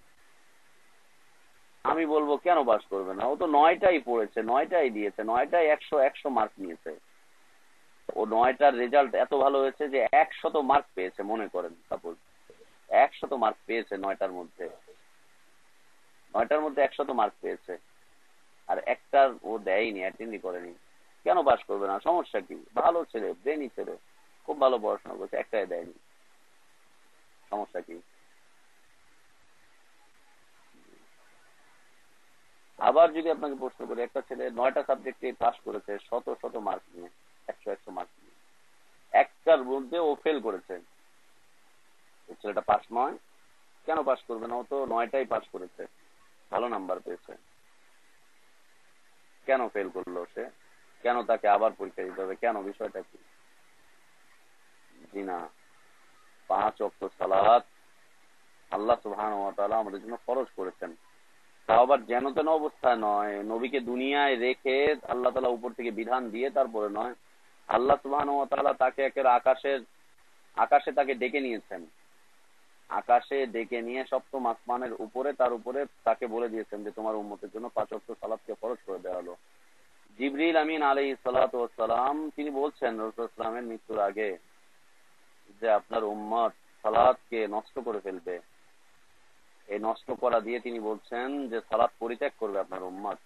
আমি বলবো কেন পাশ করবে না? ও তো 9টাই পড়েছে, 9টাই দিয়েছে, 9টাই 100 মার্ক নিয়েছে। ও 9টার রেজাল্ট এত ভালো হয়েছে যে 100 মার্ক পেয়েছে। মনে করেন সাপোজ 100 মার্ক পেয়েছে 9টার মধ্যে 100 মার্ক পেয়েছে, আর একটার ও দেয়নি, অ্যাটেন্ডই করেনি। কেন পাশ করবে না? সমস্যা কি? ভালো ছেলে, ব্রেনি ছেলে, খুব ভালো পড়াশোনা করছে, একটাই দেয়নি, সমস্যা কি? আবার যদি আপনাকে প্রশ্ন করি, একটা ছেলে 9টা সাবজেক্টে পাস করেছে, শত মার্ক নিয়ে, 100 মার্ক নিয়ে, একটার মধ্যে ও ফেল করেছে, ছেলেটা পাস নয়। কেন পাস করবে না? ও তো 9টাই পাস করেছে, ভালো নাম্বার পেয়েছে, কেন ফেল করলো সে? কেন তাকে আবার পরীক্ষা দিতে হবে? কেন? বিষয়টা কি? জি না, 5 ওয়াক্ত সালাত আল্লাহ সুবহানাহু ওয়া তাআলা আমাদের জন্য ফরজ করেছেন। তাও আবার যেন তেন অবস্থায় নয়, নবীকে দুনিয়ায় রেখে আল্লাহ তাআলা উপর থেকে বিধান দিয়ে তারপরে নয়। আল্লাহ সুবহানাহু ওয়া তাআলা তাকে একেবারে আকাশে তাকে ডেকে নিয়েছেন, আকাশে ডেকে নিয়ে সপ্তম আসমানের উপরে, তার উপরে তাকে বলে দিয়েছেন যে তোমার উম্মতের জন্য 5 ওয়াক্ত সালাতকে ফরজ করে দেওয়া হলো। জিবরিল আমিন আলাইহিস সালাতু ওয়াস সালাম তিনি বলছেন রাসূল সাল্লাল্লাহু আলাইহি ওয়াসাল্লামের মৃত্যুর আগে যে আপনার উম্মত সালাতকে নষ্ট করে ফেলবে। এই নষ্ট করা দিয়ে তিনি বলছেন যে সালাত পরিত্যাগ করবে আপনার উম্মত।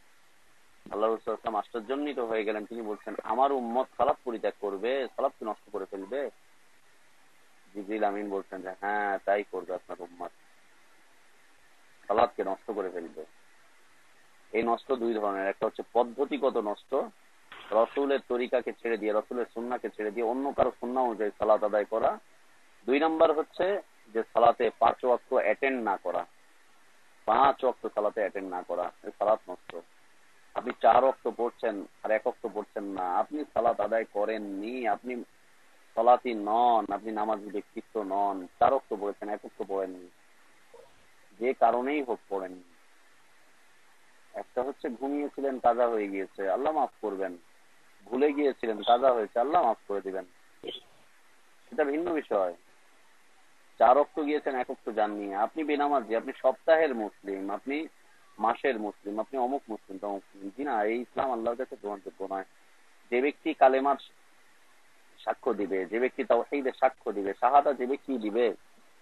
আল্লাহ রাসূল সাল্লাল্লাহু আলাইহি ওয়াসাল্লাম আশ্চর্যান্বিত হয়ে গেলেন। তিনি বলছেন আমার উম্মত সালাত পরিত্যাগ করবে, সালাতকে নষ্ট করে ফেলবে? জিবরিল আমিন বলছেন যে হ্যাঁ, তাই করবে আপনার উম্মত, সালাতকে নষ্ট করে ফেলবে। এই নষ্ট দুই ধরনের, একটা হচ্ছে পদ্ধতিগত নষ্ট, রসুলের তরিকাকে ছেড়ে দিয়ে, রসুলের সুন্নাকে ছেড়ে দিয়ে অন্য কারো সুন্না অনুযায়ী সালাত আদায় করা। 2 নম্বর হচ্ছে যে সালাতে 5 ওয়াক্ত অ্যাটেন্ড না করা, 5 ওয়াক্ত সালাতে অ্যাটেন্ড না করা, সালাত নষ্ট। আপনি 4 ওয়াক্ত পড়ছেন আর 1 ওয়াক্ত পড়ছেন না, আপনি সালাত আদায় করেননি, আপনি সালাতি নন, আপনি নামাজি ব্যক্তিত্ব নন। 4 ওয়াক্ত পড়েছেন, 1 ওয়াক্ত পড়েননি, যে কারণেই হোক পড়েননি। একটা হচ্ছে ঘুমিয়েছিলেন, কাজা হয়ে গিয়েছে, আল্লাহ মাফ করবেন। ভুলে গিয়েছিলেন, কাজা হয়েছে, আল্লাহ মাফ করে দিবেন, এটা ভিন্ন বিষয়। 4 ওয়াক্ত গিয়েছেন, 1 ওয়াক্ত যাননি, আপনি বেনামাজি, আপনি সপ্তাহের মুসলিম, আপনি মাসের মুসলিম, আপনি অমুক মুসলিম তমুক মুসলিম। জি না, এই ইসলাম আল্লাহর কাছে গ্রহণযোগ্য নয়। যে ব্যক্তি কালেমার সাক্ষ্য দিবে, যে ব্যক্তি তাওহীদের সাক্ষ্য দিবে, শাহাদা যে ব্যক্তি দিবে,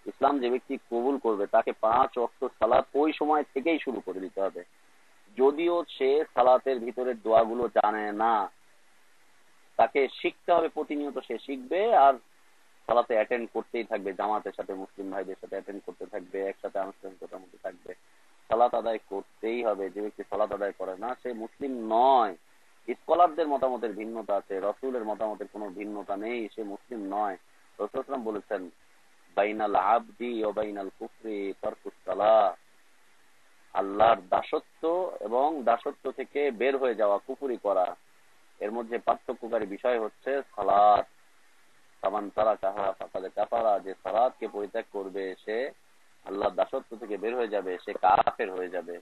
ইসলাম যে ব্যক্তি কবুল করবে, তাকে 5 ওয়াক্ত সালাত ওই সময় থেকেই শুরু করে দিতে হবে। যদিও সে সালাতের ভিতরে দোয়াগুলো জানে না, তাকে শিখতে হবে, প্রতিনিয়ত সে শিখবে আর সালাতে অ্যাটেন্ড করতেই থাকবে, জামাতের সাথে মুসলিম ভাইদের সাথে অ্যাটেন্ড করতে থাকবে, একসাথে আনুষ্ঠানিকতার মধ্যে থাকবে, সালাত আদায় করতেই হবে। যে ব্যক্তি সালাত আদায় করে না সে মুসলিম নয়। স্কলারদের মতামতের ভিন্নতা আছে, রসুলের মতামতের কোনো ভিন্নতা নেই, সে মুসলিম নয়। রাসূল সাল্লাল্লাহু আলাইহি ওয়াসাল্লাম বলেছেন, বাইনাল আবদি ওয়া বাইনাল কুফরি তারকুস সালাহ, আল্লাহর দাসত্ব এবং দাসত্ব থেকে বের হয়ে যাওয়া, কুফরি করা, এর মধ্যে পার্থক্যকারী বিষয় হচ্ছে সালাত। সামান তারাকাহা ফাকাদ কাফারা, যে সালাতকে পরিত্যাগ করবে সে আল্লাহর দাসত্ব থেকে বের হয়ে যাবে, সে কাফের হয়ে যাবে।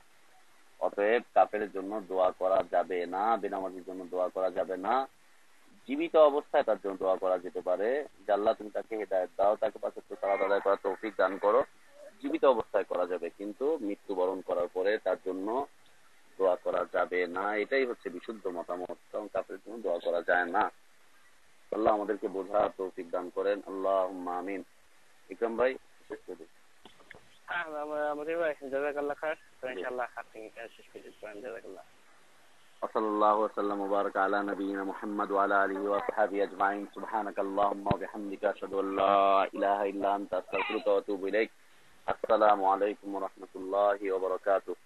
অতএব কাফের জন্য দোয়া করা যাবে না, বেনামাজির জন্য দোয়া করা যাবে না। জীবিত অবস্থায় তার জন্য দোয়া করা যেতে পারে যে আল্লাহ তুমি তাকে হেদায়েত দাও, তাকে 5 ওয়াক্ত সালাত আদায় করার তৌফিক দান করো, জীবিত অবস্থায় করা যাবে, কিন্তু মৃত্যুবরণ করার পরে তার জন্য দোয়া করা যাবে না। এটাই হচ্ছে বিশুদ্ধ মতামত, কারণ কাফের জন্য দোয়া করা যায় না। আল্লাহ আমাদেরকে বোঝার তৌফিক দান করেন, আল্লাহুম্মা আমিন। ইকরাম ভাই শেষ করে দিন। আমাদের ভাই জাযাকাল্লাহ খায়র, ইনশাআল্লাহ আপনি শেষ করে দিন, জাযাকাল্লাহ। ওয়াসাল্লাল্লাহু ওয়াসাল্লাম ওয়া বারাকা আলা নাবিয়িনা মুহাম্মদ ওয়া আলা আলিহি ওয়া সাহবিহি আজমাইন। সুবহানাকাল্লাহুম্মা ওয়া বিহামদিকা আশহাদু আল্লা ইলাহা ইল্লা আনতা আস্তাগফিরুকা ওয়া আতুবু ইলাইক। আসসালামু আলাইকুম ওয়া রাহমাতুল্লাহি ওয়া বারাকাতুহু।